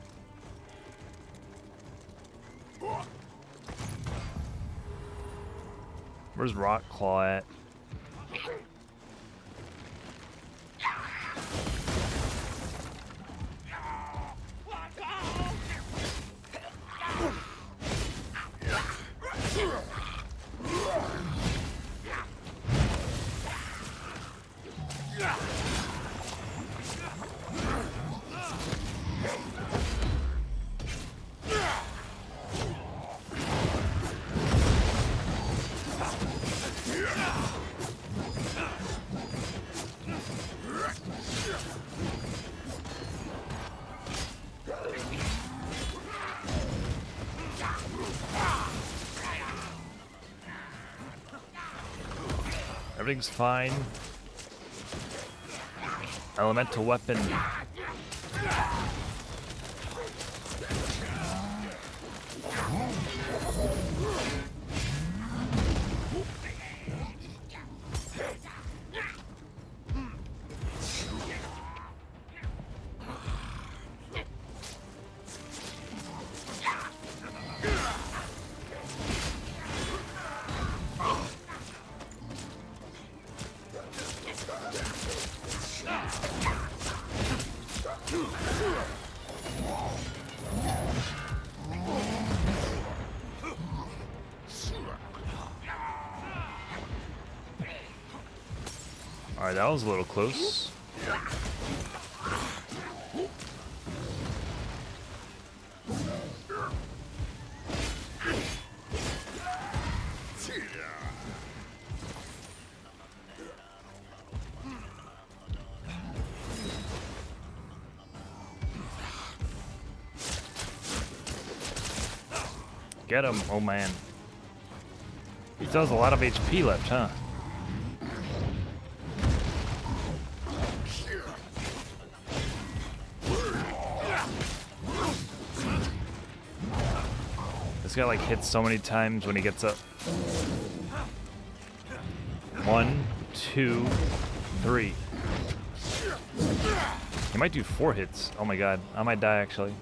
Where's Rockclaw at? Everything's fine. Elemental weapon. Alright, that was a little close. Get him, oh man. He still has a lot of HP left, huh? This guy like hits so many times when he gets up. 1, 2, 3. He might do 4 hits. Oh my god, I might die actually.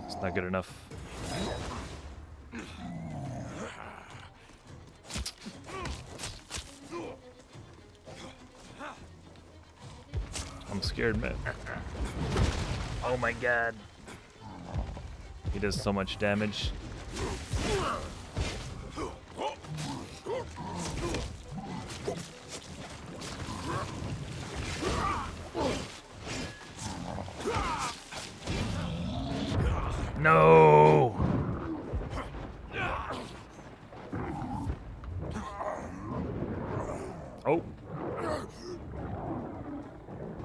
It's not good enough. I'm scared, man. Oh my god. He does so much damage. No! Oh.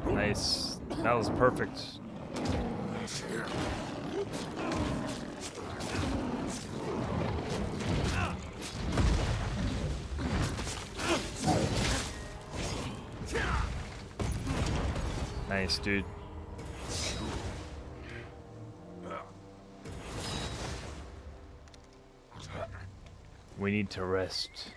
Nice. That was perfect. Nice, dude. We need to rest.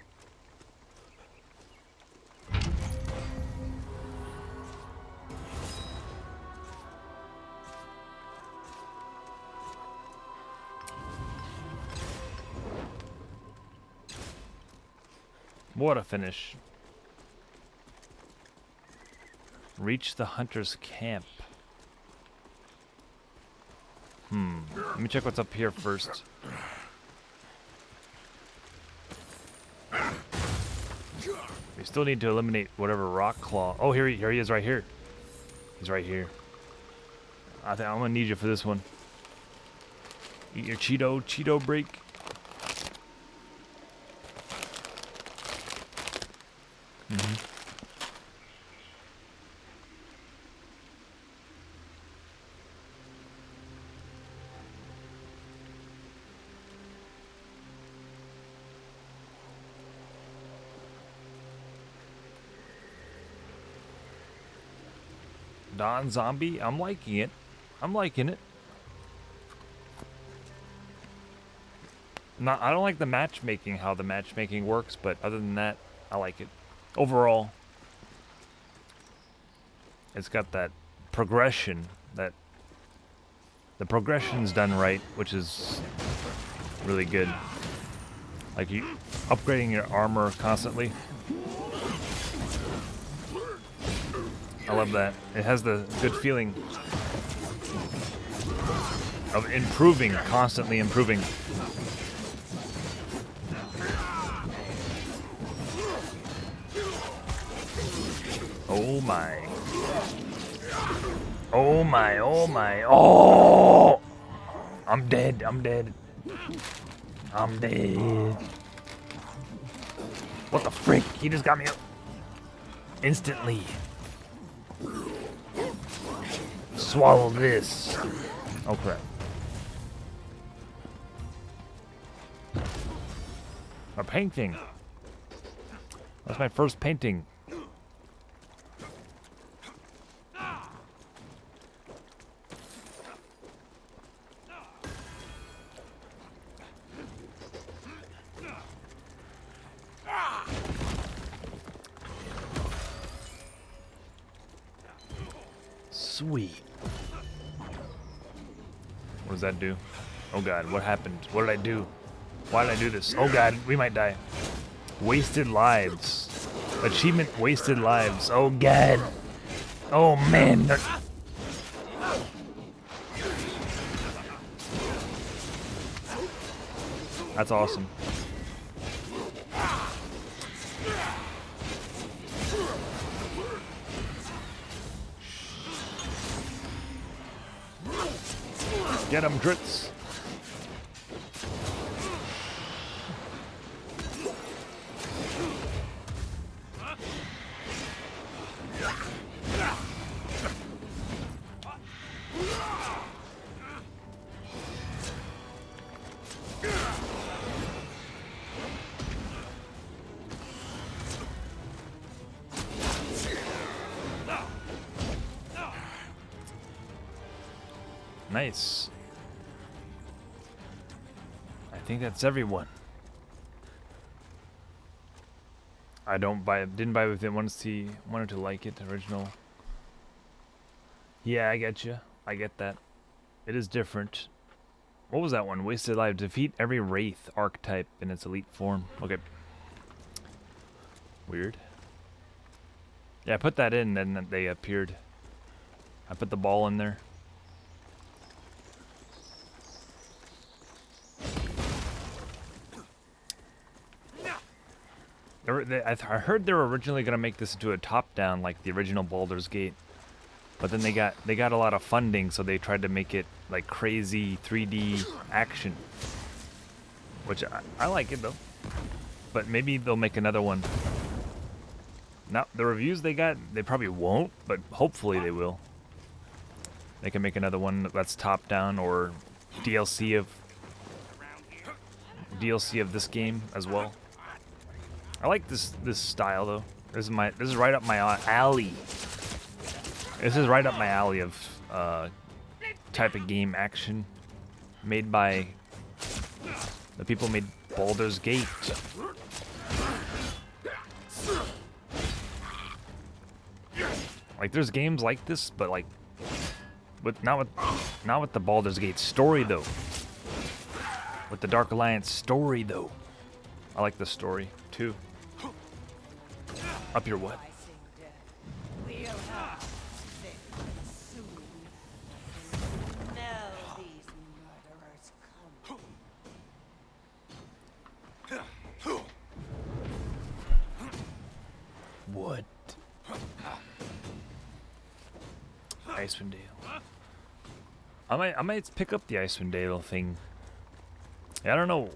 What a finish. Reach the hunter's camp. Let me check what's up here first. We still need to eliminate whatever rock claw. Oh, here he is right here. He's right here. I think I'm gonna need you for this one. Eat your Cheeto break. Don Zombie, I'm liking it. I'm liking it. I don't like the matchmaking, how the matchmaking works, but other than that, I like it. Overall, it's got that progression, that the progression's done right, which is really good. Like you upgrading your armor constantly. I love that. It has the good feeling of improving, constantly improving. Oh my. Oh my, oh my. Oh! I'm dead, I'm dead. I'm dead. What the frick? He just got me up instantly. Swallow this. Oh crap. A painting. That's my first painting. Sweet. What does that do? Oh god, what happened? What did I do? Why did I do this? Oh god, we might die. Wasted lives. Achievement wasted lives. Oh god. Oh man. That's awesome. Get him, Dritz. Nice. I think that's everyone. I didn't buy with it. Wanted to like it, original. Yeah, I get you. I get that. It is different. What was that one? Wasted Life. Defeat every Wraith archetype in its elite form. Okay. Weird. Yeah, I put that in and they appeared. I put the ball in there. I heard they were originally going to make this into a top-down like the original Baldur's Gate, but then they got a lot of funding, so they tried to make it like crazy 3D action, which I like it though. But maybe they'll make another one. Now the reviews they got, they probably won't, but hopefully they will. They can make another one that's top-down or DLC of this game as well. I like this style though. This is right up my alley. This is right up my alley of type of game action made by the people who made Baldur's Gate. Like there's games like this, but like not with the Baldur's Gate story though. With the Dark Alliance story though. I like the story too. Up your what? We'll have thick soon. Smell these murderers come. What? Icewind Dale. I might pick up the Icewind Dale thing. I don't know.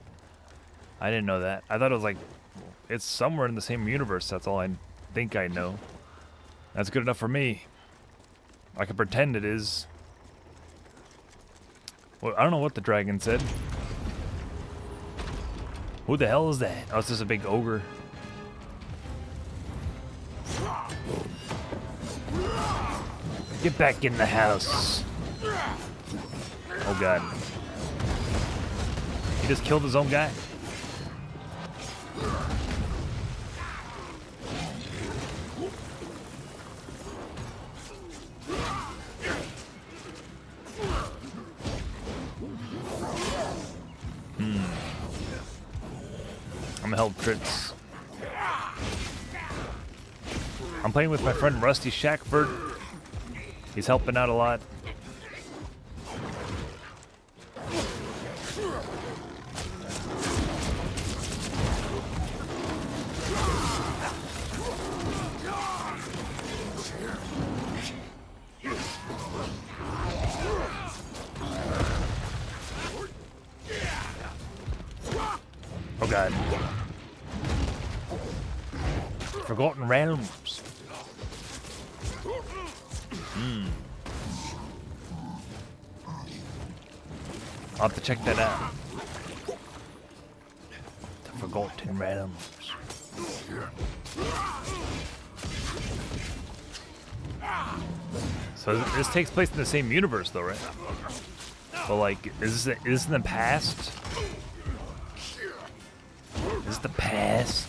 I didn't know that. I thought it was like it's somewhere in the same universe. That's all I think I know. That's good enough for me. I can pretend it is. Well, I don't know what the dragon said. Who the hell is that? Oh, it's just a big ogre. Get back in the house. Oh god. He just killed his own guy. I'm gonna help Tritz. I'm playing with my friend Rusty Shackford. He's helping out a lot. Oh god. Forgotten Realms. I'll have to check that out. The Forgotten Realms. So this takes place in the same universe though, right? But like, is this in the past? Is this the past?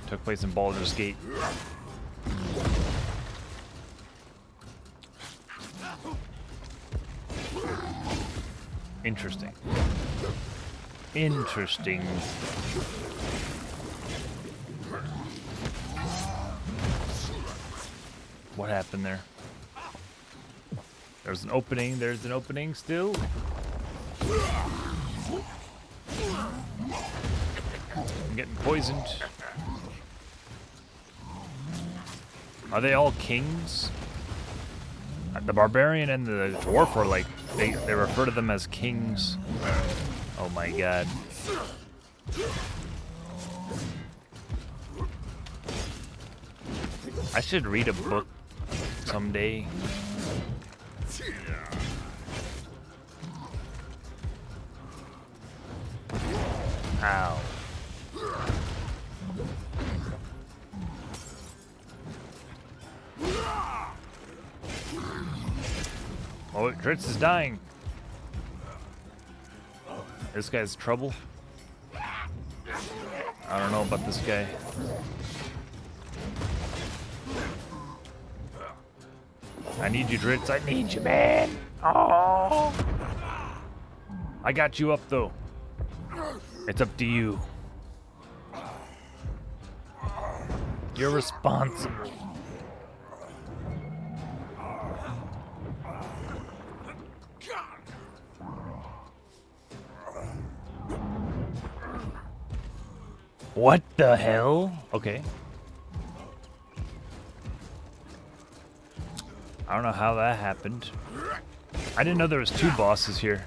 Took place in Baldur's Gate. Interesting. Interesting. What happened there? There's an opening. There's an opening still. I'm getting poisoned. Are they all kings? The barbarian and the dwarf are like, they refer to them as kings. Oh my god. I should read a book someday. Ow. Oh, Dritz is dying. This guy's trouble. I don't know about this guy. I need you, Dritz. I need you, man. Oh, I got you up though. It's up to you. You're responsible. What the hell? Okay. I don't know how that happened. I didn't know there was two bosses here.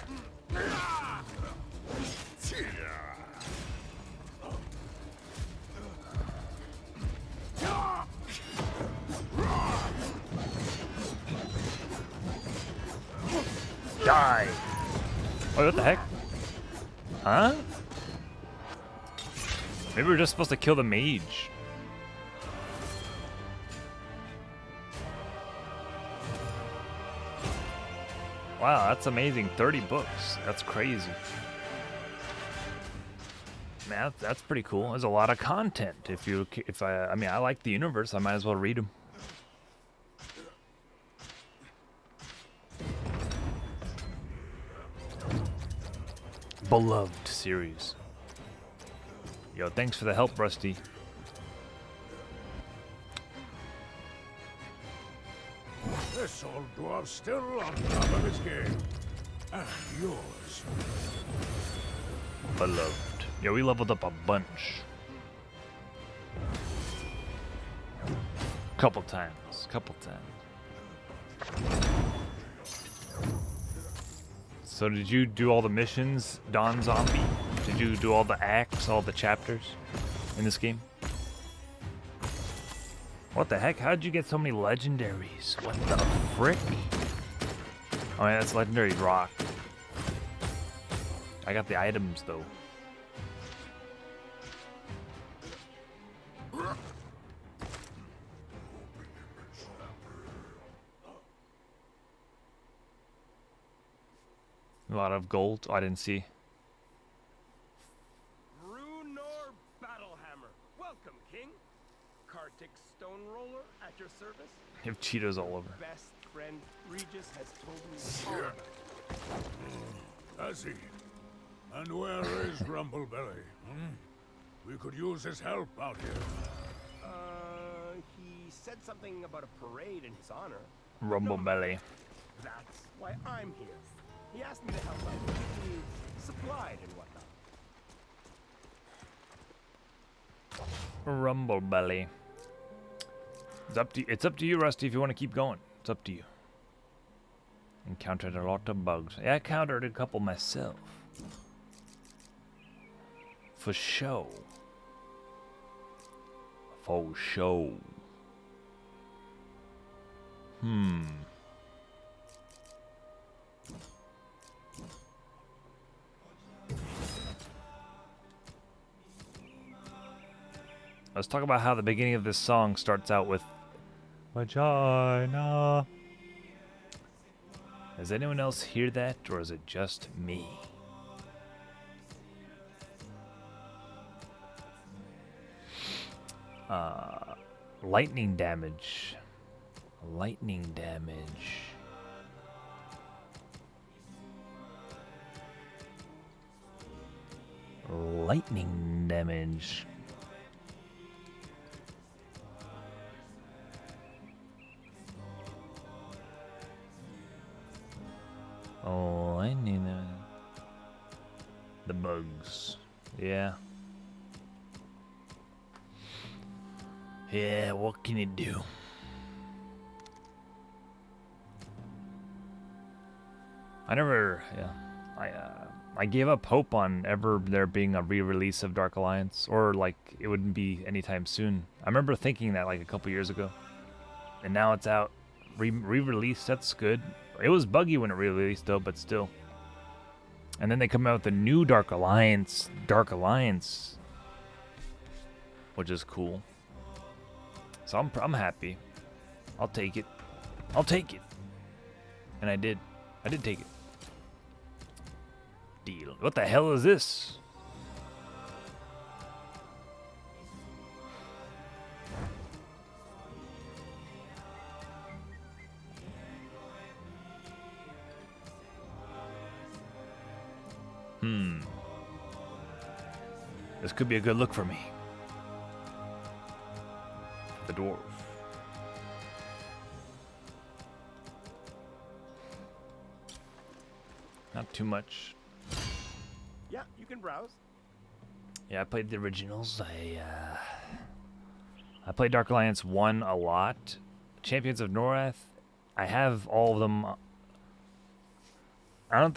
Die! Oh, what the heck? Huh? Maybe we're just supposed to kill the mage. Wow, that's amazing. 30 books. That's crazy. Man, that's pretty cool. There's a lot of content. I mean, I like the universe. I might as well read them. Beloved series. Yo, thanks for the help, Rusty. This old dwarf's still on top of his game. And yours. Beloved. Yo, we leveled up a bunch. Couple times. So did you do all the missions, Don Zombie? Did you do all the acts, all the chapters in this game? What the heck? How'd you get so many legendaries? What the frick? Oh yeah, that's legendary rock. I got the items though. A lot of gold. Oh, I didn't see. Runor Battlehammer. Welcome, King. Kartik Stoneroller at your service. You have Cheetos all over. Best friend Regis has told me all about. Has he? And where is Rumblebelly? We could use his help out here. He said something about a parade in his honor. Rumblebelly. That's why I'm here. He asked me to help out with getting supplied and whatnot. Rumblebelly. It's up to you, Rusty, if you want to keep going. It's up to you. Encountered a lot of bugs. Yeah, I encountered a couple myself. For show. For show. Let's talk about how the beginning of this song starts out with vagina. Does anyone else hear that, or is it just me? Lightning damage. Lightning damage. Lightning damage. Oh, I need the bugs. Yeah. Yeah, what can you do? I gave up hope on ever there being a re-release of Dark Alliance, or like it wouldn't be anytime soon. I remember thinking that like a couple years ago, and now it's out, re-released. That's good. It was buggy when it re-released though, but still. And then they come out with the new Dark Alliance, which is cool. So I'm happy. I'll take it. And I did take it. Deal. What the hell is this? This could be a good look for me. The dwarf. Not too much. Yeah, you can browse. Yeah, I played the originals. I played Dark Alliance 1 a lot. Champions of Norath, I have all of them. I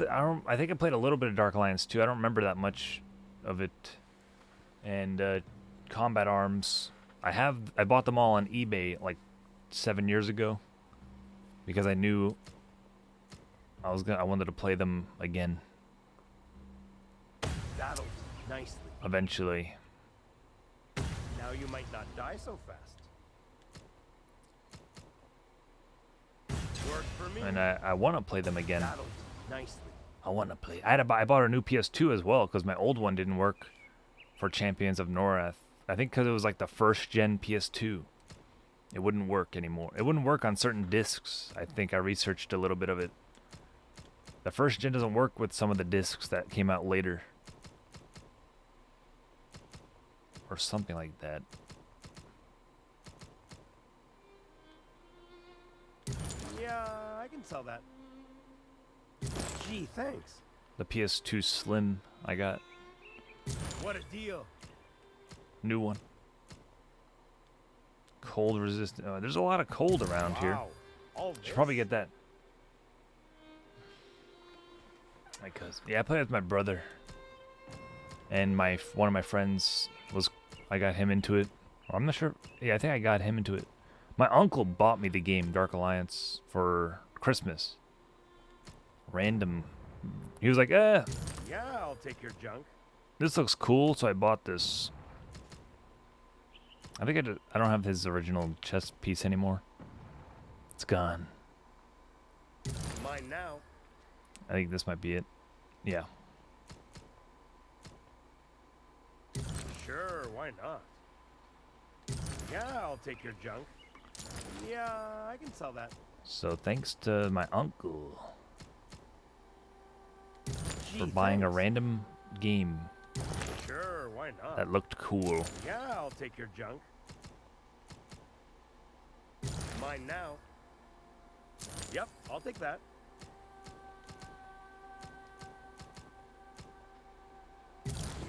think I played a little bit of Dark Alliance 2. I don't remember that much of it. And Combat Arms, I bought them all on eBay like 7 years ago because I knew I wanted to play them again. That'll nicely. Eventually. Now you might not die so fast. Worked for me. And I want to play them again. That'll nicely. I want to play. I bought a new PS2 as well because my old one didn't work for Champions of Norath. I think because it was like the first gen PS2. It wouldn't work anymore. It wouldn't work on certain discs. I think I researched a little bit of it. The first gen doesn't work with some of the discs that came out later. Or something like that. Yeah, I can sell that. Gee, thanks. The PS2 Slim I got. What a deal. New one. Cold resistant. There's a lot of cold around here. Wow. All Should probably get that. My cousin. Yeah, I played with my brother. And one of my friends was. I got him into it. Or I'm not sure. Yeah, I think I got him into it. My uncle bought me the game Dark Alliance for Christmas. Random. He was like, Yeah, I'll take your junk. this looks cool, so I bought this. I think I don't have his original chess piece anymore. It's gone. Mine now. I think this might be it. Yeah. Sure, why not? Yeah, I'll take your junk. Yeah, I can sell that. So thanks to my uncle Gee, for buying a thanks. random game Sure, why not? that looked cool. Yeah, I'll take your junk. Mine now. Yep, I'll take that.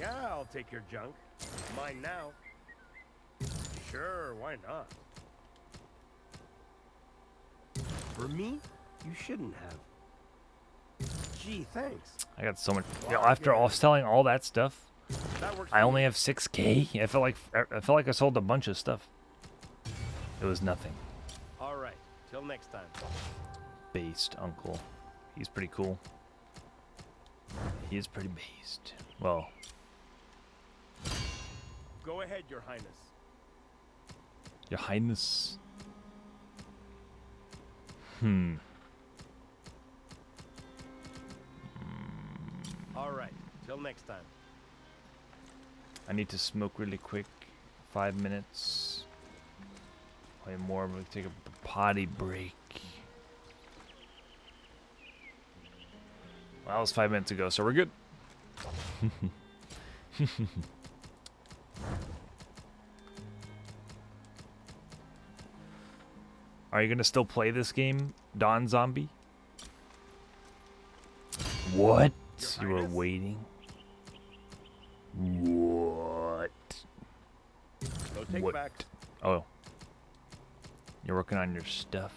Yeah, I'll take your junk. Mine now. Sure, why not? For me, you shouldn't have. Gee, thanks. I got so much. After all selling all that stuff, That works. I for only me. have 6K. I felt like I sold a bunch of stuff. It was nothing. All right, till next time. Based uncle. He's pretty cool. He is pretty based. Well, Go ahead, Your Highness. Your Highness. Hmm. All right, till next time. I need to smoke really quick. 5 minutes. Play more. I'm gonna take a potty break. Well, that was 5 minutes ago, so we're good. Are you gonna still play this game, Dawn Zombie? What? Your You were Highness? waiting? What? No take What? backs. Oh. You're working on your stuff.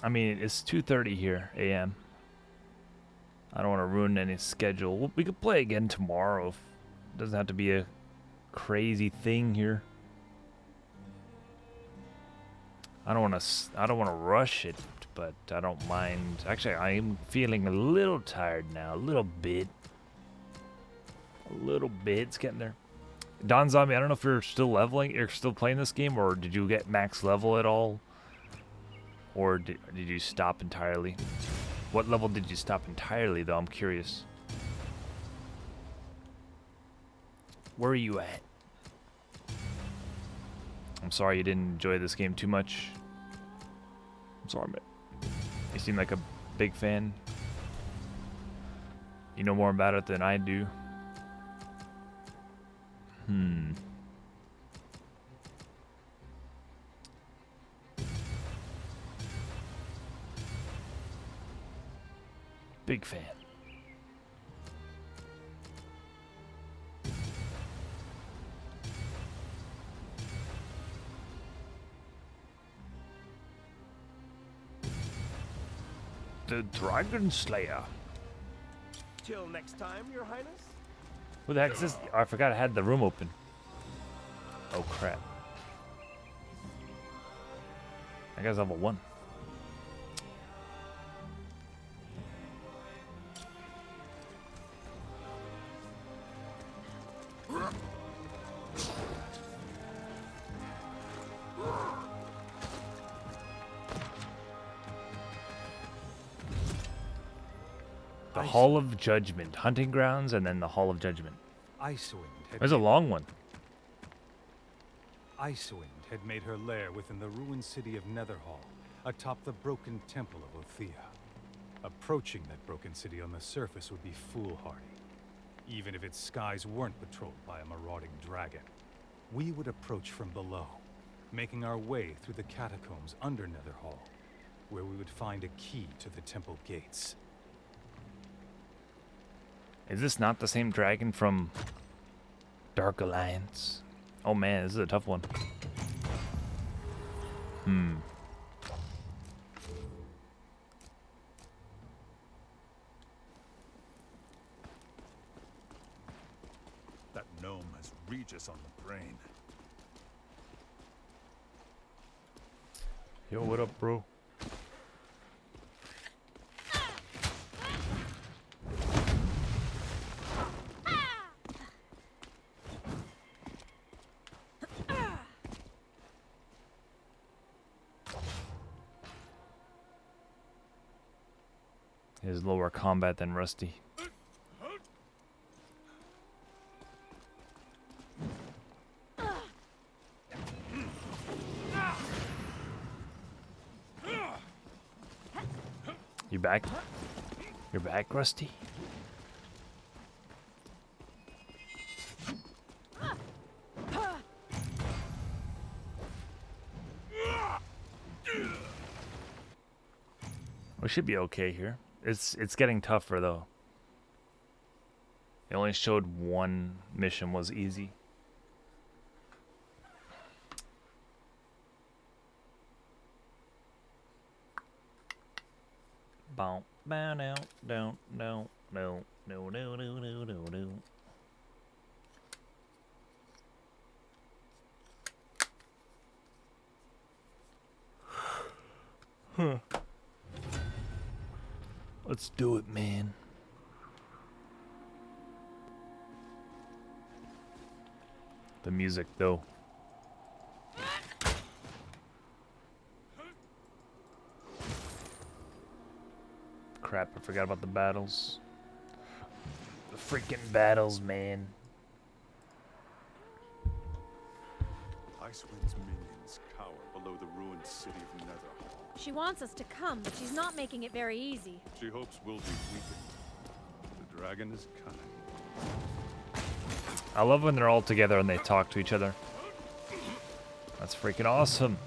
I mean, it's 2:30 here a.m. I don't want to ruin any schedule. We could play again tomorrow. It doesn't have to be a crazy thing here. I don't want to rush it, but I don't mind. Actually, I am feeling a little tired now, a little bit. A little bit. It's getting there. Don Zombie, I don't know if you're still leveling. You're still playing this game, or did you get max level at all? Or did you stop entirely? What level did you stop entirely, though? I'm curious. Where are you at? I'm sorry you didn't enjoy this game too much. I'm sorry, man. You seem like a big fan. You know more about it than I do. Big fan. The Dragon Slayer. Till next time, Your Highness. Who the heck is this? Oh, I forgot I had the room open. Oh crap. That guy's level 1. The Hall of Judgment. Hunting grounds and then the Hall of Judgment. Icewind had There's a long one. Icewind had made her lair within the ruined city of Netherhall, atop the broken temple of Othea. Approaching that broken city on the surface would be foolhardy, even if its skies weren't patrolled by a marauding dragon. We would approach from below, making our way through the catacombs under Netherhall, where we would find a key to the temple gates. Is this not the same dragon from Dark Alliance? Oh man, this is a tough one. That gnome has Regis on the brain. Yo, what up, bro? His lower combat than Rusty. You back? You're back, Rusty? We should be okay here. It's getting tougher though. It only showed one mission was easy. Bow, bow, no, no, no, no, no, no, no, no, no, no. Huh. Let's do it, man. The music, though. Crap, I forgot about the battles. The freaking battles, man. Icewind's minions cower below the ruined city of Netherhall. She wants us to come, but she's not making it very easy. She hopes we'll be weakened. The dragon is cunning. I love when they're all together and they talk to each other. That's freaking awesome.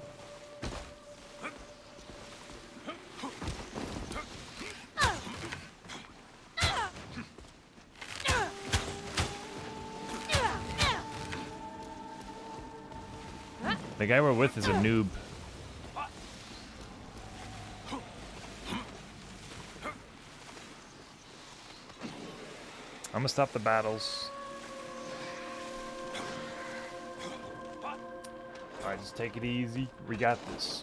The guy we're with is a noob. I'm gonna stop the battles. Alright, just take it easy. We got this.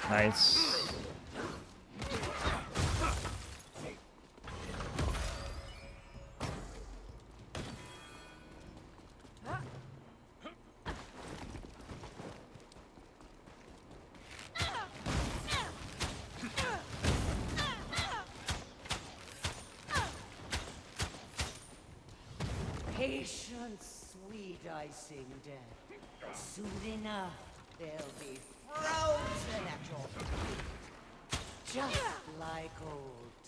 Nice. Patience, sweet icing death. Soon enough, they'll be frozen at Just like old times.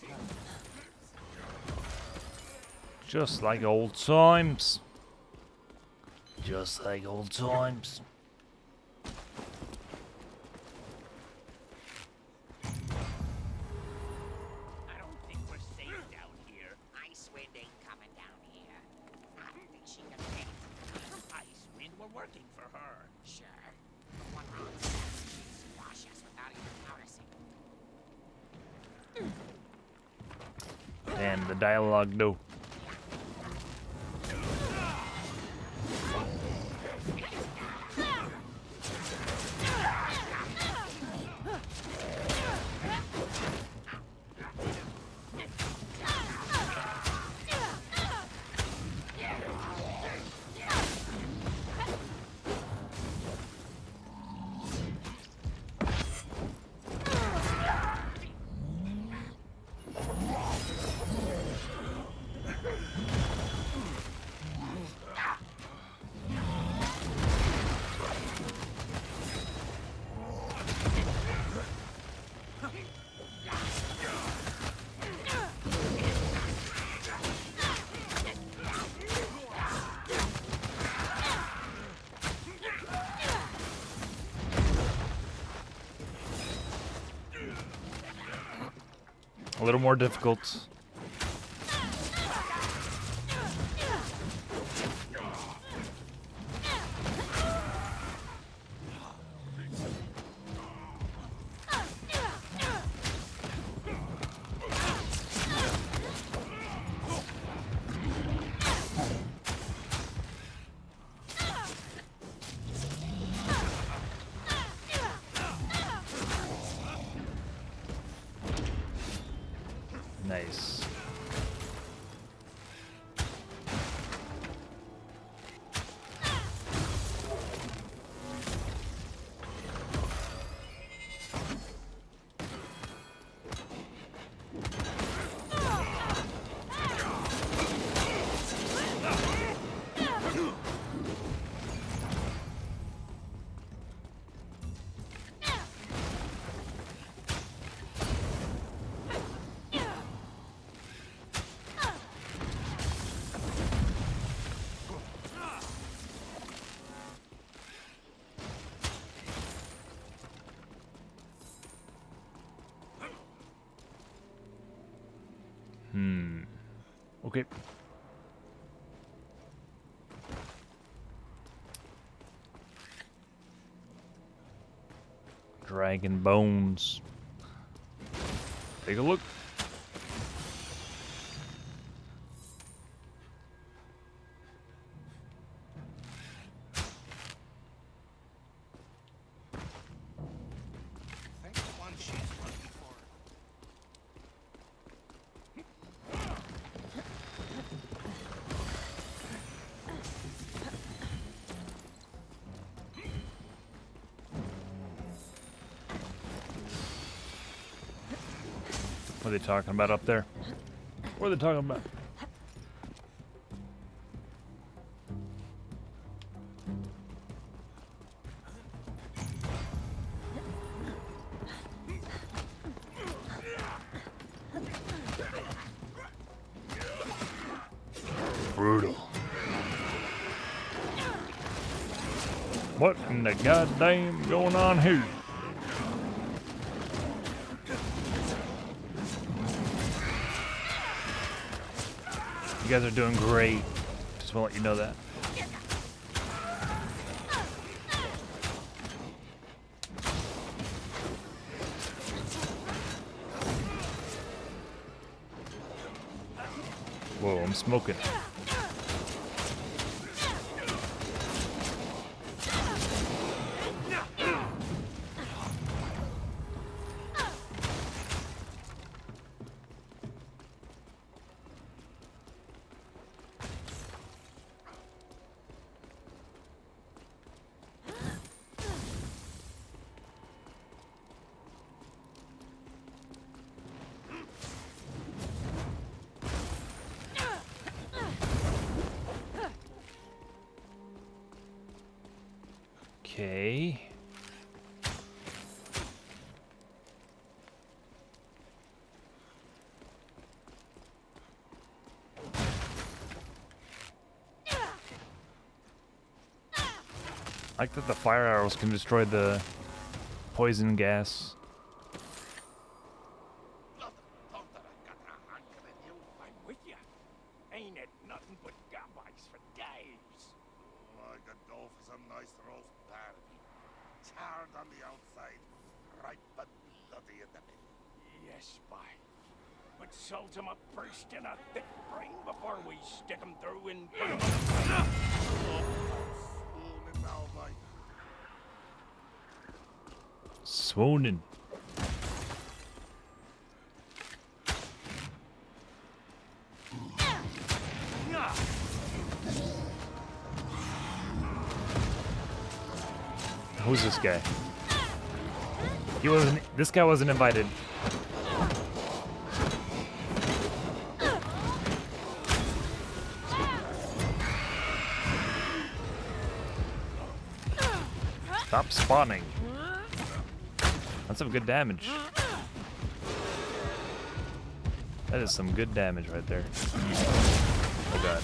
Just like old times. Just like old times. I don't think we're safe down here. Icewind ain't coming down here. I don't think she can dance. Icewind, we're working for her. Sure. But one wrong step, she'd squash us without even noticing. And the dialogue, no. A little more difficult. Nice. Okay. Dragon bones. Take a look. Think the one she's looking for. What are they talking about up there? What are they talking about? Brutal. What in the goddamn going on here? You guys are doing great. Just want to let you know that. Whoa, I'm smoking. Okay. like that the fire arrows can destroy the poison gas. I'm with you. Ain't it nothing but gabbies for days? I got dough for some nice roast party. Charred on the outside, ripe but bloody in the middle. Yes, by. But salt 'em up first in a thick brine before we stick 'em through and put 'em on the fire. Swooning now, boy. Swooning. Who's this guy? He wasn't. This guy wasn't invited. Stop spawning. That's some good damage. That is some good damage right there. Oh god.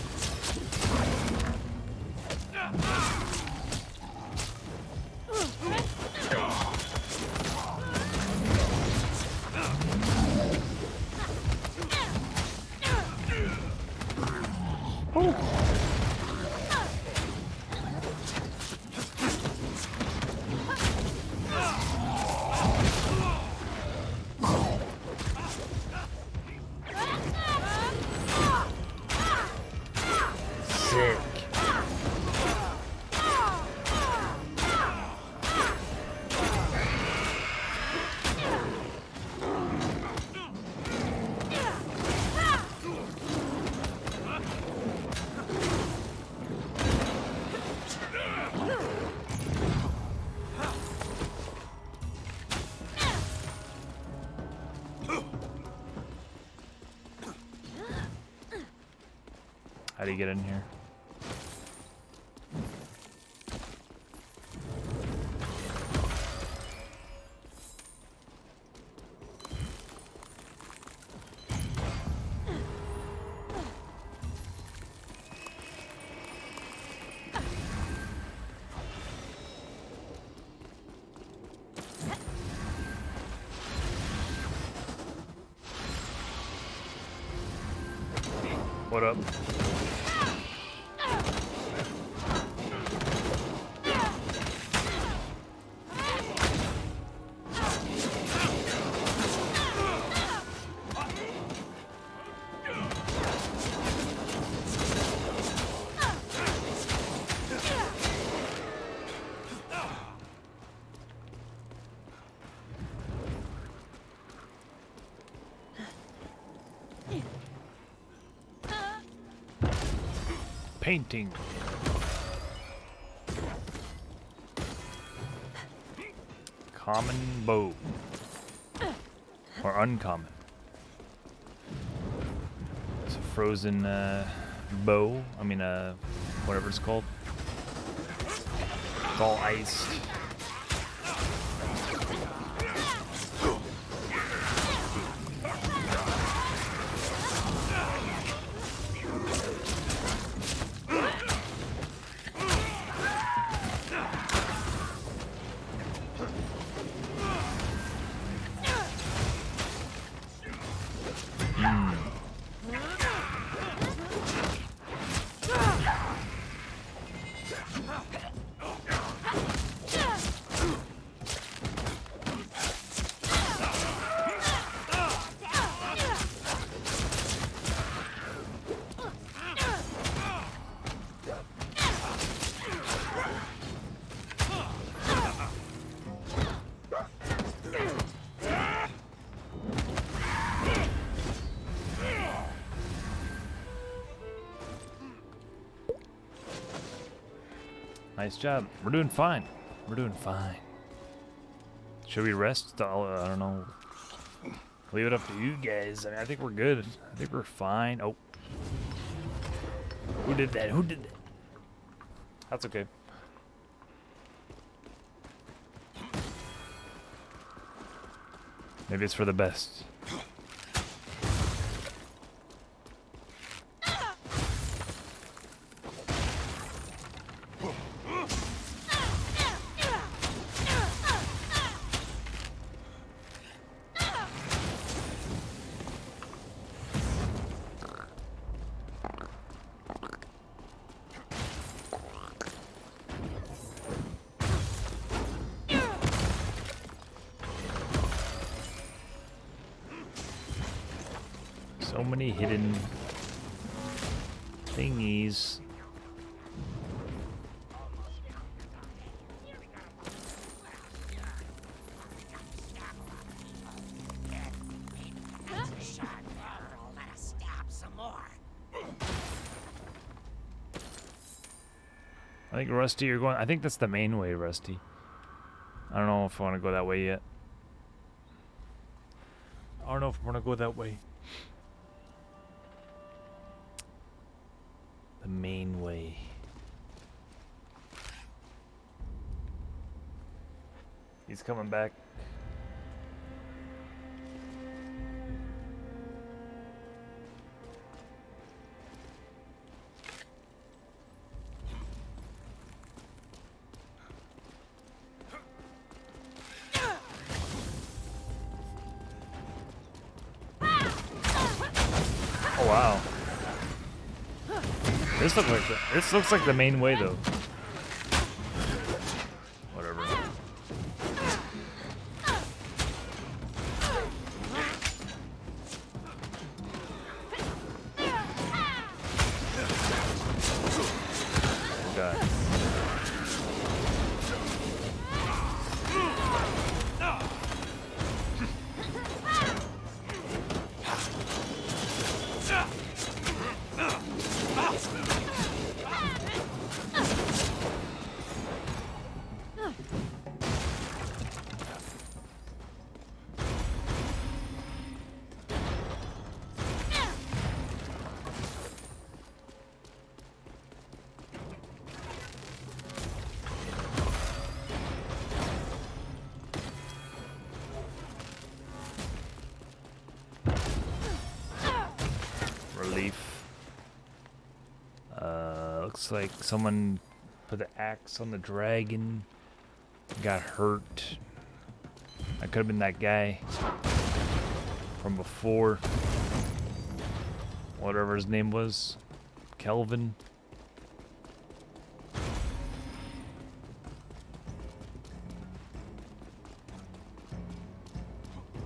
Sick. How do you get in here? What up? Painting. Common bow. Or uncommon. It's a frozen bow. I mean, whatever it's called. It's all iced. Nice job. We're doing fine. We're doing fine. Should we rest? I don't know. Leave it up to you guys. I mean, I think we're good. I think we're fine. Oh. Who did that? Who did that? That's okay. Maybe it's for the best. So many hidden thingies. Let us stab some more. I think Rusty, you're going. I think that's the main way, Rusty. I don't know if I want to go that way yet. I don't know if I want to go that way. The main way. He's coming back. Oh wow. This looks like the main way though. Whatever. Oh god. Relief. Looks like someone put the axe on the dragon. Got hurt. That could have been that guy from before. Whatever his name was. Kelvin. I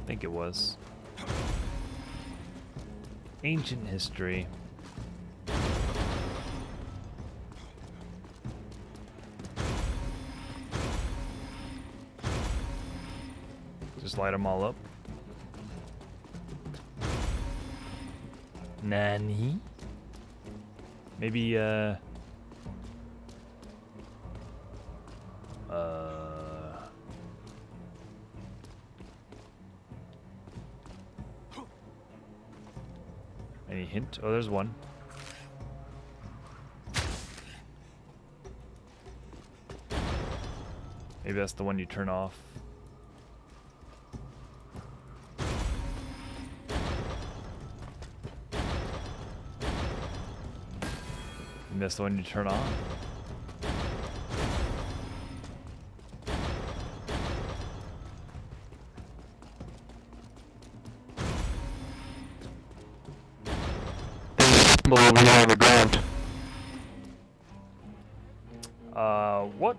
think it was. Ancient history. Just light them all up. Nani? Maybe, any hint? Oh, there's one. Maybe that's the one you turn off. Maybe that's the one you turn on. Over here on the ground. What?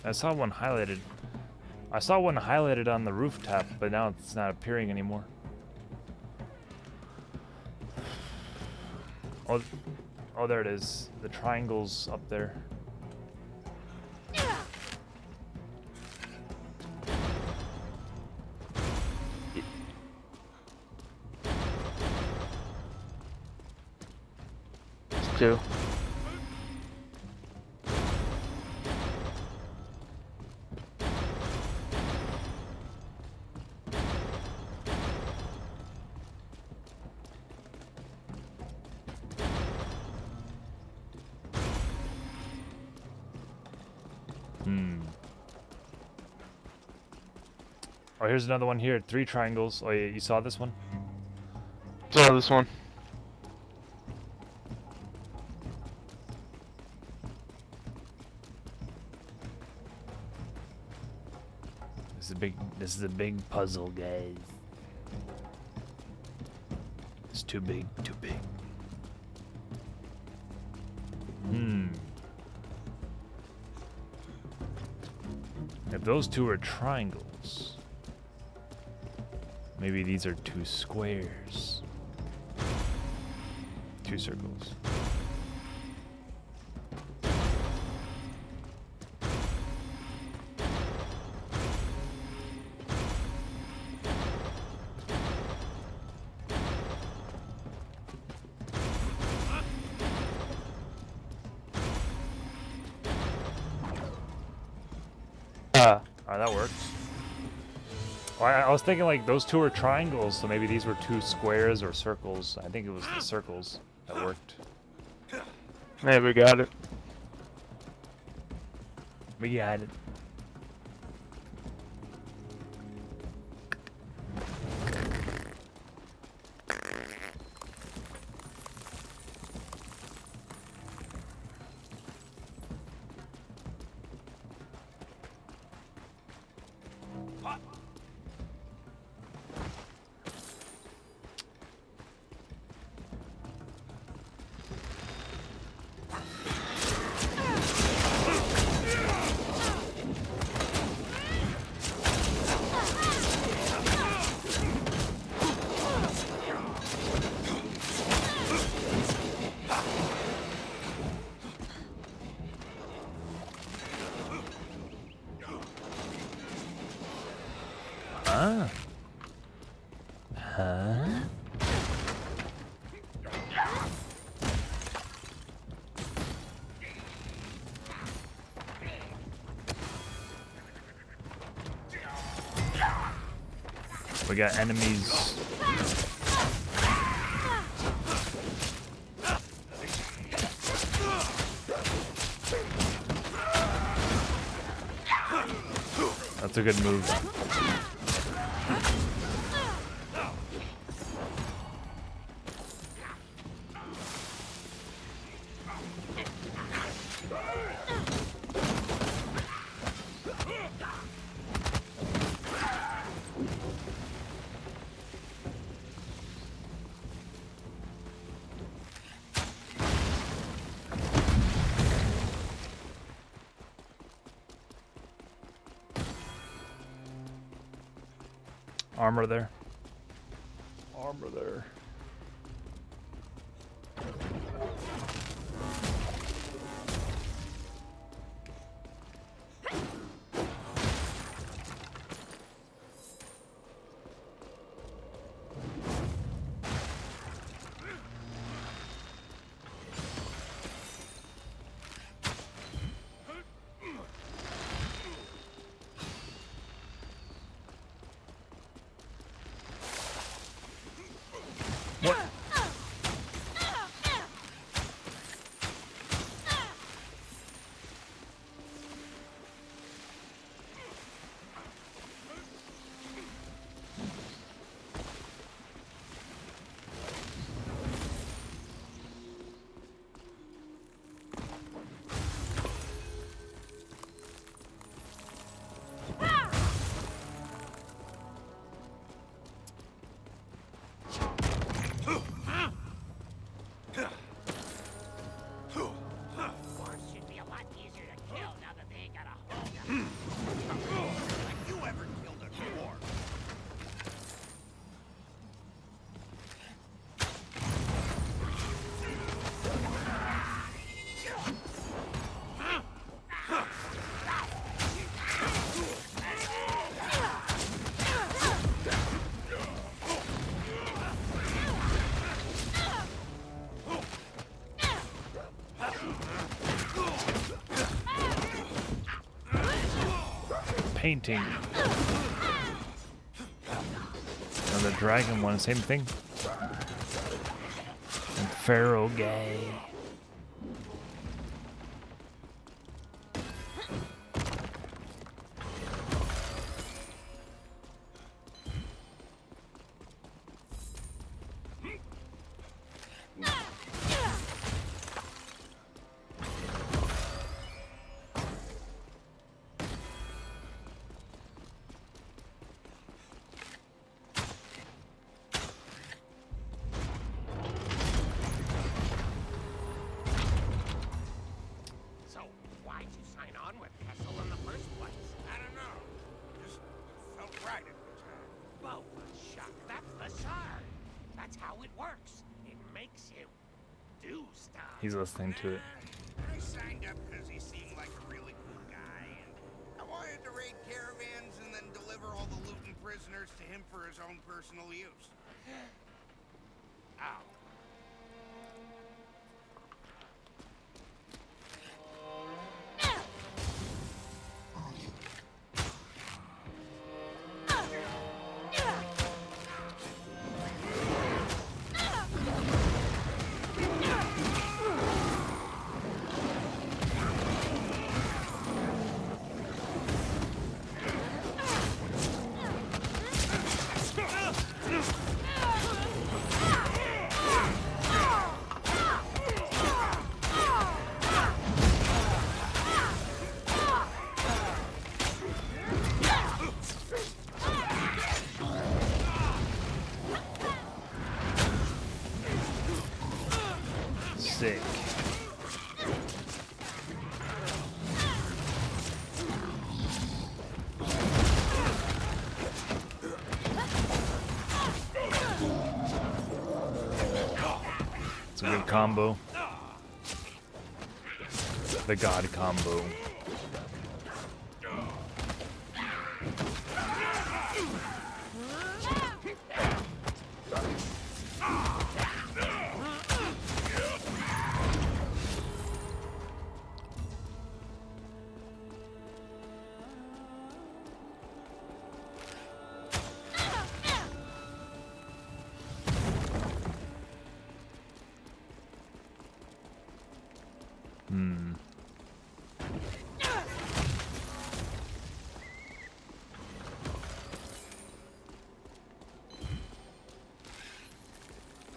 I saw one highlighted. I saw one highlighted on the rooftop, but now it's not appearing anymore. Oh, oh, there it is. The triangle's up there. Two. Oh, here's another one here. 3 triangles. Oh, yeah, you saw this one? Saw this one. This is a big puzzle, guys. It's too big, too big. If those 2 are triangles, maybe these are 2 squares. 2 circles. Alright, that works. Oh, I was thinking like those 2 are triangles, so maybe these were 2 squares or circles. I think it was the circles that worked. Yeah, we got it. We got it. We got enemies. That's a good move. Armor there. Armor there. Painting. And the dragon one, same thing. And Pharaoh guy. He's listening to it. I signed up because he seemed like a really cool guy, and I wanted to raid caravans and then deliver all the loot and prisoners to him for his own personal use. Ow. Sick. It's a good combo. The God combo.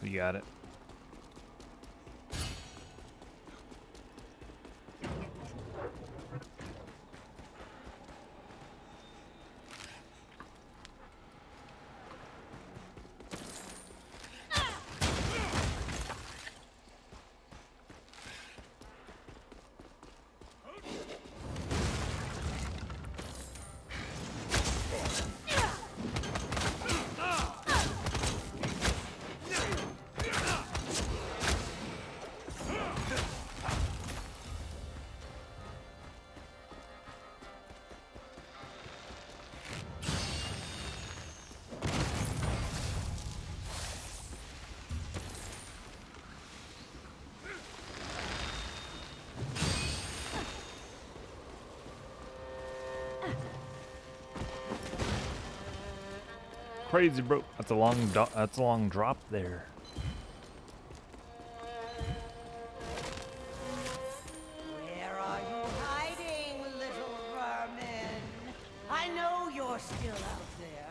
You got it. Crazy, bro. That's a long drop there. Where are you hiding, little vermin? I know you're still out there.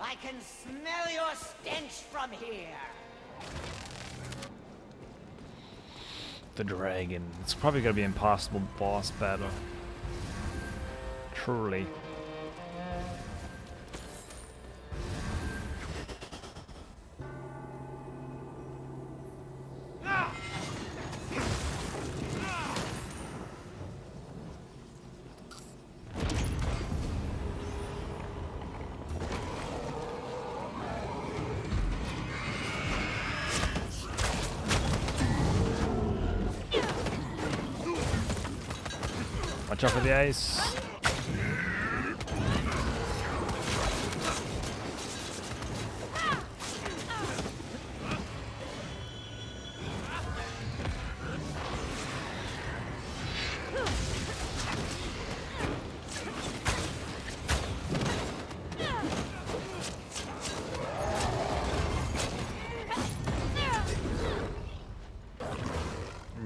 I can smell your stench from here. The dragon. It's probably gonna be an impossible boss battle. Truly. Watch out for the ice.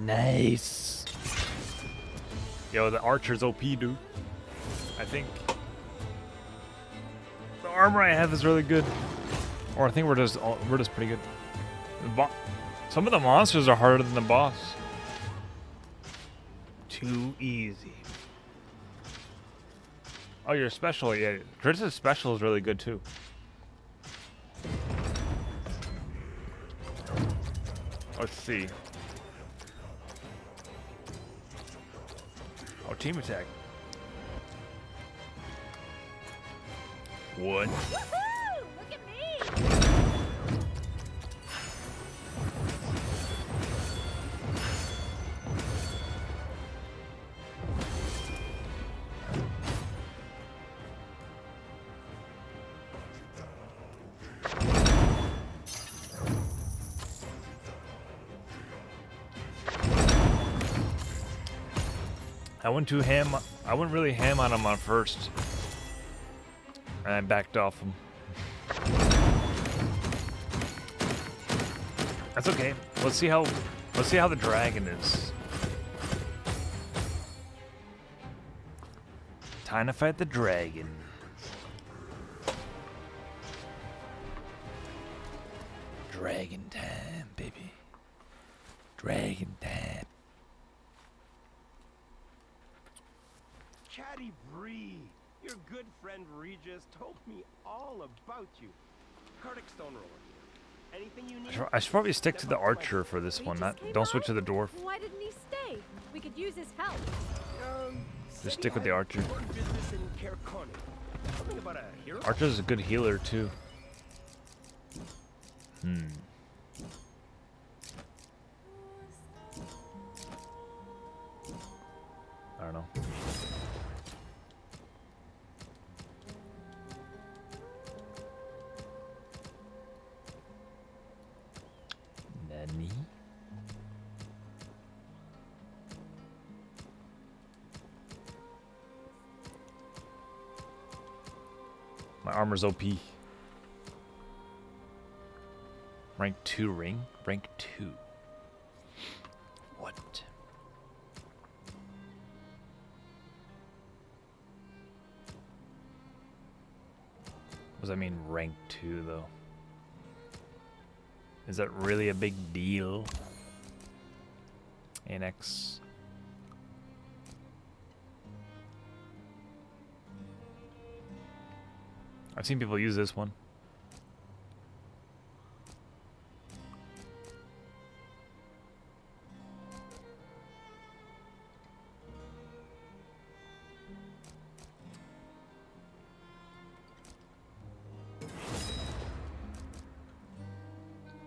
Nice. Yo, the archer's OP, dude. I think the armor I have is really good, or I think we're just pretty good. Some of the monsters are harder than the boss. Too easy. Oh, your special, yeah. Driz's special is really good too. Let's see. Oh, team attack. What? Woohoo! Look at me! I went really ham on him on first. And I backed off him. That's okay. Let's see how the dragon is. Time to fight the dragon. Dragon time, baby. Dragon time. Chatty Bree, your good friend Regis told me all about you. Cardic Stoneroller. Anything you need? I should probably stick to the archer for this one. Don't switch to the dwarf. Why didn't he stay? We could use his help. Just stick with the archer. Business in Caer Carnig. Something about a hero? Archer's a good healer too. I don't know. Nani? My armor's OP. Rank 2 ring? Rank 2. What? What does that mean, rank 2, though? Is that really a big deal? Annex. I've seen people use this one.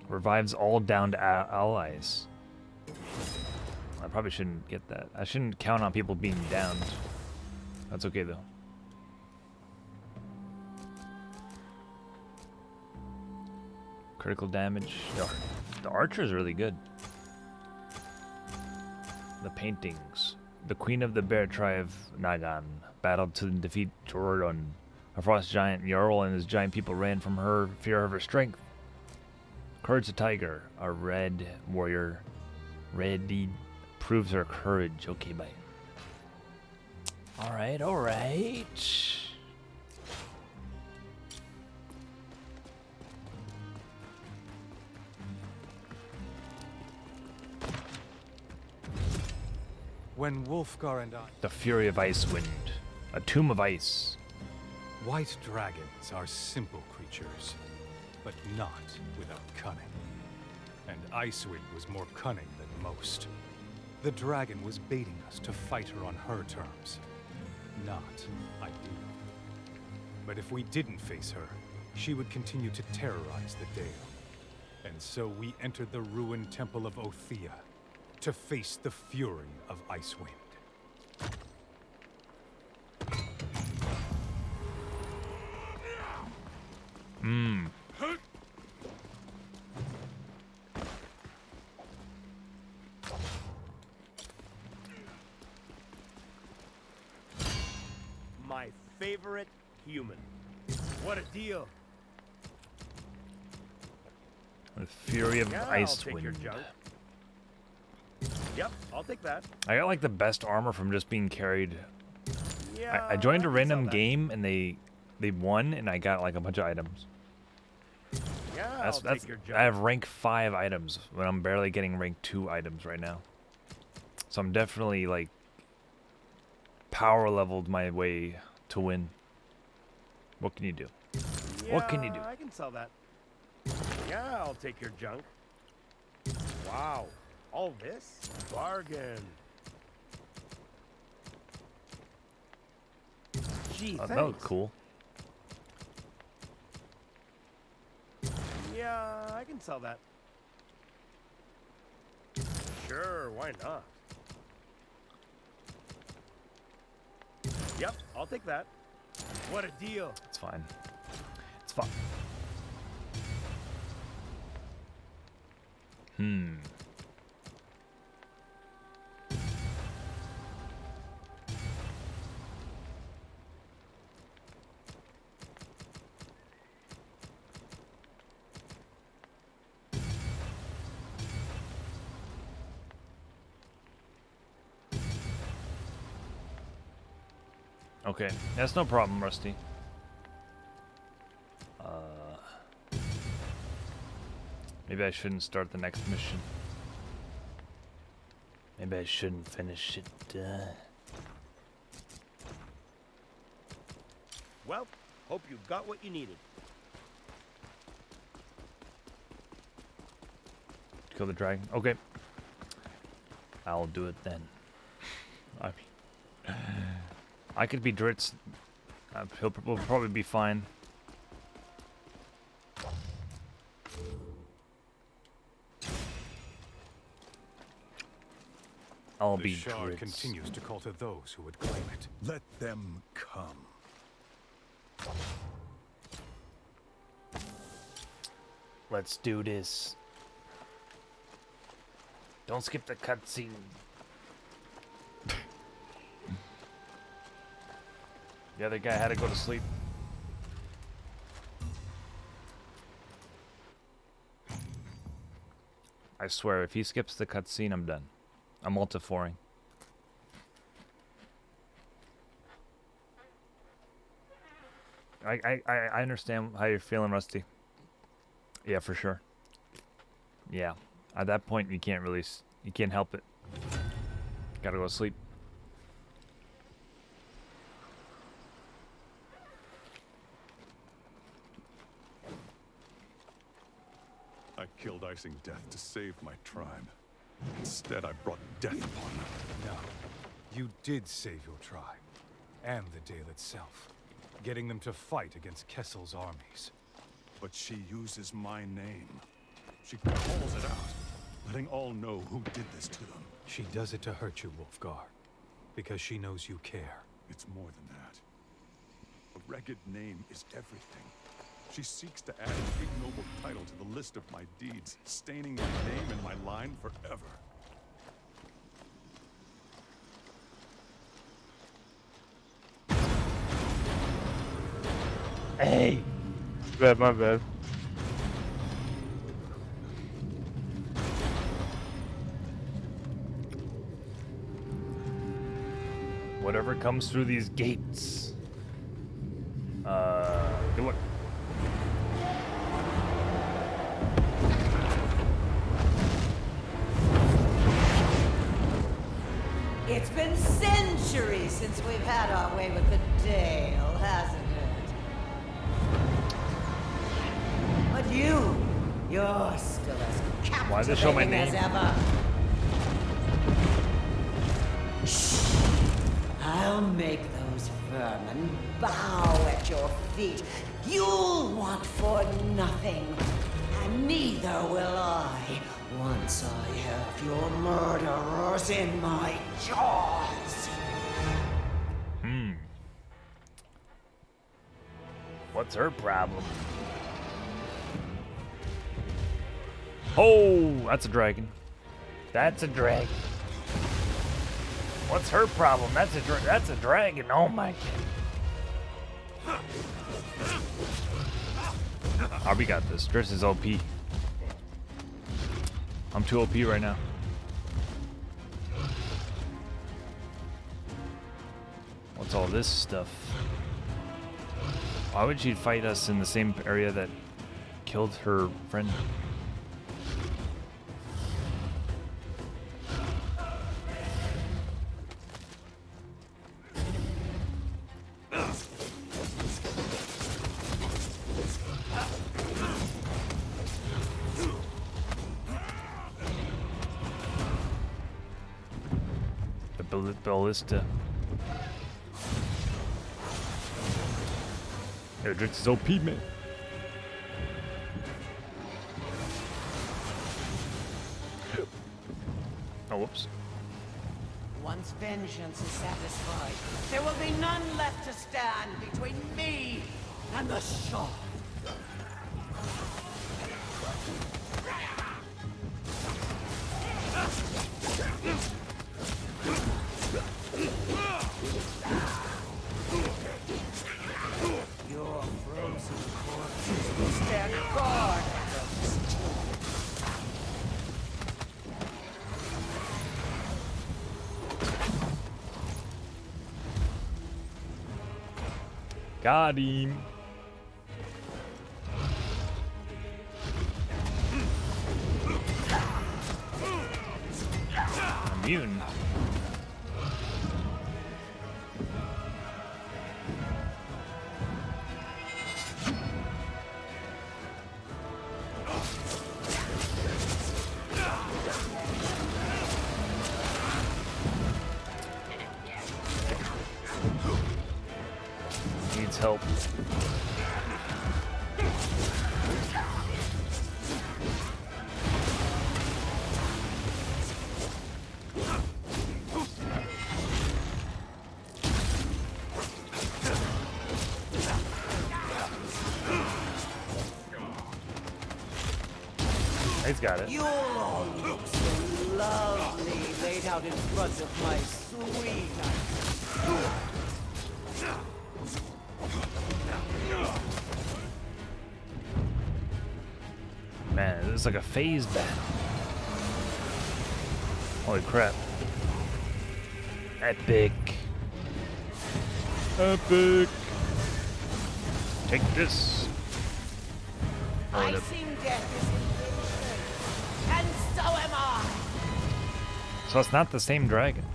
Revives all downed allies. I probably shouldn't get that. I shouldn't count on people being downed. That's okay though. Critical damage. The archer is really good. The paintings. The queen of the bear tribe, Nagan, battled to defeat Jorodon. A frost giant, Jarl and his giant people ran from her, fear of her strength. Courage the tiger, a red warrior. Ready proves her courage. Okay, bye. Alright, alright. When Wulfgar and I... The Fury of Icewind. A tomb of ice. White dragons are simple creatures, but not without cunning. And Icewind was more cunning than most. The dragon was baiting us to fight her on her terms, not ideal. But if we didn't face her, she would continue to terrorize the Dale. And so we entered the ruined temple of Othea to face the fury of Icewind. My favorite human. What a deal. The Fury of I'll take your Icewind. junk. Yep, I'll take that. I got like the best armor from just being carried. Yeah, I joined a can random sell that. game and they won and I got like a bunch of items. Yeah, That's I'll take your junk. I have rank 5 items when I'm barely getting rank 2 items right now. So I'm definitely like power leveled my way to win. What can you do? What can you do? I can sell that. Yeah, I'll take your junk. Wow, all this? Bargain. Gee, Oh, thanks. that was cool. Yeah, I can sell that. Sure, why not? Yep, I'll take that. What a deal. It's fine. It's fine. Okay, that's no problem, Rusty. Maybe I shouldn't start the next mission. Maybe I shouldn't finish it. Well, hope you got what you needed. Kill the dragon. Okay. I'll do it then. I mean, I could be Dritz. We'll probably be fine. I'll The be Shard Dritz. continues to call to those who would claim it. Let them come. Let's do this. Don't skip the cutscene. The other guy had to go to sleep. I swear, if he skips the cutscene, I'm done. I'm multiforing. I understand how you're feeling, Rusty. Yeah, for sure. Yeah. At that point, you can't really... You can't help it. Gotta go to sleep. I killed Icing Death to save my tribe. Instead, I brought death upon them. No, you did save your tribe, and the Dale itself, getting them to fight against Kessel's armies. But she uses my name. She calls it out, letting all know who did this to them. She does it to hurt you, Wolfgar, because she knows you care. It's more than that. A ragged name is everything. She seeks to add an ignoble title to the list of my deeds, staining my name and my line forever. Hey! My bad. Whatever comes through these gates. Do it. It's been centuries since we've had our way with the Dale, hasn't it? But you're still as Why does it show my captivating as name? ever. Shh. I'll make those vermin bow at your feet. You'll want for nothing, and neither will I, once I have your murderers in my jaws. What's her problem? Oh, that's a dragon. That's a dragon. What's her problem? That's a dragon. Oh my god. Oh, we got this. Dritz is OP. I'm too OP right now. What's all this stuff? Why would she fight us in the same area that killed her friend? The ballista. Yeah, Dritz is OP, man. Oh, whoops. Once vengeance is satisfied, there will be none left to stand between me and the Shard. Your frozen corpses will stand guard at this tomb. Got him. Immune. Needs help. He's got it. You'll all look so lovely laid out in front of my sweet Man, it's like a phase battle. Holy crap. Epic. Epic. Take this. I sing death is invincible, and so am I. So it's not the same dragon.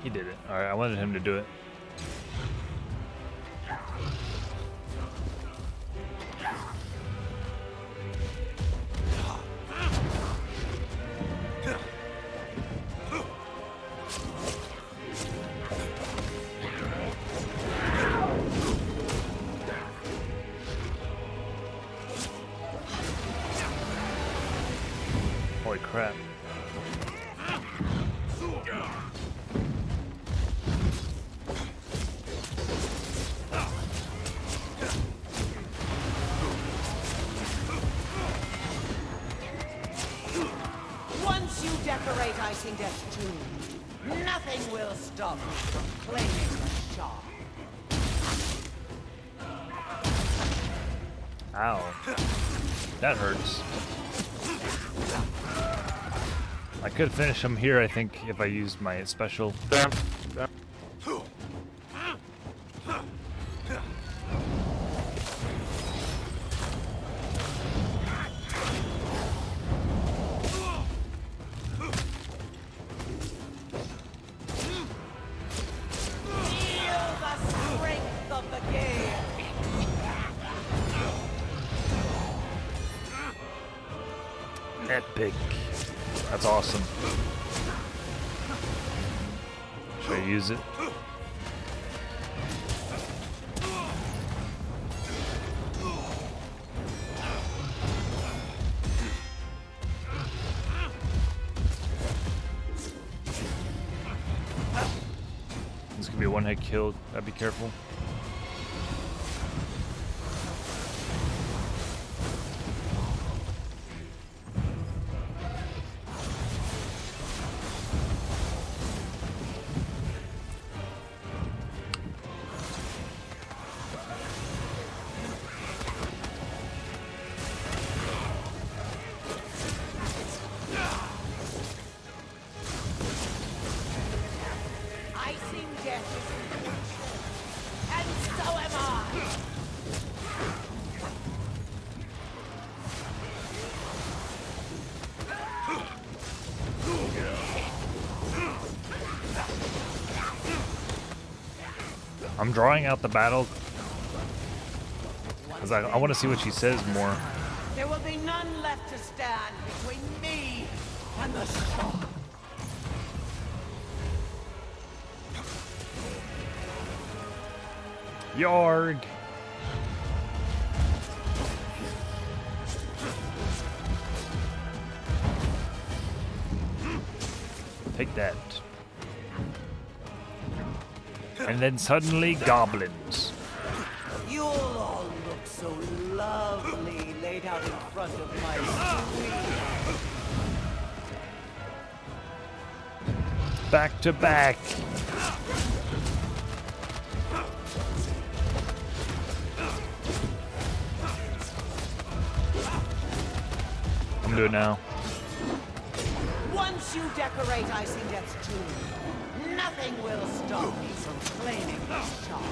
He did it. Alright, I wanted him to do it. Holy crap. Once you decorate Icing Death's tomb, nothing will stop me from claiming the shard. Ow. That hurts. I could finish him here, I think, if I used my special. Down. Down. Feel the strength of the game. Epic. That's awesome. Should I use it? This could be a one-hit kill. Gotta be careful. Icing Death is invincible, and so am I. I'm drawing out the battle because I want to see what she says more. There will be none left to stand between me and the shard. Yarg. Take that. And then suddenly goblins. You'll all look so lovely laid out in front of my screen. Back to back. I'm doing it now. Once you decorate Icy Death's tomb, nothing will stop me from claiming this charm.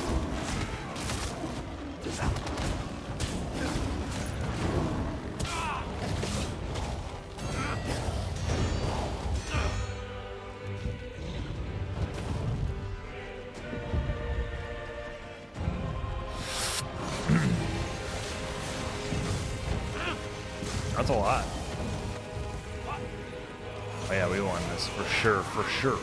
That's a lot. Oh yeah, we won this for sure, for sure.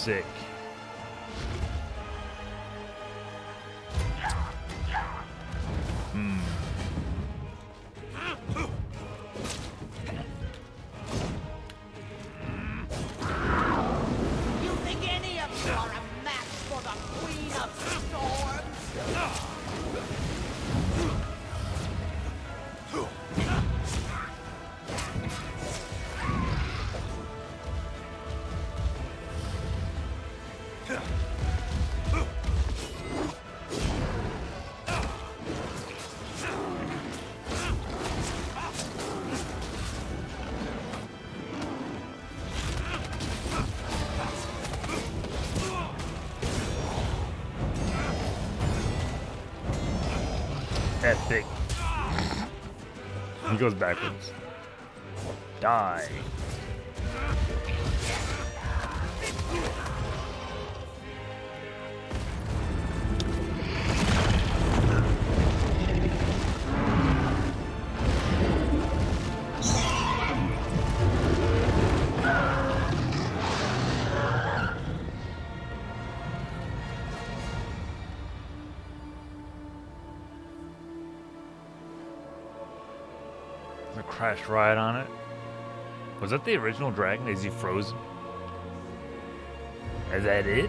Sick. You think any of you are a match for the Queen of Storms? Epic. He goes backwards. Die. I crashed right on it. Was that the original dragon? Is he frozen? Is that it?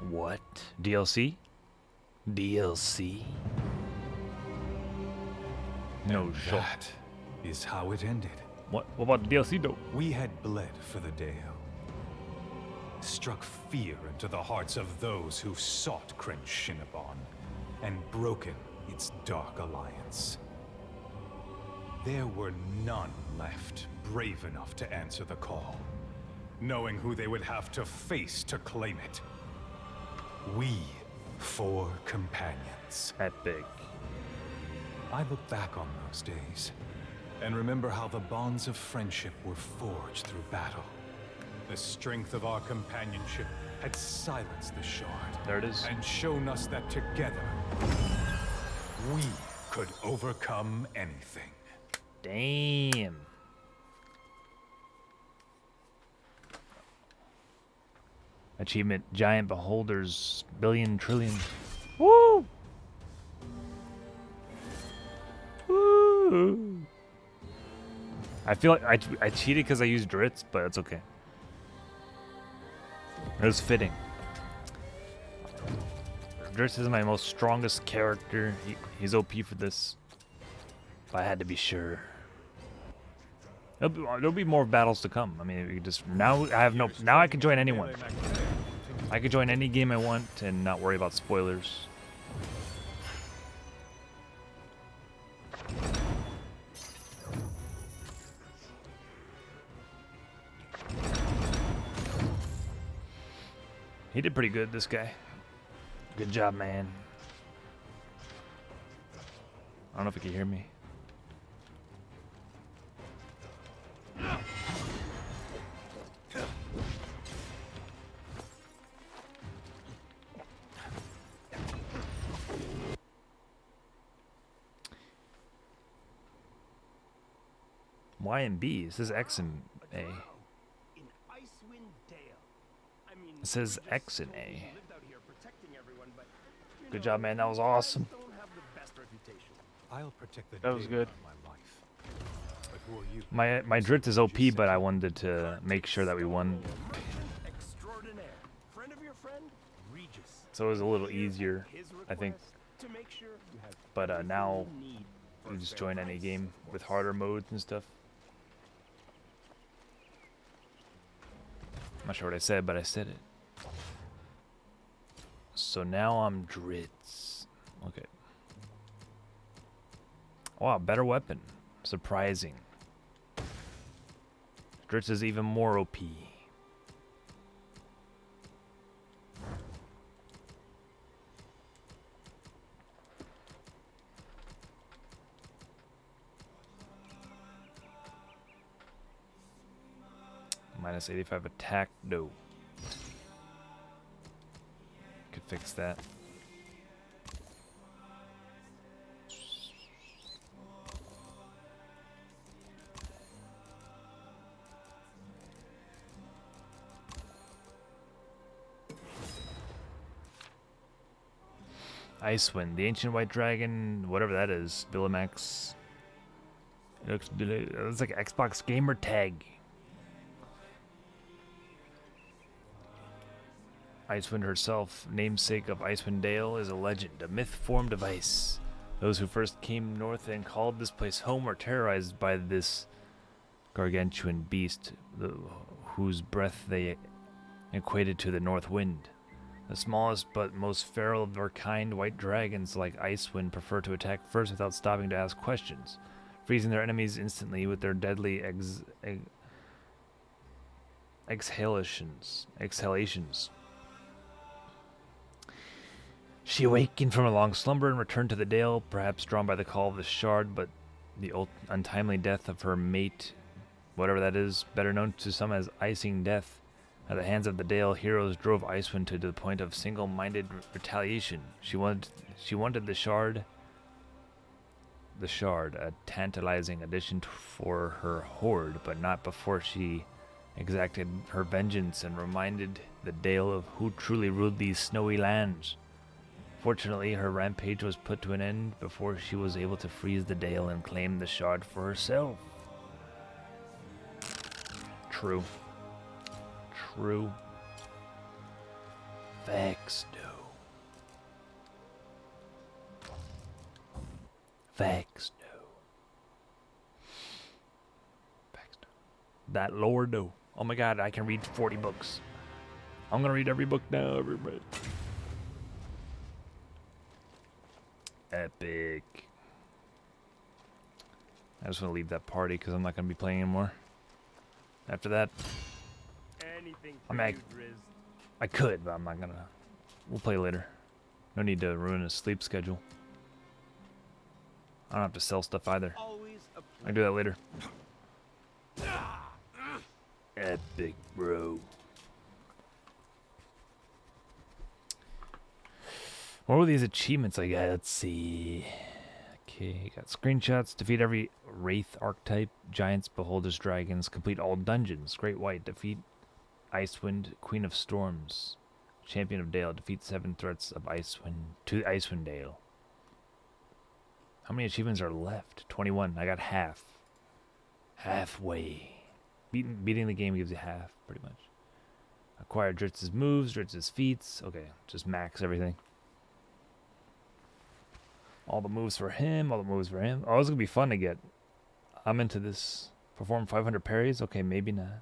What? DLC? DLC? No shot. That is how it ended. What about the DLC though? We had bled for the Dale. Struck fear into the hearts of those who sought Kryn Shinabon, and broken its dark alliance. There were none left brave enough to answer the call, knowing who they would have to face to claim it. We, 4 companions. Epic. I look back on those days, and remember how the bonds of friendship were forged through battle. The strength of our companionship had silenced the Shard. There it is. And shown us that together, we could overcome anything. Damn. Achievement, giant beholders, billion trillion. Woo! Woo! I feel like I cheated because I used Dritz, but it's okay. It was fitting. Dritz is my most strongest character. He's OP for this. But I had to be sure. There'll be more battles to come. I mean, we just now I can join anyone. I could join any game I want and not worry about spoilers. He did pretty good, this guy. Good job, man. I don't know if he can hear me. Y and B. It says X and A. In Icewind Dale. I mean, It says you just X and told me A. you lived out here protecting everyone, but, you Good know, job, man. That was you guys awesome. don't have the best reputation. I'll protect the That was data good. of my life. But who are you? My Dritz is OP, but I wanted to make sure that we won, Merchant extraordinaire. Friend of your friend, Regis. so it was a little easier, His I think. request to make sure you have But everything now you need for you a just fair join any price. game with harder modes and stuff. I'm not sure what I said, but I said it. So now I'm Dritz. Okay. Wow, better weapon. Surprising. Dritz is even more OP. Minus 85 attack, no. Could fix that. Icewind, the ancient white dragon, whatever that is, Billimax. It looks like Xbox gamer tag. Icewind herself, namesake of Icewind Dale, is a legend, a myth formed of ice. Those who first came north and called this place home were terrorized by this gargantuan beast, whose breath they equated to the north wind. The smallest but most feral of their kind, white dragons like Icewind prefer to attack first without stopping to ask questions, freezing their enemies instantly with their deadly exhalations. She awakened from a long slumber and returned to the dale, perhaps drawn by the call of the shard, but the untimely death of her mate, whatever that is, better known to some as icing death, at the hands of the Dale heroes drove Icewind to the point of single-minded retaliation. She wanted the shard, a tantalizing addition for her hoard, but not before she exacted her vengeance and reminded the Dale of who truly ruled these snowy lands. Fortunately, her rampage was put to an end before she was able to freeze the Dale and claim the shard for herself. True. Facts, no. Facts, no. That lore, no. Oh my god, I can read 40 books. I'm gonna read every book now, everybody. Epic. I just want to leave that party because I'm not gonna be playing anymore. After that, Anything I for mean, you, Driz. I could, but I'm not gonna. We'll play later. No need to ruin a sleep schedule. I don't have to sell stuff either. Always a I can do that later. Epic, bro. What were these achievements I got? Let's see. Okay, got screenshots. Defeat every Wraith archetype. Giants, Beholders, Dragons. Complete all dungeons. Great White. Defeat Icewind, Queen of Storms. Champion of Dale. Defeat 7 threats of Icewind to Icewind Dale. How many achievements are left? 21. I got half. Halfway. Beating the game gives you half, pretty much. Acquire Dritz's moves, Dritz's feats. Okay, just max everything. All the moves for him, all the moves for him. Oh, it's gonna be fun to get. I'm into this. Perform 500 parries? Okay, maybe not.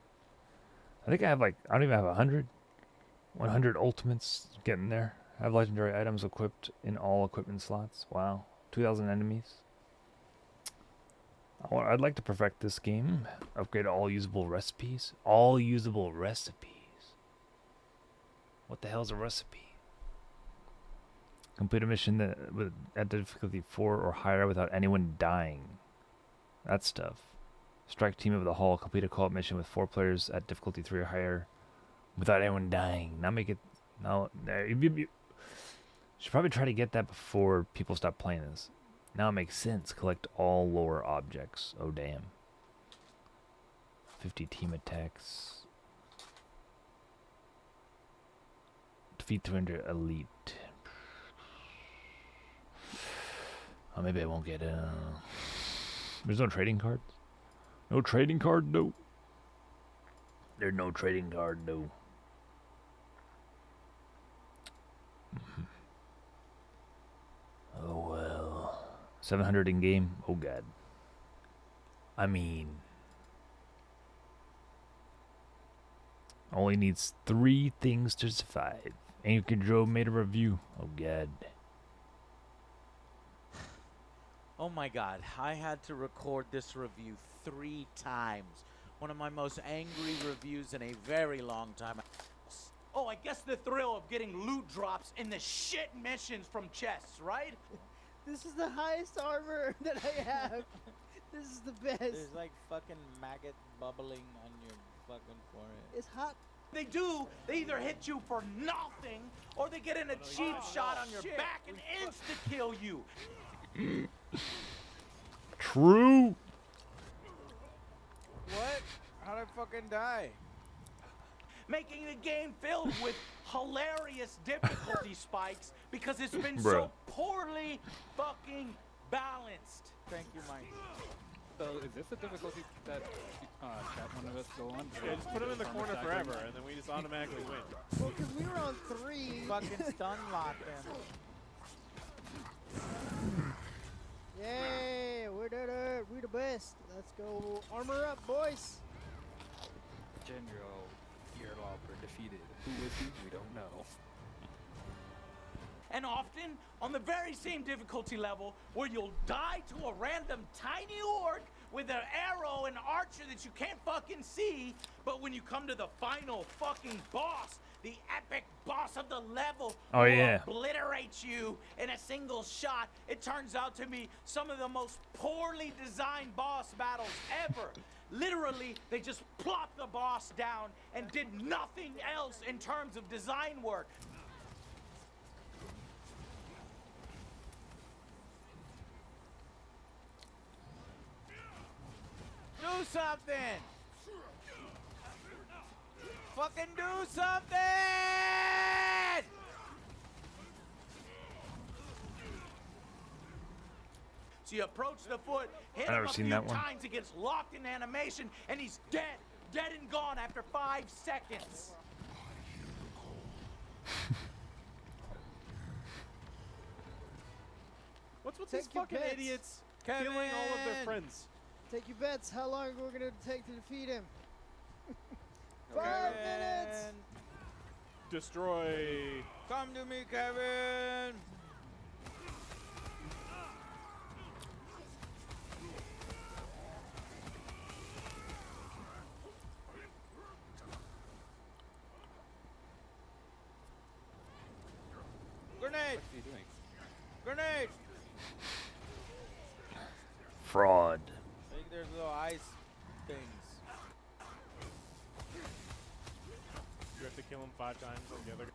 I think I have like, I don't even have 100. 100 ultimates, getting there. I have legendary items equipped in all equipment slots. Wow. 2,000 enemies. I'd like to perfect this game. Upgrade all usable recipes. All usable recipes. What the hell is a recipe? Complete a mission at difficulty 4 or higher without anyone dying. That's tough. Strike Team of the Hall. Complete a co-op mission with 4 players at difficulty 3 or higher without anyone dying. Now make it... Now, you should probably try to get that before people stop playing this. Now it makes sense. Collect all lore objects. Oh, damn. 50 team attacks. Defeat 200 elite. Oh, maybe I won't get it. There's no trading cards? No trading card? No. There's no trading card, no. Oh well. 700 in game? Oh god. I mean, only needs 3 things to survive. Anchor Joe made a review. Oh god. Oh my god, I had to record this review 3 times. One of my most angry reviews in a very long time. Oh, I guess the thrill of getting loot drops in the shit missions from chests, right? This is the highest armor that I have. This is the best. There's like fucking maggot bubbling on your fucking forehead. It's hot. They do, they either hit you for nothing, or they get in a cheap shot on your back and insta-kill you. True. What? How'd I fucking die? Making the game filled with hilarious difficulty spikes because it's been so poorly fucking balanced. Thank you, Mike. So is this the difficulty that chat one of us go on? Yeah, just put him in the corner forever, and then we just automatically win. Well, because we were on 3. Fucking stun lock them. Yay, we did it. We the best. Let's go armor up, boys. General Earlobber defeated. Who is he? We don't know. And often, on the very same difficulty level, where you'll die to a random tiny orc with an arrow and archer that you can't fucking see, but when you come to the final fucking boss, the epic boss of the level Oh, will yeah. obliterate you in a single shot. It turns out to be some of the most poorly designed boss battles ever. Literally, they just plopped the boss down and did nothing else in terms of design work. Do something! Fucking do something! So you approach the foot, hit I've him never a seen few that one. times, he gets locked in animation, and he's dead. Dead and gone after 5 seconds. What's with Take these your fucking bets. idiots killing all of their friends? Take your bets. How long we're gonna take to defeat him? 5 minutes. Destroy. Come to me, Kevin. Grenade! What are you doing? Grenade! Fraud. I think there's little ice things. You have to kill him 5 times like the other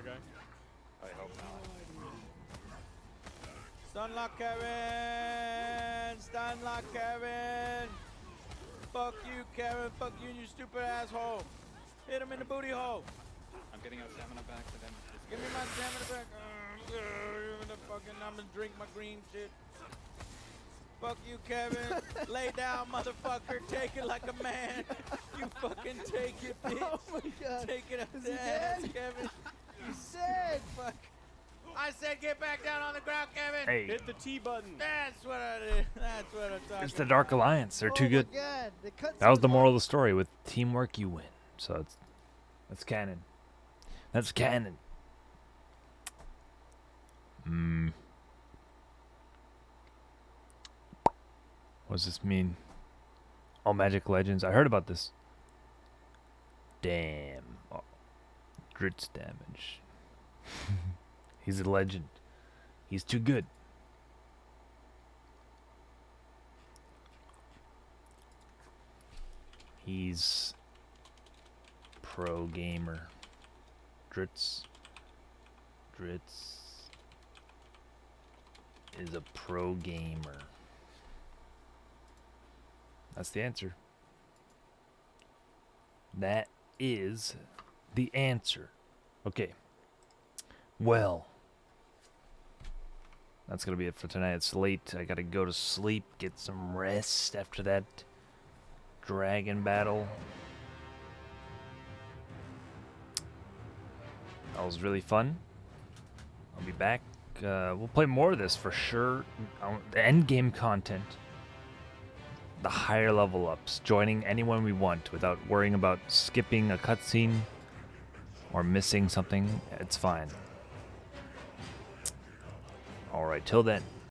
guy. I hope not. Stun lock Kevin! Stun lock Kevin! Fuck you, Kevin. Fuck you, you stupid asshole. Hit him in the booty hole. I'm getting our stamina back, so then just Give me my stamina back. I'm gonna drink my green shit. Fuck you, Kevin. Lay down, motherfucker. Take it like a man. You fucking take it, bitch. Oh my god. Take it up Is the he ass, dead? Kevin. You said. Fuck. I said get back down on the ground, Kevin. Hey. Hit the T button. That's what I did. That's what I'm talking It's the Dark Alliance. They're too good. Oh my god. The cutscene That was the moral of the story. With teamwork, you win. So that's canon. That's canon. What does this mean? All Magic Legends. I heard about this. Damn. Oh, Dritz damage. He's a legend. He's too good. He's pro gamer. Dritz is a pro gamer. That's the answer. That is the answer. Okay. Well, that's gonna be it for tonight. It's late. I gotta go to sleep, get some rest after that dragon battle. That was really fun. I'll be back. We'll play more of this for sure. The end game content. The higher level ups. Joining anyone we want without worrying about skipping a cutscene or missing something. It's fine. Alright, till then.